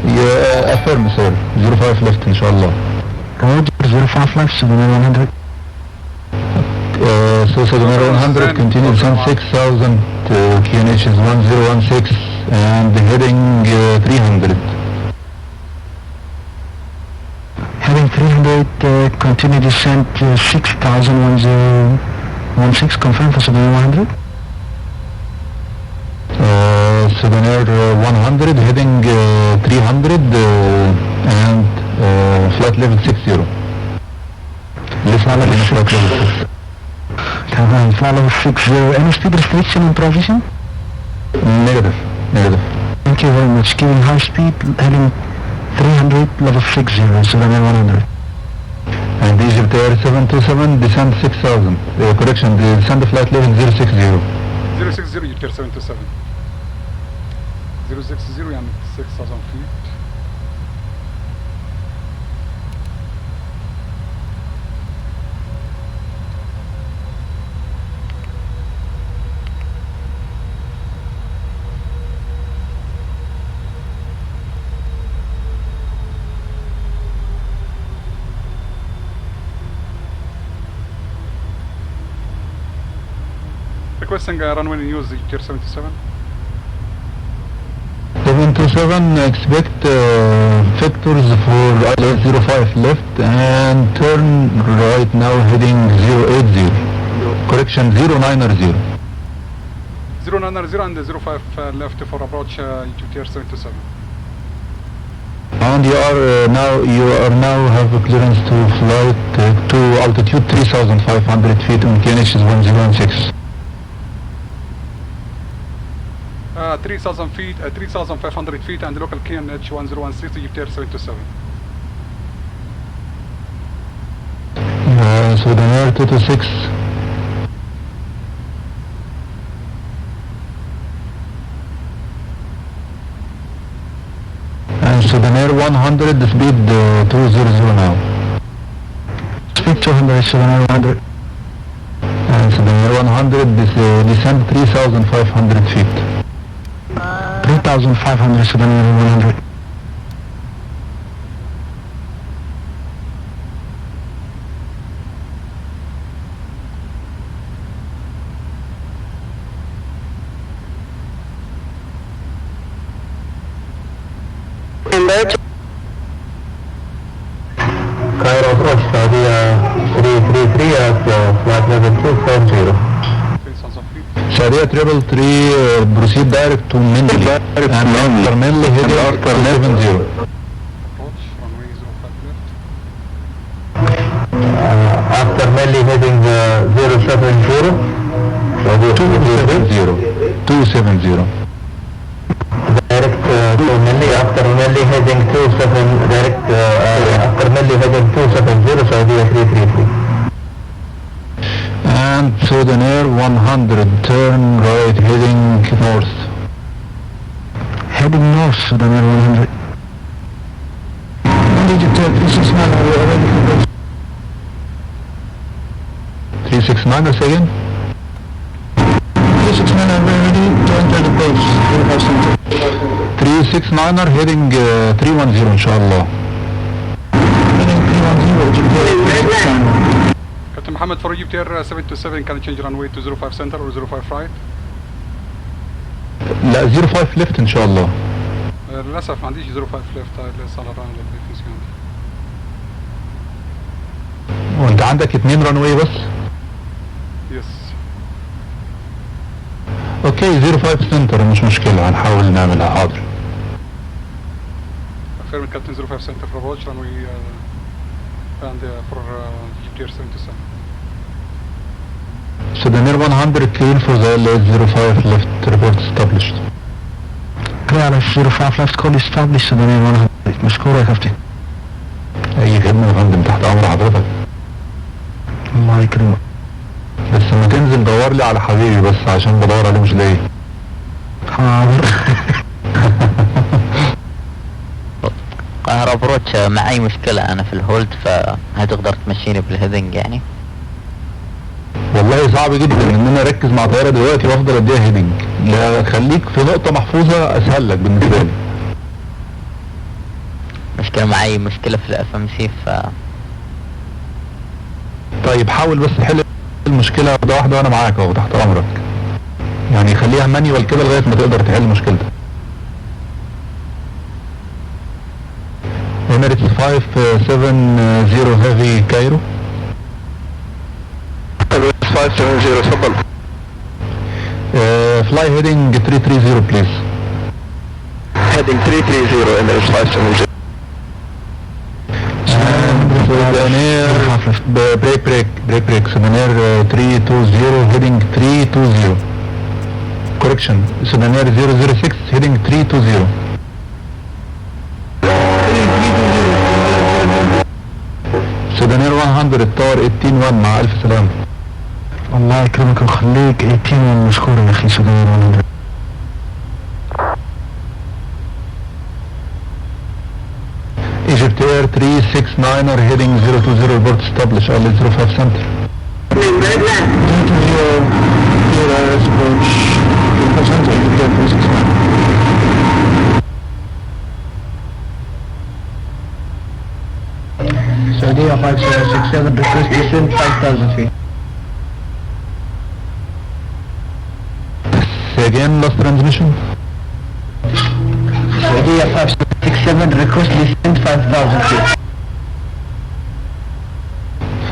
Speaker 13: Yeah, affirm sir, 05 left inshallah.
Speaker 6: Roger, 05 left, Sudan Air 100.
Speaker 13: So Sudan Air 100 continues on 6000, QNH is 1016 and heading 300.
Speaker 6: Heading 300, continue descent 6000, 1016, confirm for Sudan Air 100.
Speaker 13: Sudan Air 100 heading 300 and flight level 60. لسه على flight level 6.
Speaker 6: تمام flight level 60. Any speed restriction in provision?
Speaker 13: Negative.
Speaker 6: Thank you very much. Keeping high speed, heading 300, level 60, Sudan Air 100.
Speaker 13: And Egypt Air 727, descend 6000. Correction, descend flight level 060.
Speaker 1: 060 Egypt Air 727. 060 يعني 6000 feet. Requesting a runway news Egypt Air 727.
Speaker 13: 727, expect vectors for IL 05 left and turn right now heading 080. Correction 090.
Speaker 1: 090 and 05 left for approach Egypt Air 727.
Speaker 13: And you are now have a clearance to flight to altitude 3,500 feet on QNH is 1016.
Speaker 1: 3,000 feet, 3,500 feet and local QNH 1016 Egypt Air 727.
Speaker 13: Sudan Air 226. And Southern 100, the speed 200 now.
Speaker 2: Speed 200, Southern 100.
Speaker 13: And Southern 100, descend 3,500 feet.
Speaker 2: 3,500, Southern 100.
Speaker 14: Cairo approach, Saudi 333 at flight level 240.
Speaker 13: Saudi 333, proceed direct to Menli. And after Menli, heading 270.
Speaker 14: After Melli heading 070. Saudi
Speaker 13: 270.
Speaker 14: Direct to Melli, after Melli heading 27, direct, after Melli heading 270, Saudi 333.
Speaker 13: And Southern Air 100, turn right, heading north.
Speaker 2: Heading north, Southern 100. Egypt 369, are we already for
Speaker 13: 369 or say again?
Speaker 2: 369, are we ready to enter the base?
Speaker 13: 369 are heading 310 inshallah.
Speaker 2: Heading 310, Egypt 369.
Speaker 1: Captain Mohammed for Egypt Air 727, can you change runway to 05 center or 05 right?
Speaker 13: لا 05 left inshallah.
Speaker 1: للأسف ما عنديش 05 left لسه على الران الفريكونسي عندي.
Speaker 13: وانت عندك 2 رانواي بس؟
Speaker 1: يس.
Speaker 13: اوكي 05 سنتر مش مشكلة، هنحاول نعملها حاضر.
Speaker 1: Affirm Captain 05 center for approach runway and for Egypt Air 727.
Speaker 13: Southern Air 100 clear for the LS 05 left, report established.
Speaker 2: Clear LS 05 left, call established, Southern Air 100. مشكور يا كابتن.
Speaker 13: اي خدمة يا فندم، تحت امر حضرتك.
Speaker 2: الله يكرمك.
Speaker 13: بس لما تنزل دور لي على حبيبي بس، عشان بدور عليه مش لاقي.
Speaker 2: حاضر.
Speaker 15: قاهرة ابروتش معي مشكلة انا في الهولد، فهتقدر تمشيني بالهيدنج يعني؟
Speaker 13: والله صعب جدا ان انا اركز مع طيارة دلوقتي وافضل اديها هيدنج. لا خليك في نقطة محفوظة اسهل لك بالنسبة لي.
Speaker 15: مشكلة معي، مشكلة في الاف ام سي
Speaker 13: طيب حاول بس تحل المشكلة واحدة واحدة وانا معاك اهو تحت امرك. يعني خليها مانيوال كده لغاية ما تقدر تحل مشكلتك. Emirates 570 heavy Cairo.
Speaker 10: Emirates 570 تفضل.
Speaker 13: Fly heading 330 please.
Speaker 10: Heading 330 Emirates 570.
Speaker 13: Southern Air break Southern Air 320 heading 320. Correction, Southern Air 006 heading 320. Southern Air 100 tower 181 مع ألف سلامة.
Speaker 2: الله يكرمك ويخليك. 18 مشكور يا اخي Southern Air 100.
Speaker 13: Egypt Air 369 are heading 020 report established LS 05 center.
Speaker 2: Saudi 5767, request descent 5,000 feet.
Speaker 13: Say again, last transmission.
Speaker 2: Saudi 5767, request descent 5,000 feet.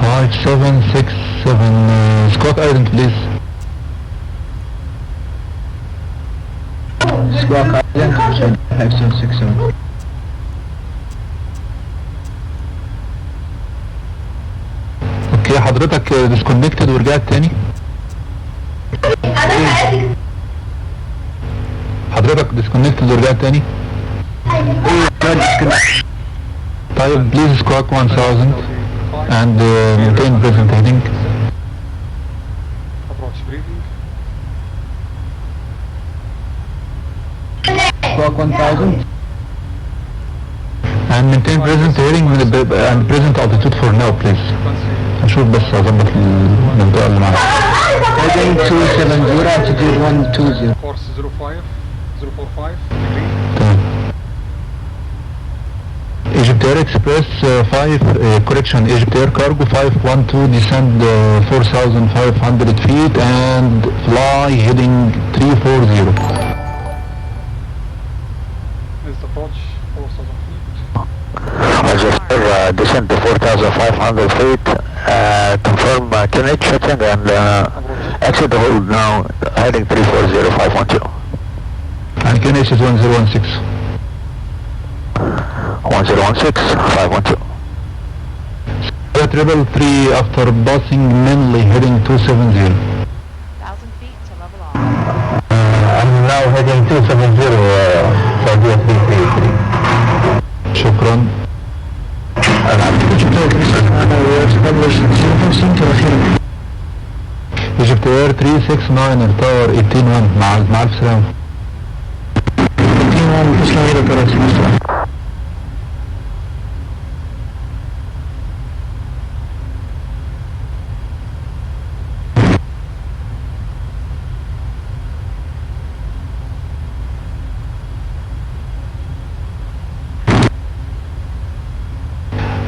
Speaker 13: 5767, Scott Island please.
Speaker 2: Squawk Island, Saudi 5767.
Speaker 13: اوكي حضرتك disconnected ورجعت تاني؟ حضرتك disconnected ورجعت تاني؟ طيب please squawk 1000 and maintain present heading.
Speaker 1: Approach breathing.
Speaker 2: Squawk 1000.
Speaker 13: and maintain present heading and present altitude for now please. اشوف بس اظبط المنطقة اللي معاك.
Speaker 2: Heading 270 altitude 120.
Speaker 1: course 045 degree.
Speaker 13: تمام. Egypt Air Express 5 correction Egypt Air Cargo 512 descend 4,500 feet and fly heading 340.
Speaker 1: Is approach 4,000 feet.
Speaker 4: Egypt Air descend to 4,500 feet. Confirm QNH setting and exit the hold now heading 340512.
Speaker 13: And QNH is 1016.
Speaker 4: 512.
Speaker 13: Triple 3 after passing Manly heading 270.
Speaker 7: 1,000 feet to level off.
Speaker 14: I'm now heading 270 Saudi 333.
Speaker 13: شكرا. Egypt Air 369 Tower 181 مع ألف سلامة. 181 تسلم إيدك يا ريس.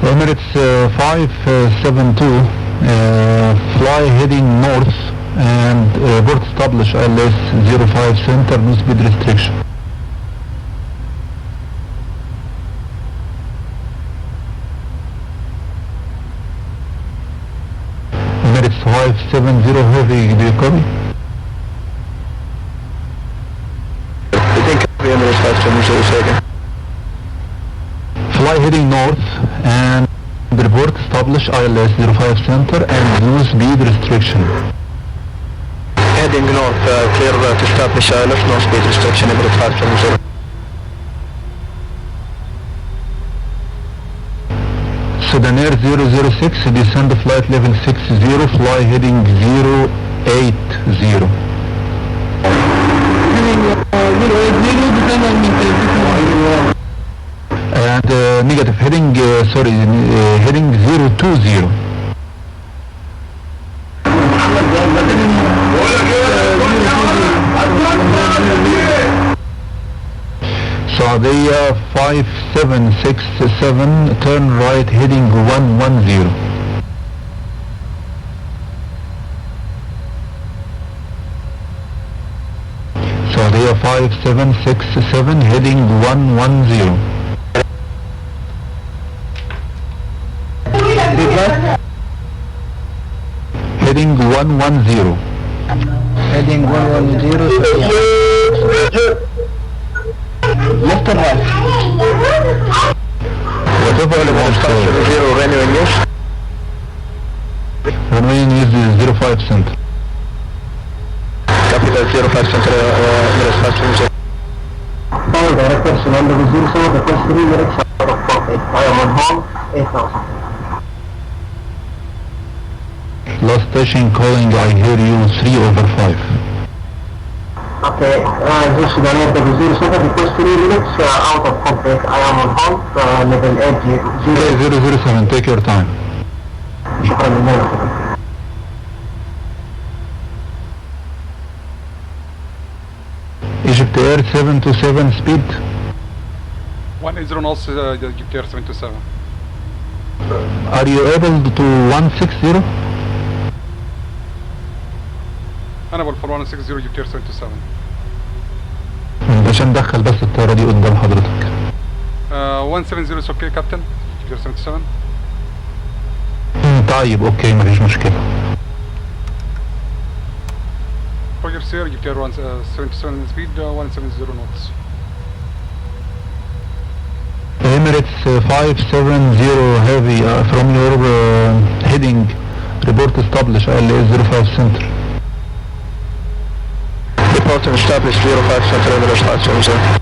Speaker 13: Emirates 572 fly heading north and port establish LS 05 center, no speed restriction. Emirates 570 heavy, do you copy?
Speaker 3: I think Emirates 570 second.
Speaker 13: Fly heading north and report establish ILS 05 center and no speed restriction.
Speaker 3: Heading north, clear to establish ILS, no speed restriction, Emirates 570.
Speaker 13: Sudan Air 006 descend flight level 60, fly heading 080. And negative heading, heading 020. Saudiya 5767 turn right heading 110. Saudiya 5767 heading 110. Heading 110.
Speaker 2: Heading 110. Left or right?
Speaker 13: Whatever you want to say.
Speaker 3: Runway news.
Speaker 13: Runway news is 05 center.
Speaker 3: Copy that 05 center, Emirates 570.
Speaker 9: All director surrender with 07, the first 3 minutes out of perfect. I am on home, 8,000.
Speaker 13: Last station calling, I hear you 3/5.
Speaker 9: Okay, this is the net of 07, the first 3 minutes out of perfect. I am on home, level 8,
Speaker 13: 007, take your time.
Speaker 9: شكرا لله.
Speaker 13: Egypt Air 727 speed.
Speaker 1: 180 knots, Egypt Air 727.
Speaker 13: Are you able to 160?
Speaker 1: Honorable for 160 Egypt Air 727.
Speaker 13: عشان ندخل بس الطيارة دي قدام حضرتك.
Speaker 1: 170 is okay, Captain. Egypt Air 727.
Speaker 13: طيب اوكي مفيش مشكلة.
Speaker 1: Roger sir, Egypt Air 177 speed, 170 knots.
Speaker 13: Emirates 570 heavy from your heading, report establish ILS 05 center.
Speaker 3: Report and establish 05 center, Emirates 570.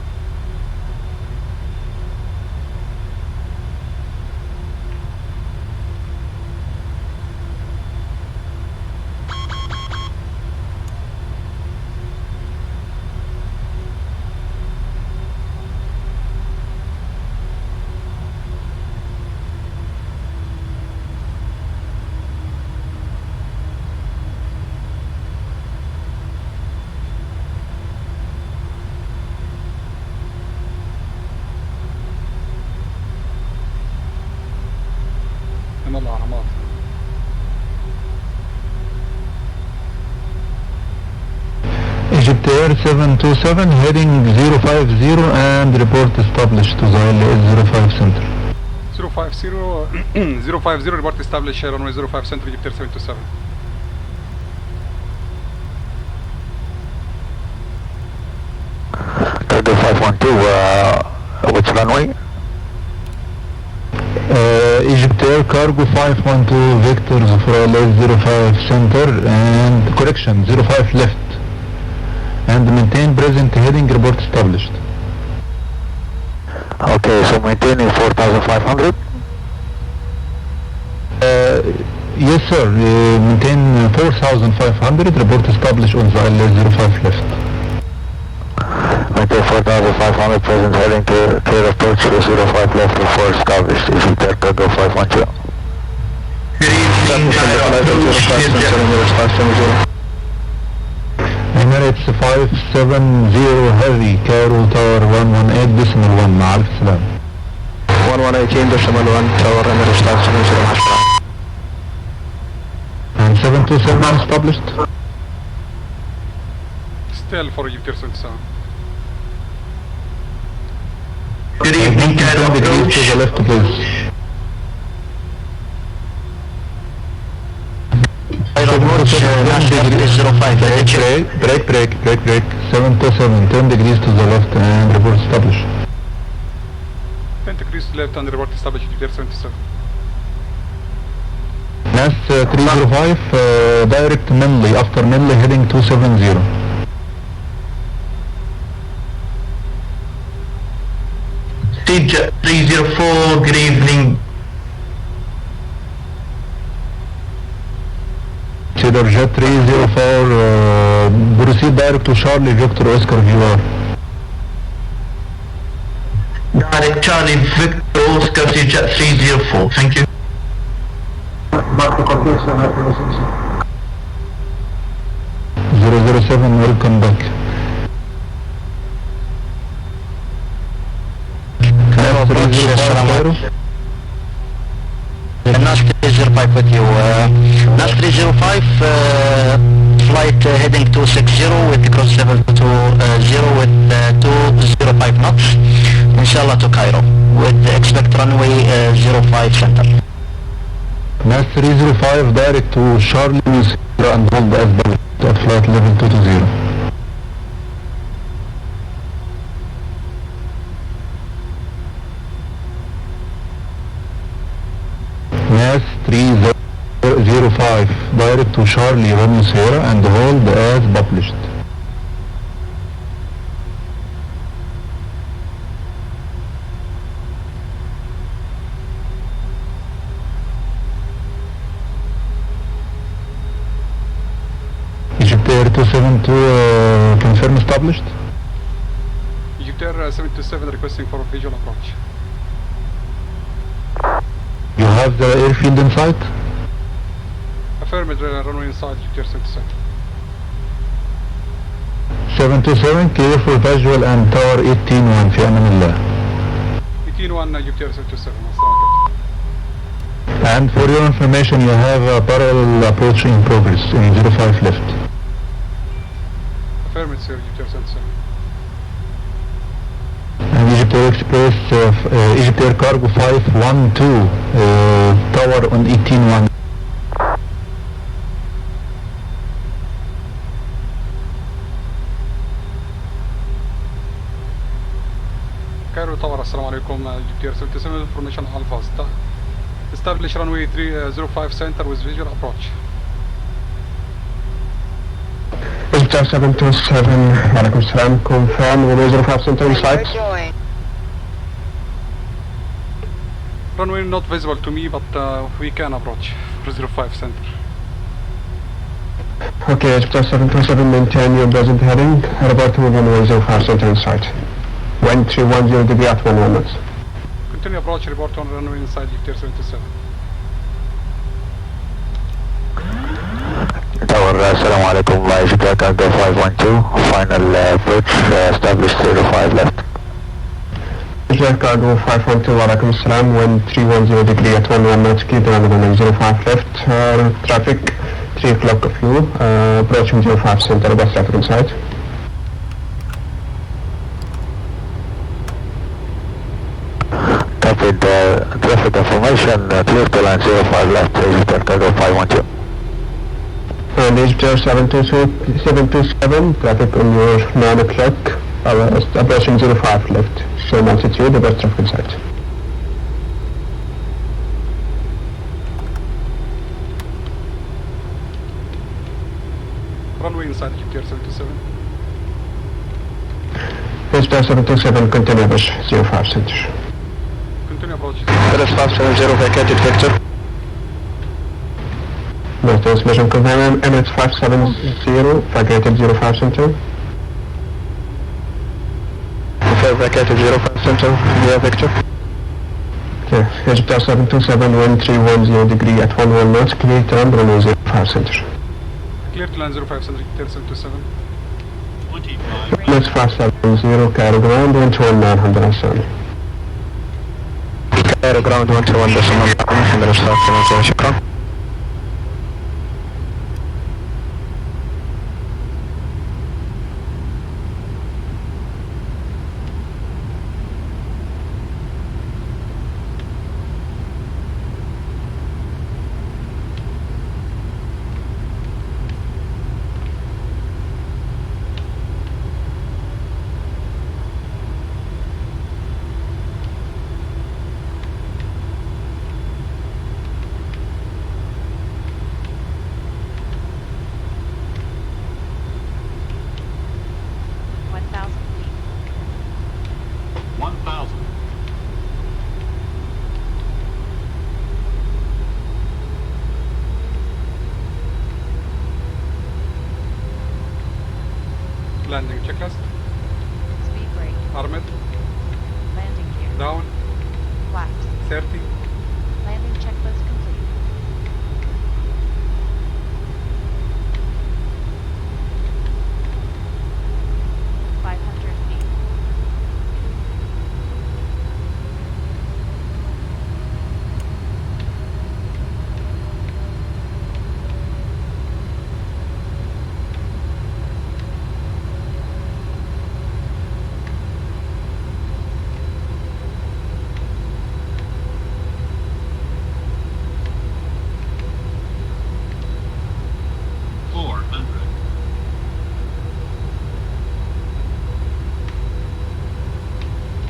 Speaker 13: Egypt Air 727 heading 050 and report established to the LS05 center.
Speaker 1: 050 050 report established runway 05 center Egypt Air 727.
Speaker 4: Cargo 512, which runway?
Speaker 13: Egypt Air Cargo 512 Victors for LS05 center and correction 05 left and maintain present heading report established.
Speaker 4: Okay, so maintaining 4,500?
Speaker 13: Yes sir, maintain 4,500 report established on the LS05 left.
Speaker 4: Maintain 4,500 present heading clear approach to 05 left before established. Egypt Air Cargo 512.
Speaker 13: Emirates 570 heavy Cairo Tower 118.1 مع ألف سلام.
Speaker 10: 118.1 Tower Emirates 570
Speaker 13: and 727 established.
Speaker 1: Still for Egypt Air 727.
Speaker 9: Good evening, Cairo approach.
Speaker 13: To the left please.
Speaker 11: approach, national is 05.
Speaker 13: Break. 727, 10 degrees to the left and report established.
Speaker 1: 10 degrees to left and report established Egypt Air 727.
Speaker 13: NAS 305, direct Menley, after Menley heading 270.
Speaker 9: Jet 304, good evening.
Speaker 13: Cedar Jet 304, proceed direct to Charlie Victor Oscar VR.
Speaker 9: Direct Charlie Victor Oscar to Jet 304, thank you. Mark the quotation of acquisition.
Speaker 13: 007, welcome back.
Speaker 11: NAS 305 with you. NAS 305, flight heading 260 with cross level 20 with 205 knots. Inshallah to Cairo with expect runway 05 center.
Speaker 13: NAS 305 direct to Charlie and hold as at flight level 220. NAS 305 direct to Charlie Romeo Sierra and hold as published. Egypt Air 272 confirm established.
Speaker 1: Egypt Air 727 requesting for visual approach.
Speaker 13: You have the airfield in sight?
Speaker 1: Affirmative, runway inside Egypt Air 727.
Speaker 13: 727 clear for visual and tower 18-1 في أمان الله.
Speaker 1: 18-1 Egypt Air 727.
Speaker 13: And for your information, you have a parallel approach in progress in 05 left.
Speaker 1: Affirmative, sir, Egypt Air 727.
Speaker 13: And Egypt Air Express, Egypt Air Cargo 512, tower on 18-1.
Speaker 1: Cairo Tower, assalamu alaikum, Egypt Air 727, information Alpha. Establish runway 305 center with visual approach.
Speaker 3: Egypt Air 727, Walaikum Salam, confirm runway 05 center in sight.
Speaker 1: Runway not visible to me, but we can approach 305 center.
Speaker 3: Okay, Egypt Air 727, maintain your present heading, report to runway 05 center in sight. Wind 310 degree at 11 knots.
Speaker 1: Continue approach, report on runway inside Egypt Air 727.
Speaker 4: Tower, assalamu alaikum, Egypt Air Cargo 512, final approach, established 305 left.
Speaker 3: Egypt Air Cargo 512, Walaikum Salam, wind 310 degree at 11 knots, keep the runway 05 left, traffic 3 o'clock of you, approaching 05 center, bus traffic inside.
Speaker 4: افيشن clear to land 05 left, Egypt cargo 512.
Speaker 2: And Egypt 727, traffic on your 9 o'clock, approaching 05 left, same altitude, the best traffic site.
Speaker 1: Runway inside Egypt 727.
Speaker 2: Egypt 727, continue approach 05 center.
Speaker 1: Continue approach.
Speaker 10: Paris 570 vacated Victor.
Speaker 2: No, transmission confirm, Emirates 570, vacated 05 center.
Speaker 10: Vacated 05 center, via Victor.
Speaker 2: Okay, Egypt 727, wind 310 degree at 11 knots, clear to land, runway 05 center.
Speaker 1: Clear to land 05 center, Egypt 727.
Speaker 2: Emirates 570, Cairo ground 121,907.
Speaker 10: Cairo ground 121,907, شكرا.
Speaker 1: Landing checklist.
Speaker 7: Speed brake.
Speaker 1: Armed.
Speaker 7: Landing gear.
Speaker 1: Down.
Speaker 7: Flaps.
Speaker 1: 30.
Speaker 7: Landing checklist complete.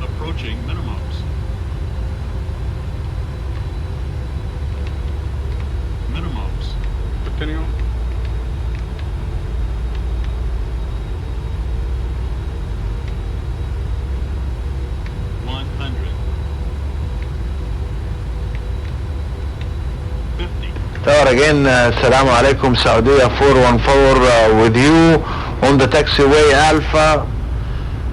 Speaker 16: Approaching minimums. Minimums.
Speaker 1: Continue.
Speaker 10: So again, Assalamu alaikum, Saudiya 414 with you on the taxiway Alpha,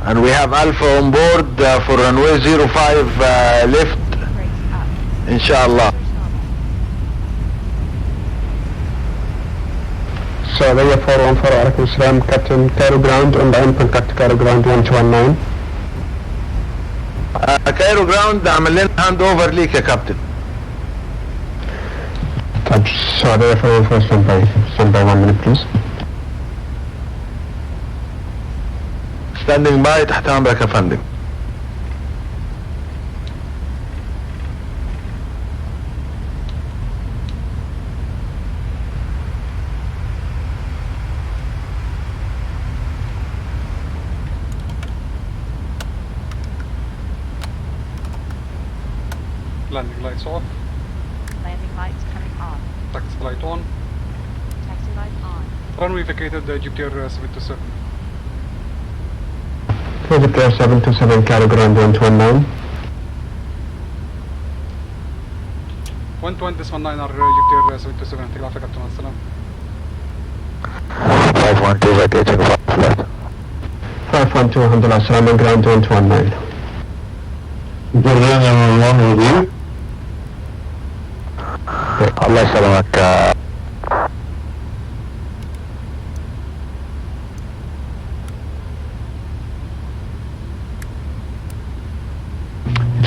Speaker 10: and we have Alpha on board for runway 05 lift, inshallah.
Speaker 2: Saudiya 414, alaikum salam, Captain Cairo ground, on the end contact Cairo ground 1219.
Speaker 10: Cairo ground, عمل لنا هاند اوفر ليك يا كابتن.
Speaker 2: طب Saudiya 414, stand by 1 minute please.
Speaker 10: Standing by, تحت امرك يا فندم.
Speaker 1: Landing lights off.
Speaker 7: Landing lights coming on.
Speaker 1: Taxi light on.
Speaker 7: Taxi light on.
Speaker 1: Runway vacated Egypt Air 727.
Speaker 2: Egypt Air 727, Cairo ground 119.
Speaker 1: 120.9 are Egypt Air 727. يعطيك العافية كابتن، مع السلامة.
Speaker 4: 512 vacating 5 left.
Speaker 2: 512, alhamdulillah, salam on ground 119.
Speaker 13: Jordan with you.
Speaker 4: الله يسلمك.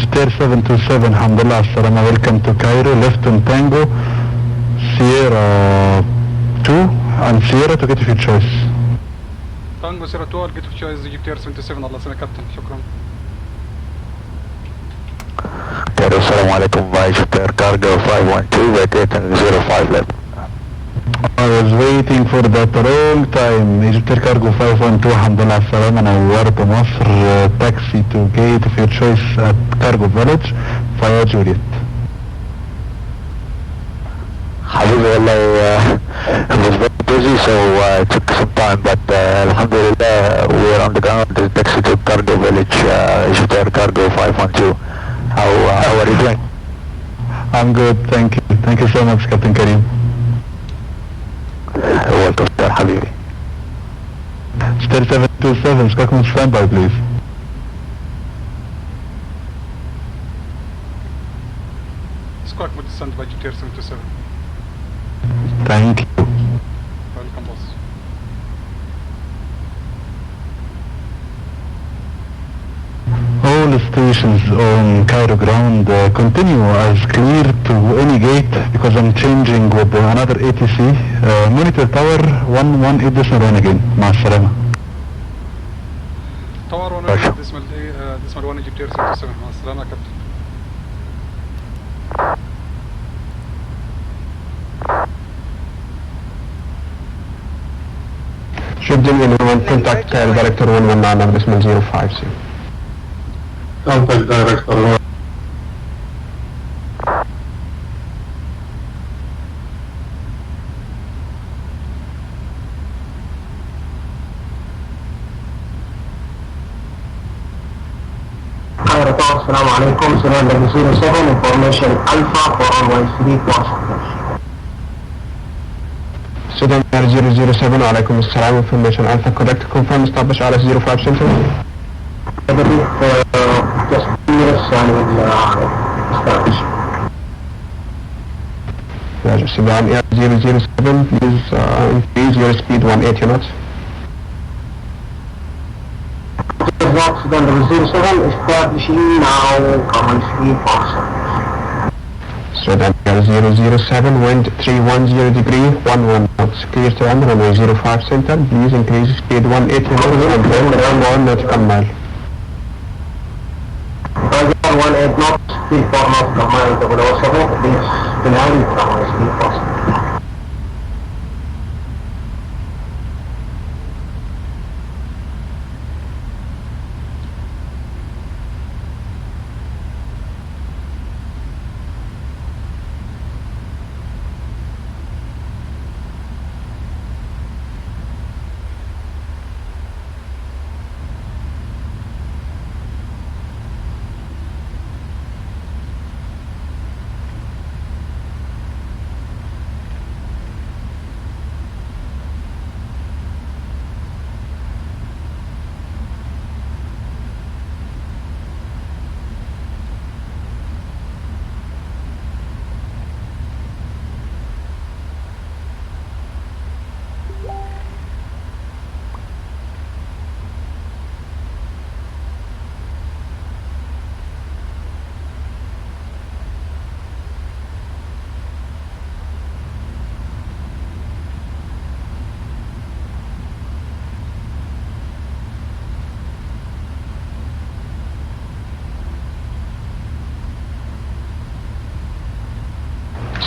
Speaker 13: Stair 727, alhamdulillah, Salama, welcome to Cairo, left on Tango, Sierra 2 and Sierra to get your choice.
Speaker 1: Tango Sierra 2, I'll get your choice Egypt Air 727. الله يسلمك كابتن، شكرا.
Speaker 4: Cairo, Assalamu alaikum, Egypt Cargo 512, vacating 05 left.
Speaker 13: I was waiting for that a long time. Egypt Cargo 512, الحمد لله على السلامة. نورت مصر. Taxi to gate of your choice at Cargo Village via Juliet.
Speaker 4: حبيبي والله it was very busy, so it took some time, but alhamdulillah we're on the ground. The taxi to Cargo Village, Egypt Cargo 512. How are you doing?
Speaker 13: I'm good, thank you. Thank you so much, Captain Karim.
Speaker 4: Welcome, sir, حبيبي.
Speaker 13: Stair 727, Stockholm standby, please.
Speaker 1: Squawk with descent by GTR 727.
Speaker 13: Thank you.
Speaker 1: Welcome, boss.
Speaker 13: All stations on Cairo ground continue as clear to any gate because I'm changing with another ATC. Monitor tower 118.1 again. مع السلامة.
Speaker 1: Tower 1 decimal 1 GTR 727 مع السلامة يا كابتن.
Speaker 9: Should do anyone contact director 119 of decimal 050. Contact director 1. Cairo Tower, Assalamu alaikum, surrender 07, information Alpha for runway 3 cross. Sudan Air 007, alaikum assalam, information Alpha, correct, confirm establish RS 05 center. Just 2 minutes and we'll establish. Sudan Air 007, please increase your speed 180 knots. Sudan 007, establishing now common speed for service. Sudan Air 007, wind 310 degree, 11 knots. Clear to end, runway 05 center, please increase speed 180 knots and then around 1 nautical mile. 18 knots, speed 4 nautical mile, 007, please deny runway speed 4 center.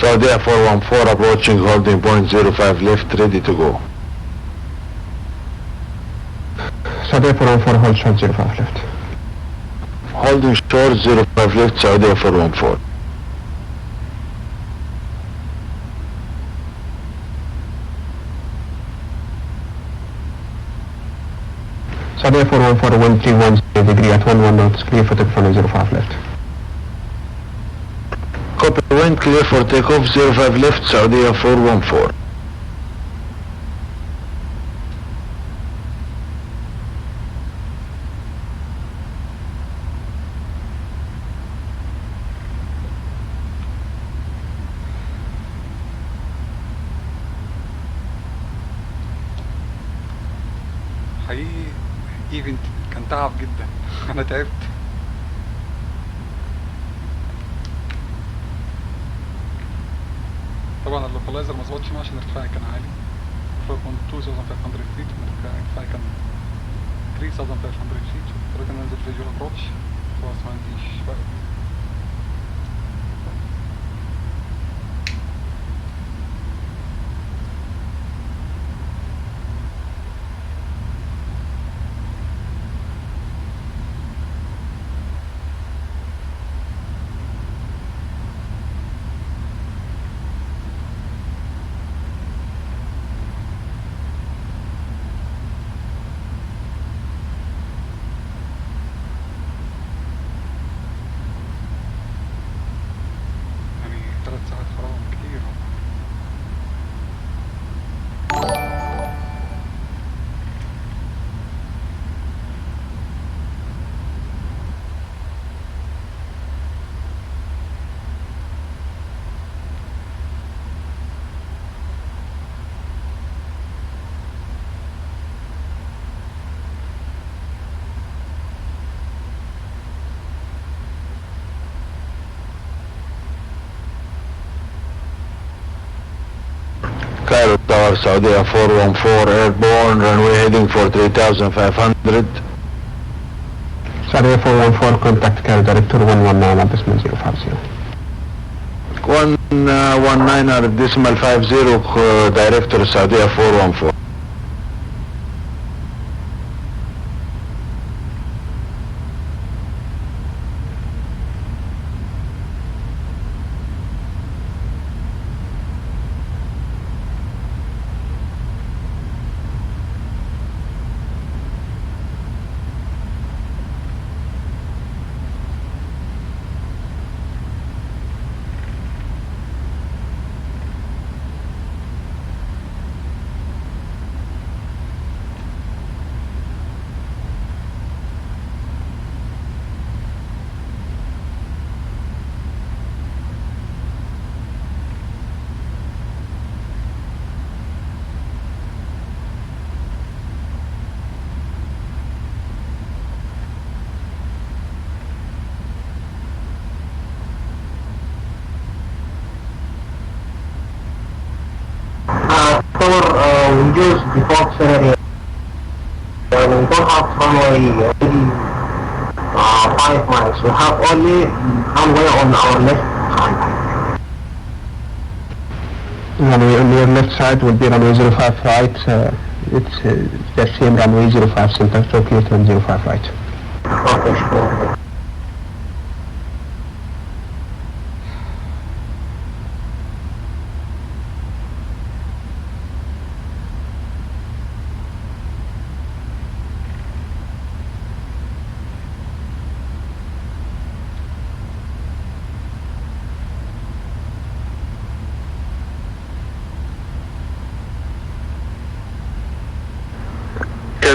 Speaker 10: Saudi 414 approaching holding point 05 left, ready to go.
Speaker 9: Saudi 414 hold short 05 left.
Speaker 10: Holding short 05 left, Saudi 414.
Speaker 9: Saudi 414 wind 310 degree at 11 knots, clear for takeoff on 05 left.
Speaker 10: Copy, wind clear for takeoff 05 left, Saudi 414.
Speaker 1: حقيقي ايفنت كان تعب جدا. انا تعبت. طبعا اللوكالايزر ما ظبطش معاه عشان ارتفاعي كان عالي. المفروض كنت 2500 فيت، ارتفاعي كان 3500 فيت. اضطريت ان انزل في جورا دروبش، خلاص ما عنديش وقت.
Speaker 10: Tower, Saudi 414 airborne, runway heading for 3500.
Speaker 9: Saudi 414, contact Cairo Director 119 at decimal 050.
Speaker 10: 119 at decimal 50, Director Saudi 414.
Speaker 9: We use default scenario. We don't have runway really 5 miles. We have only runway on our left side. Runway on your left side will be runway 05 right. It's the same runway 05 center, so clear to 05 right. Okay, sure.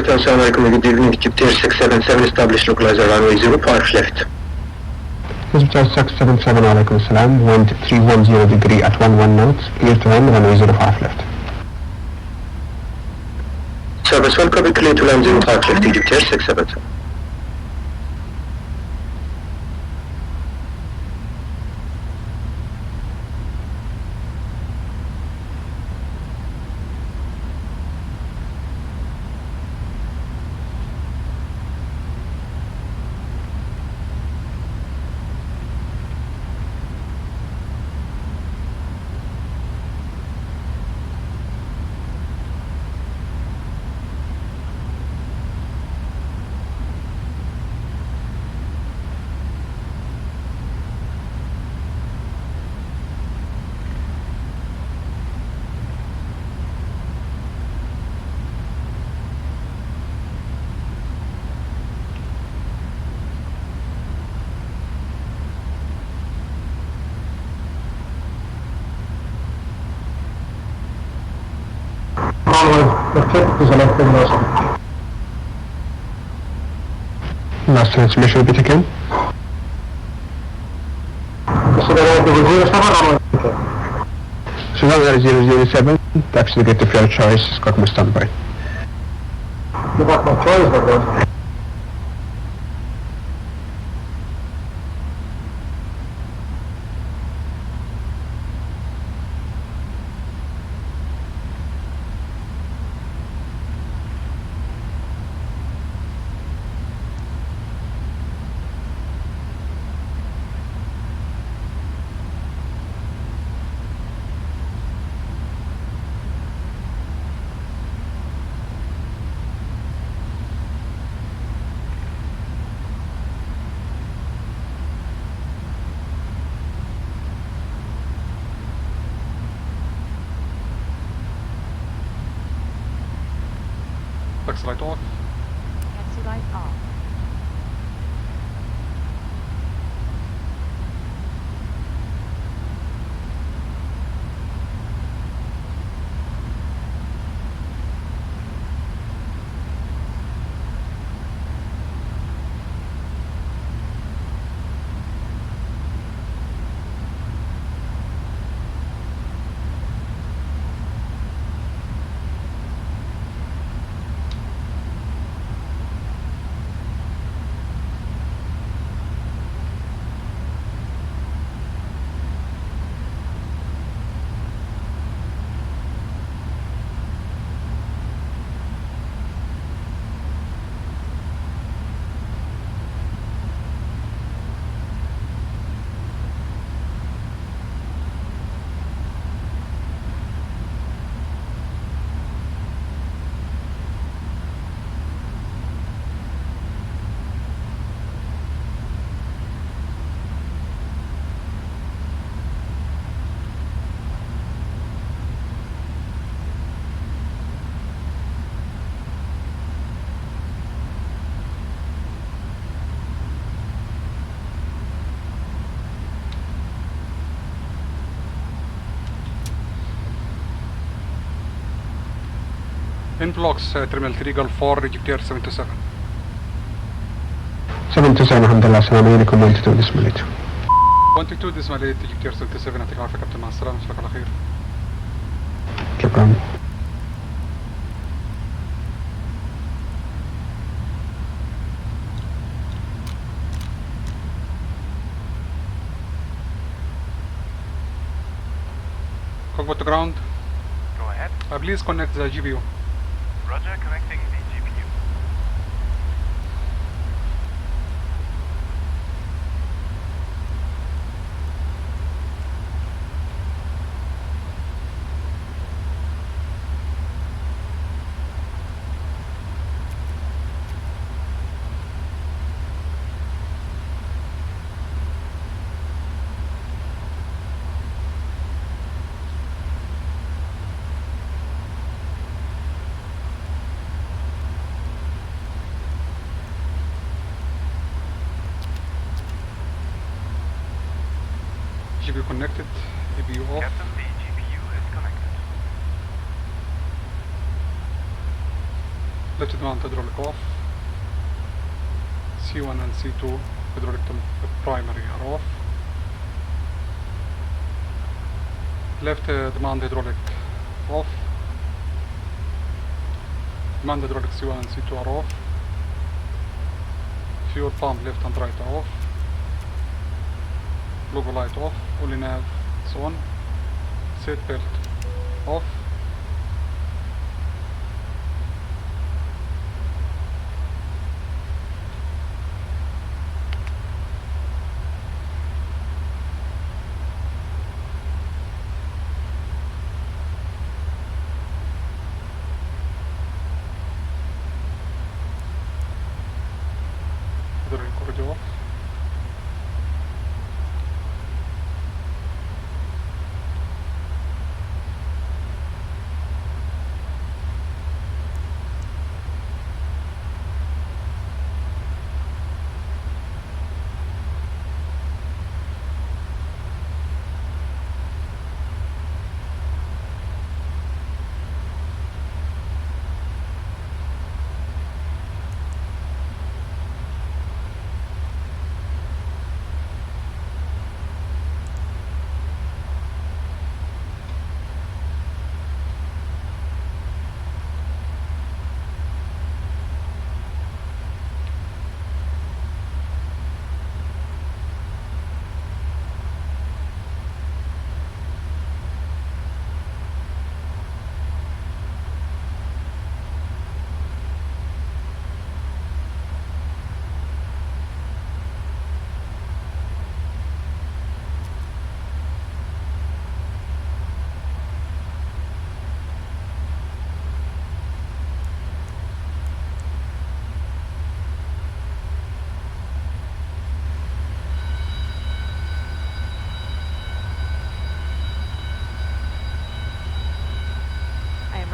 Speaker 9: Assalamu alaikum, good evening, Jeddah 677, establish localizer runway 05 left. Jeddah 677, alaikum salam, wind 310 degree at 11 knots, clear to land, runway 05 left. Service 1, copy, clear to land 05 left, Jeddah 677. Last transmission repeat again. So now 007, taxi to get the fuel choice, got my standby. You got my choice, but
Speaker 1: taxi light off.
Speaker 7: Taxi light off.
Speaker 1: In blocks, Terminal 3 Gulf 4, EGPTR 727.
Speaker 9: 727 الحمد لله السلام عليكم 92 ديسماليت
Speaker 1: 22 ديسماليت EGPTR 727 يعطيك العافية كابتن مع السلامة اشوفك على خير.
Speaker 9: شكرا.
Speaker 1: Cockpit to ground.
Speaker 8: Go ahead.
Speaker 1: Please connect the GPU.
Speaker 8: Roger, connecting the GPU.
Speaker 1: GPU connected, EPU off.
Speaker 8: Captain, the GPU is connected.
Speaker 1: Left mount hydraulic off. C1 and C2 hydraulic primary are off. Left demand hydraulic off. Demand hydraulic C1 and C2 are off. Fuel pump left and right are off. Logo light off. Only nav is on. Seat belt off. Hydraulic corridor off.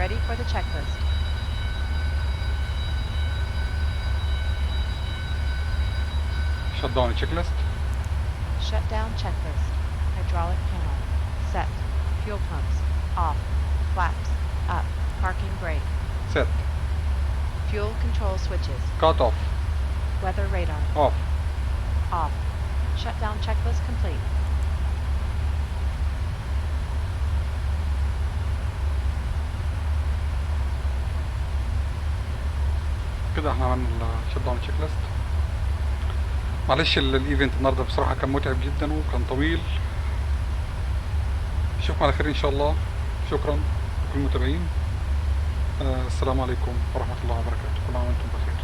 Speaker 7: Ready for the checklist.
Speaker 1: Shut down checklist.
Speaker 7: Shut down checklist. Hydraulic panel. Set. Fuel pumps. Off. Flaps. Up. Parking brake.
Speaker 1: Set.
Speaker 7: Fuel control switches.
Speaker 1: Cut off.
Speaker 7: Weather radar.
Speaker 1: Off.
Speaker 7: Off. Shutdown checklist complete.
Speaker 1: كده احنا عملنا الشت داون تشيك ليست. معلش الايفنت النهارده بصراحه كان متعب جدا وكان طويل. نشوفكم على خير ان شاء الله. شكرا لكل المتابعين. السلام عليكم ورحمه الله وبركاته. كل عام وانتم بخير.